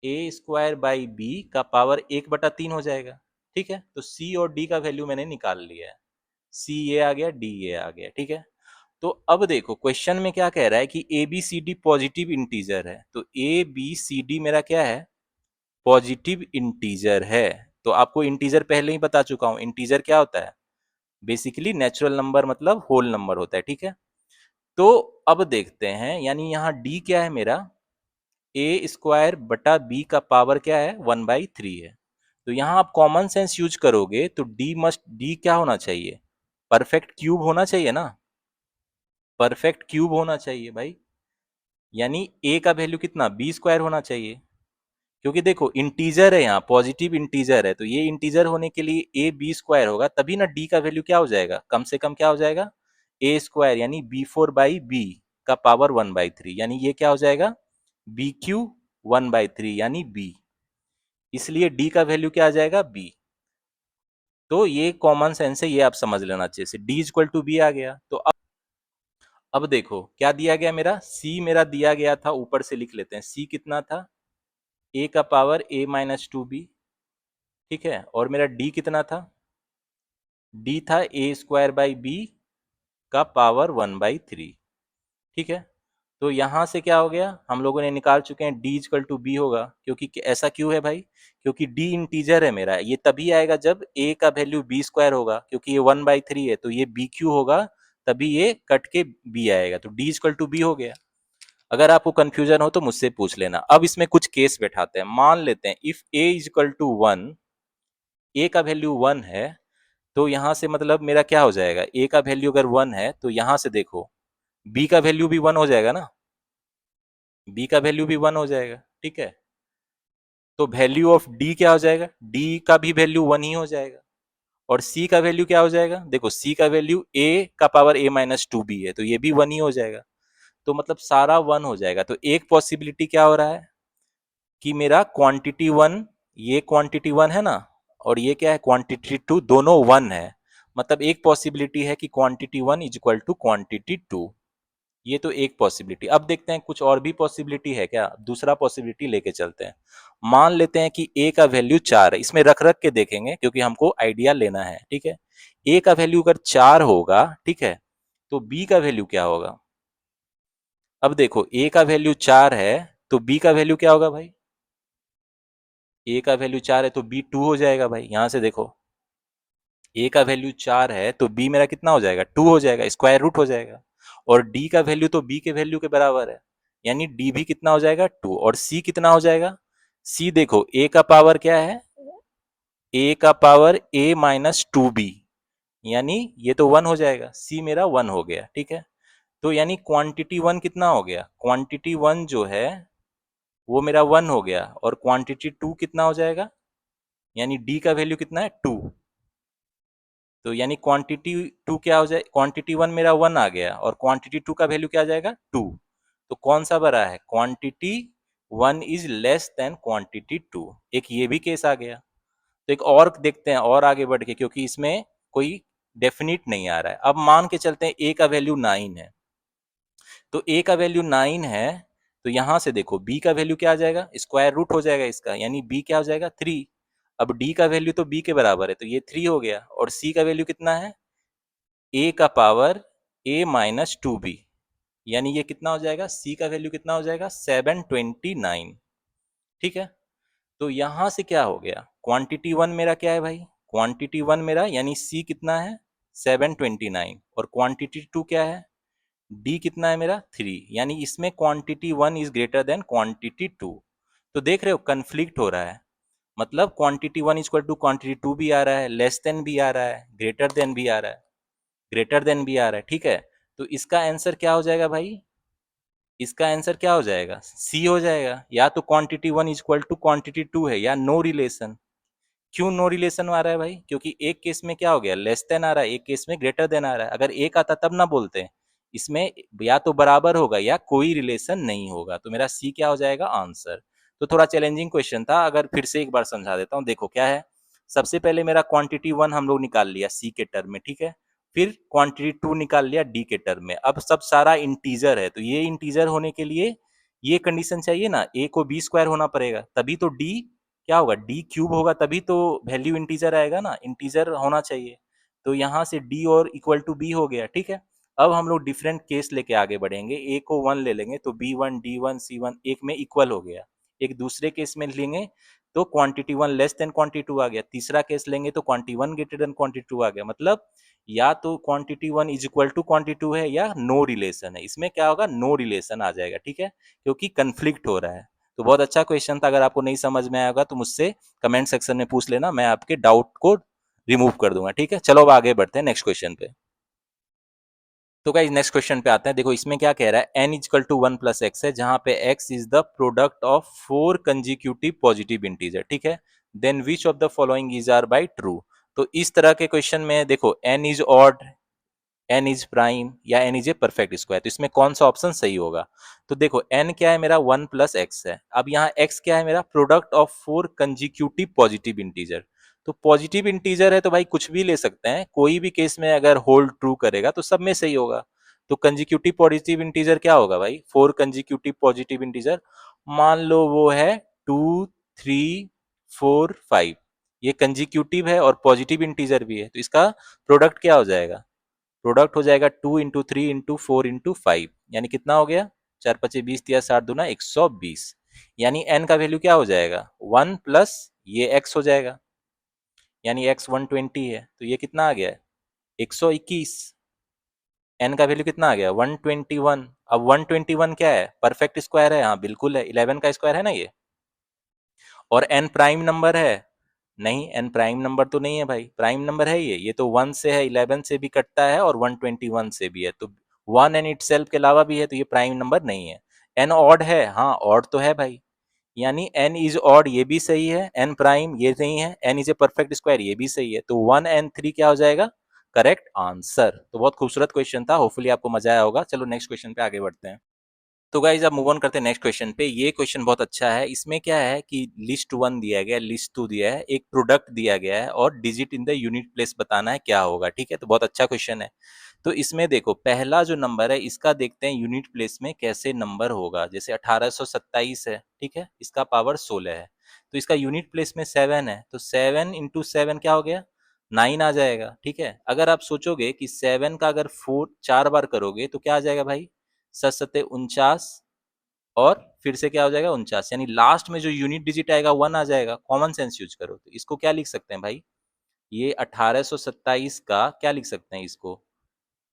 ए स्क्वायर बाई बी का पावर 1/3 हो जाएगा। ठीक है, तो सी और डी का वैल्यू मैंने निकाल लिया है, सी ये आ गया, डी ये आ गया, ठीक है। तो अब देखो क्वेश्चन में क्या कह रहा है कि a B C d positive integer है, तो ए बी सी डी मेरा क्या है, पॉजिटिव इंटीजर है। तो आपको इंटीजर पहले ही बता चुका हूं, इंटीजर क्या होता है, बेसिकली नेचुरल नंबर मतलब होल नंबर होता है, ठीक है। तो अब देखते हैं, यानी यहाँ डी क्या है मेरा, ए स्क्वायर बटा बी का पावर क्या है, 1/3 है। तो यहाँ आप कॉमन सेंस यूज करोगे तो डी क्या होना चाहिए, परफेक्ट क्यूब होना चाहिए ना, परफेक्ट क्यूब होना चाहिए भाई, यानी ए का वैल्यू कितना, बी स्क्वायर होना चाहिए, क्योंकि देखो इंटीजर है, यहाँ पॉजिटिव इंटीजर है, तो ये इंटीजर होने के लिए ए बी स्क्वायर होगा, तभी ना डी का वैल्यू क्या हो जाएगा, कम से कम क्या हो जाएगा, ए स्क्वायर, यानी b4/b का पावर 1/3, यानी ये क्या हो जाएगा, BQ 1/3 यानी b, इसलिए डी का वैल्यू क्या आ जाएगा, b। तो ये कॉमन सेंस है, ये आप समझ लेना चाहिए, डी इक्वल टू बी आ गया। तो अब देखो क्या दिया गया, मेरा c मेरा दिया गया था, ऊपर से लिख लेते हैं, c कितना था, a का पावर a-2b, ठीक है, और मेरा d कितना था, d था a² का पावर 1/3, ठीक है। तो यहां से क्या हो गया, हम लोगों ने निकाल चुके हैं d इक्वल टू बी होगा, क्योंकि ऐसा क्यों है भाई, क्योंकि d इंटीजर है मेरा, ये तभी आएगा जब a का वैल्यू b² होगा, क्योंकि ये 1/3 है, तो ये bq होगा, तभी ये कट के b आएगा, तो d इक्वल टू बी हो गया। अगर आपको कंफ्यूजन हो तो मुझसे पूछ लेना। अब इसमें कुछ केस बैठाते हैं, मान लेते हैं if a equal to 1, a का वैल्यू 1 है, तो यहां से मतलब मेरा क्या हो जाएगा, a का वैल्यू अगर 1 है तो यहां से देखो b का वैल्यू भी 1 हो जाएगा ना, b का वैल्यू भी 1 हो जाएगा, ठीक है। तो वैल्यू ऑफ d क्या हो जाएगा, d का भी वैल्यू 1 ही हो जाएगा, और c का वैल्यू क्या हो जाएगा, देखो c का वैल्यू a का पावर a-2b है, तो ये भी 1 ही हो जाएगा, तो मतलब सारा 1 हो जाएगा। तो एक पॉसिबिलिटी क्या हो रहा है कि मेरा क्वांटिटी 1, ये क्वांटिटी 1 है ना, और ये क्या है क्वांटिटी 2, दोनों 1 है, मतलब एक पॉसिबिलिटी है कि quantity 1 is equal to quantity 2, ये तो एक पॉसिबिलिटी। अब देखते हैं कुछ और भी पॉसिबिलिटी है क्या, दूसरा पॉसिबिलिटी लेके चलते हैं। मान लेते हैं कि a का वैल्यू 4 है, इसमें रख रख के देखेंगे क्योंकि हमको आइडिया लेना है, ठीक है। a का वैल्यू अगर 4 होगा, ठीक है, तो b का वैल्यू क्या होगा, अब देखो a का वैल्यू 4 है, तो b का वैल्यू क्या होगा भाई, a का वैल्यू 4 है तो b 2 हो जाएगा भाई, यहां से देखो a का वैल्यू 4 है तो b मेरा कितना हो जाएगा, 2 हो जाएगा, स्क्वायर रूट हो जाएगा, और d का वैल्यू तो b के वैल्यू के बराबर है, यानी d भी कितना हो जाएगा, 2, और c कितना हो जाएगा, c देखो a का पावर क्या है, a का पावर a-2b, यानी ये तो 1 हो जाएगा, c मेरा 1 हो गया, ठीक है। तो यानी क्वांटिटी 1 कितना हो गया, क्वांटिटी 1 जो है वो मेरा 1 हो गया, और क्वांटिटी 2 कितना हो जाएगा, यानी d का वैल्यू कितना है, 2, तो यानी क्वांटिटी 2 क्या हो जाए, क्वांटिटी 1 मेरा 1 आ गया, और क्वांटिटी 2 का वैल्यू क्या आ जाएगा, 2, तो कौन सा बड़ा है, quantity 1 is less than quantity 2, एक ये भी केस आ गया। तो एक और देखते हैं, और आगे बढ़ के, क्योंकि इसमें कोई डेफिनिट नहीं आ रहा है। अब मान के चलते हैं a का वैल्यू 9 है, तो a का वैल्यू 9 है, तो यहां से देखो b का वैल्यू क्या आ जाएगा, स्क्वायर रूट हो जाएगा इसका, यानी b क्या हो जाएगा, 3। अब d का वैल्यू तो b के बराबर है, तो ये 3 हो गया, और c का वैल्यू कितना है, a का पावर a-2b, यानी ये कितना हो जाएगा, c का वैल्यू कितना हो जाएगा, 729, ठीक है। तो यहां से क्या हो गया, क्वांटिटी 1 मेरा क्या है भाई, क्वांटिटी 1 मेरा यानी c कितना है, 729, और क्वांटिटी 2 क्या है, d कितना है मेरा, 3, यानी इसमें quantity 1 is greater than quantity 2। तो देख रहे हो कंफ्लिक्ट हो रहा है, मतलब क्वांटिटी 1 इक्वल टू क्वांटिटी 2 भी आ रहा है, लेस देन भी आ रहा है, ग्रेटर देन भी आ रहा है, ग्रेटर देन भी आ रहा है, ठीक है। तो इसका आंसर क्या हो जाएगा भाई, इसका आंसर क्या हो जाएगा, सी हो जाएगा, या तो क्वांटिटी 1 इक्वल टू क्वांटिटी 2 है, या नो रिलेशन। क्यों नो रिलेशन आ रहा है भाई, क्योंकि एक केस में क्या हो गया, लेस देन आ रहा है, एक केस में ग्रेटर देन आ रहा है, अगर एक आता तब ना बोलते, इसमें या तो बराबर होगा या कोई रिलेशन नहीं होगा, तो मेरा सी क्या हो जाएगा, आंसर। तो थोड़ा चैलेंजिंग क्वेश्चन था, अगर फिर से एक बार समझा देता हूँ, देखो क्या है, सबसे पहले मेरा क्वांटिटी 1 हम लोग निकाल लिया सी के टर्म में, ठीक है, फिर क्वांटिटी 2 निकाल लिया डी के टर्म में, अब सब सारा इंटीजर है, तो ये इंटीजर होने के लिए ये कंडीशन चाहिए ना, ए को बी स्क्वायर होना पड़ेगा, तभी तो डी क्या होगा, डी क्यूब होगा तभी तो वैल्यू इंटीजर आएगा ना, इंटीजर होना चाहिए। तो यहाँ से डी और इक्वल टू बी हो गया, ठीक है। अब हम लोग डिफरेंट केस लेके आगे बढ़ेंगे, ए को 1 ले लेंगे तो B1 D1 C1 एक में इक्वल हो गया। एक दूसरे केस में लेंगे तो क्वांटिटी 1 लेस देन क्वांटिटी 2 आ गया। तीसरा केस लेंगे तो क्वांटिटी 1 ग्रेटर देन क्वांटिटी 2 आ गया। मतलब या तो quantity 1 is equal to quantity 2 है या नो रिलेशन है। इसमें क्या होगा, नो रिलेशन आ जाएगा, ठीक है, क्योंकि कंफ्लिक्ट हो रहा है। तो बहुत अच्छा क्वेश्चन था। अगर आपको नहीं समझ में आएगा तो मुझसे कमेंट सेक्शन में पूछ लेना, मैं आपके डाउट को रिमूव कर दूंगा, ठीक है। चलो अब आगे बढ़ते हैं नेक्स्ट क्वेश्चन पे। तो गाइस नेक्स्ट क्वेश्चन पे आते हैं। देखो इसमें क्या कह रहा है, n equal to 1 plus x है, जहां पे x is the product of 4 consecutive positive integer, ठीक है। Then which of the following is are by true. तो इस तरह के क्वेश्चन में देखो n is odd, n is prime या n is a perfect square, तो इसमें कौन सा ऑप्शन सही होगा। तो देखो एन क्या है मेरा, 1 प्लस एक्स है। अब यहाँ एक्स क्या है मेरा, product of 4 consecutive positive integer. तो पॉजिटिव इंटीजर है तो भाई कुछ भी ले सकते हैं, कोई भी केस में अगर होल्ड ट्रू करेगा तो सब में सही होगा। तो कंजिक्यूटिव पॉजिटिव इंटीजर क्या होगा भाई, 4 कंजिक्यूटिव पॉजिटिव इंटीजर। मान लो वो है 2 3 4 5, ये कंजिक्यूटिव है और पॉजिटिव इंटीजर भी है, तो इसका प्रोडक्ट क्या हो जाएगा, प्रोडक्ट हो जाएगा 2 × 3 × 4 × 5, यानी कितना हो गया, 4 × 5 = 20 दिया, 7 × 2 = 120। यानी n का वैल्यू क्या हो जाएगा, 1 प्लस ये x हो जाएगा, यानी x 120 है, तो ये कितना आ गया, 121। n का वैल्यू कितना आ गया, 121। अब 121 क्या है, परफेक्ट स्क्वायर है, हाँ बिल्कुल है, 11 का स्क्वायर है ना ये। और n प्राइम नंबर है, नहीं n प्राइम नंबर तो नहीं है भाई, प्राइम नंबर है ये तो 1 से है, 11 से भी कटता है और 121 से भी है, तो 1 एन इटसेल्फ के अलावा भी है, तो ये प्राइम नंबर नहीं है। n ऑड है, हाँ ऑड तो है भाई, यानी n इज ऑड ये भी सही है, n प्राइम ये नहीं है, n is a perfect square ये भी सही है, तो 1 एंड 3 क्या हो जाएगा, करेक्ट आंसर। तो बहुत खूबसूरत क्वेश्चन था, होपफुली आपको मजा आया होगा। चलो नेक्स्ट क्वेश्चन पे आगे बढ़ते हैं। तो गाइज अब मूव ऑन करते हैं नेक्स्ट क्वेश्चन पे। ये क्वेश्चन बहुत अच्छा है। इसमें क्या है कि लिस्ट 1 दिया गया है, लिस्ट 2 दिया है, एक प्रोडक्ट दिया गया है और digit in the unit place बताना है क्या होगा, ठीक है। तो बहुत अच्छा क्वेश्चन है। तो इसमें देखो पहला जो नंबर है इसका देखते हैं यूनिट प्लेस में कैसे नंबर होगा। जैसे 1827 है, ठीक है, इसका पावर 16 है, तो इसका यूनिट प्लेस में 7 है, तो 7 × 7 क्या हो गया, 9 आ जाएगा, ठीक है। अगर आप सोचोगे कि 7 का अगर 4 बार करोगे तो क्या आ जाएगा भाई, 7×7 = 49, और फिर से क्या हो जाएगा 49, यानी लास्ट में जो यूनिट डिजिट आएगा 1 आ जाएगा। कॉमन सेंस यूज करो तो इसको क्या लिख सकते हैं भाई, ये 1827 का क्या लिख सकते हैं इसको,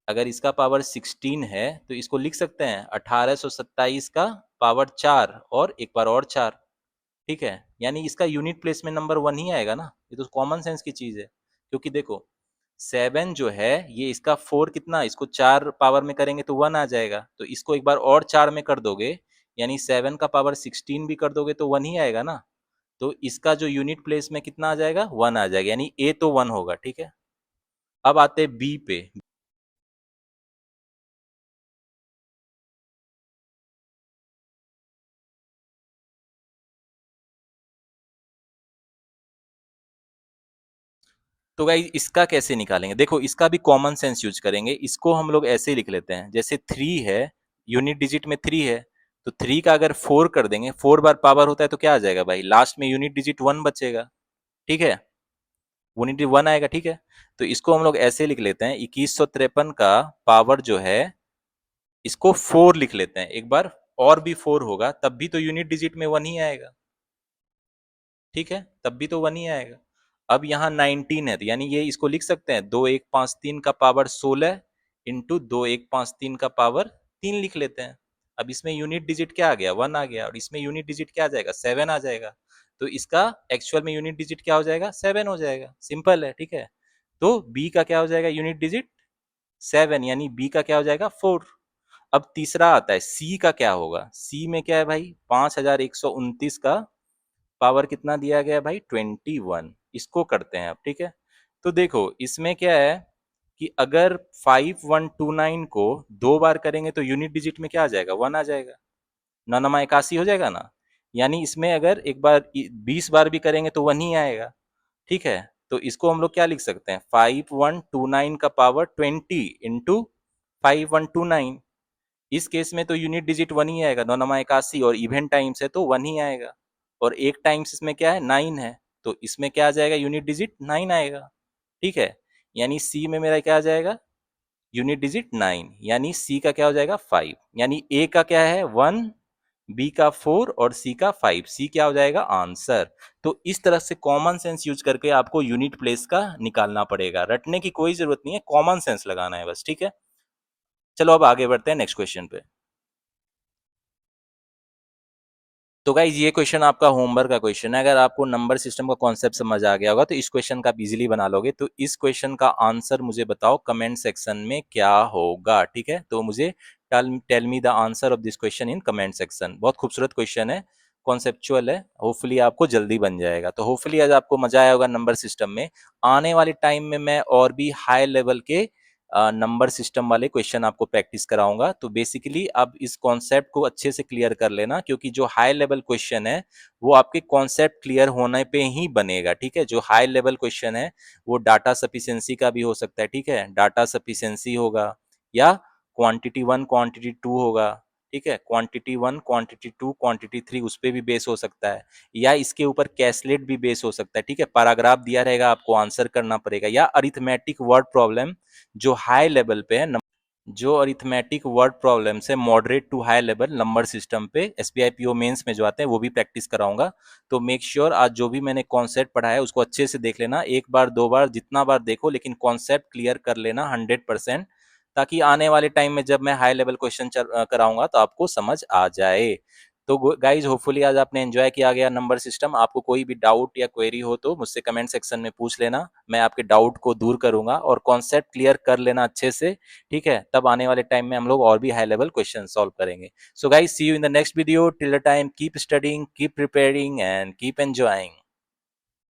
अगर इसका पावर 16 है तो इसको लिख सकते हैं 1827 का पावर 4 और एक बार और 4, ठीक है। यानी इसका यूनिट प्लेस में नंबर 1 ही आएगा ना, ये तो कॉमन सेंस की चीज है। क्योंकि देखो 7 जो है ये इसका 4 कितना, इसको 4 पावर में करेंगे तो 1 आ जाएगा, तो इसको एक बार और 4 में कर दोगे, यानी 7 का पावर 16 भी कर दोगे तो 1 ही आएगा ना। तो इसका जो यूनिट प्लेस में कितना आ जाएगा, 1 आ जाएगा, यानी ए तो 1 होगा, ठीक है। अब आते हैं बी पे। तो गाइस इसका कैसे निकालेंगे, देखो इसका भी कॉमन सेंस यूज करेंगे। इसको हम लोग ऐसे ही लिख लेते हैं, जैसे 3 है, यूनिट डिजिट में 3 है, तो 3 का अगर 4 कर देंगे, 4 बार पावर होता है तो क्या आ जाएगा भाई, लास्ट में यूनिट डिजिट 1 बचेगा, ठीक है, यूनिट 1 आएगा, ठीक है। तो इसको हम लोग ऐसे लिख लेते हैं, 2153 का पावर जो है इसको 4 लिख लेते हैं, एक बार और भी 4 होगा तब भी तो यूनिट डिजिट में 1 ही आएगा, ठीक है, तब भी तो 1 ही आएगा। अब यहाँ 19 है, तो यानी ये इसको लिख सकते हैं 2153 का पावर 16 इंटू 2153 का पावर 3 लिख लेते हैं। अब इसमें यूनिट डिजिट क्या आ गया, 1 आ गया, और इसमें यूनिट डिजिट क्या आ जाएगा, 7 आ जाएगा। तो इसका एक्चुअल में यूनिट डिजिट क्या हो जाएगा, 7 हो जाएगा, सिंपल है, ठीक है। तो बी का क्या हो जाएगा यूनिट डिजिट, 7, यानी बी का क्या हो जाएगा, 4। अब तीसरा आता है सी का, क्या होगा, सी में क्या है भाई, 5129 का पावर कितना दिया गया है भाई, 21। इसको करते हैं अब, ठीक है। तो देखो इसमें क्या है कि अगर 5129 को 2 बार करेंगे तो यूनिट डिजिट में क्या आ जाएगा, 1 आ जाएगा, 9×9 = 81 हो जाएगा ना। यानी इसमें अगर एक बार 20 बार भी करेंगे तो 1 ही आएगा, ठीक है। तो इसको हम लोग क्या लिख सकते हैं, 5129 का पावर 20 इंटू 5129। इस केस में तो यूनिट डिजिट 1 ही आएगा, 9×9 = 81, और इवन टाइम्स है तो 1 ही आएगा। और एक टाइम्स इसमें क्या है 9 है, तो इसमें क्या आ जाएगा यूनिट डिजिट 9 आएगा, ठीक है। यानी सी में मेरा क्या आ जाएगा यूनिट डिजिट 9, यानी सी का क्या हो जाएगा 5, यानी ए का क्या है 1, बी का 4 और सी का 5, सी क्या हो जाएगा आंसर। तो इस तरह से कॉमन सेंस यूज करके आपको यूनिट प्लेस का निकालना पड़ेगा, रटने की कोई जरूरत नहीं है, कॉमन सेंस लगाना है बस, ठीक है। चलो अब आगे बढ़ते हैं नेक्स्ट क्वेश्चन पे। तो गाइज ये क्वेश्चन आपका होमवर्क का क्वेश्चन है, अगर आपको नंबर सिस्टम का कॉन्सेप्ट समझ आ गया होगा तो इस क्वेश्चन का आप इजीली बना लोगे। तो इस क्वेश्चन का आंसर मुझे बताओ कमेंट सेक्शन में क्या होगा, ठीक है। तो मुझे tell me the answer of this question in comment section. बहुत खूबसूरत क्वेश्चन है, कॉन्सेप्चुअल है, होपफुली आपको जल्दी बन जाएगा। तो होपफुली आज आपको मजा आया होगा नंबर सिस्टम में। आने वाले टाइम में मैं और भी हाई लेवल के नंबर सिस्टम वाले क्वेश्चन आपको प्रैक्टिस कराऊंगा। तो बेसिकली अब इस कॉन्सेप्ट को अच्छे से क्लियर कर लेना, क्योंकि जो हाई लेवल क्वेश्चन है वो आपके कॉन्सेप्ट क्लियर होने पे ही बनेगा, ठीक है। जो हाई लेवल क्वेश्चन है वो डाटा सफिशिएंसी का भी हो सकता है, ठीक है, डाटा सफिशिएंसी होगा, या क्वांटिटी 1 क्वांटिटी 2 होगा, ठीक है, क्वांटिटी 1 क्वांटिटी 2 क्वांटिटी 3 उस पे भी बेस हो सकता है, या इसके ऊपर कैसलेट भी बेस हो सकता है, ठीक है। पैराग्राफ दिया रहेगा, आपको आंसर करना पड़ेगा, या अरिथमेटिक वर्ड प्रॉब्लम जो हाई लेवल पे है, जो अरिथमेटिक वर्ड प्रॉब्लम है moderate to high level number system पे एसबीआई पीओ मेंस में जो आते हैं वो भी प्रैक्टिस कराऊंगा। तो मेक श्योर आज जो भी मैंने कॉन्सेप्ट पढ़ा है उसको अच्छे से देख लेना, एक बार दो बार जितना बार देखो, लेकिन कॉन्सेप्ट क्लियर कर लेना 100%, ताकि आने वाले टाइम में जब मैं हाई लेवल क्वेश्चन कराऊंगा तो आपको समझ आ जाए। तो गाइज होपफुली आज आपने एंजॉय किया गया नंबर सिस्टम। आपको कोई भी डाउट या क्वेरी हो तो मुझसे कमेंट सेक्शन में पूछ लेना, मैं आपके डाउट को दूर करूंगा, और कॉन्सेप्ट क्लियर कर लेना अच्छे से, ठीक है। तब आने वाले टाइम में हम लोग और भी हाई लेवल क्वेश्चन सॉल्व करेंगे। So guys see you in the next video, till the time keep studying, keep preparing and keep enjoying.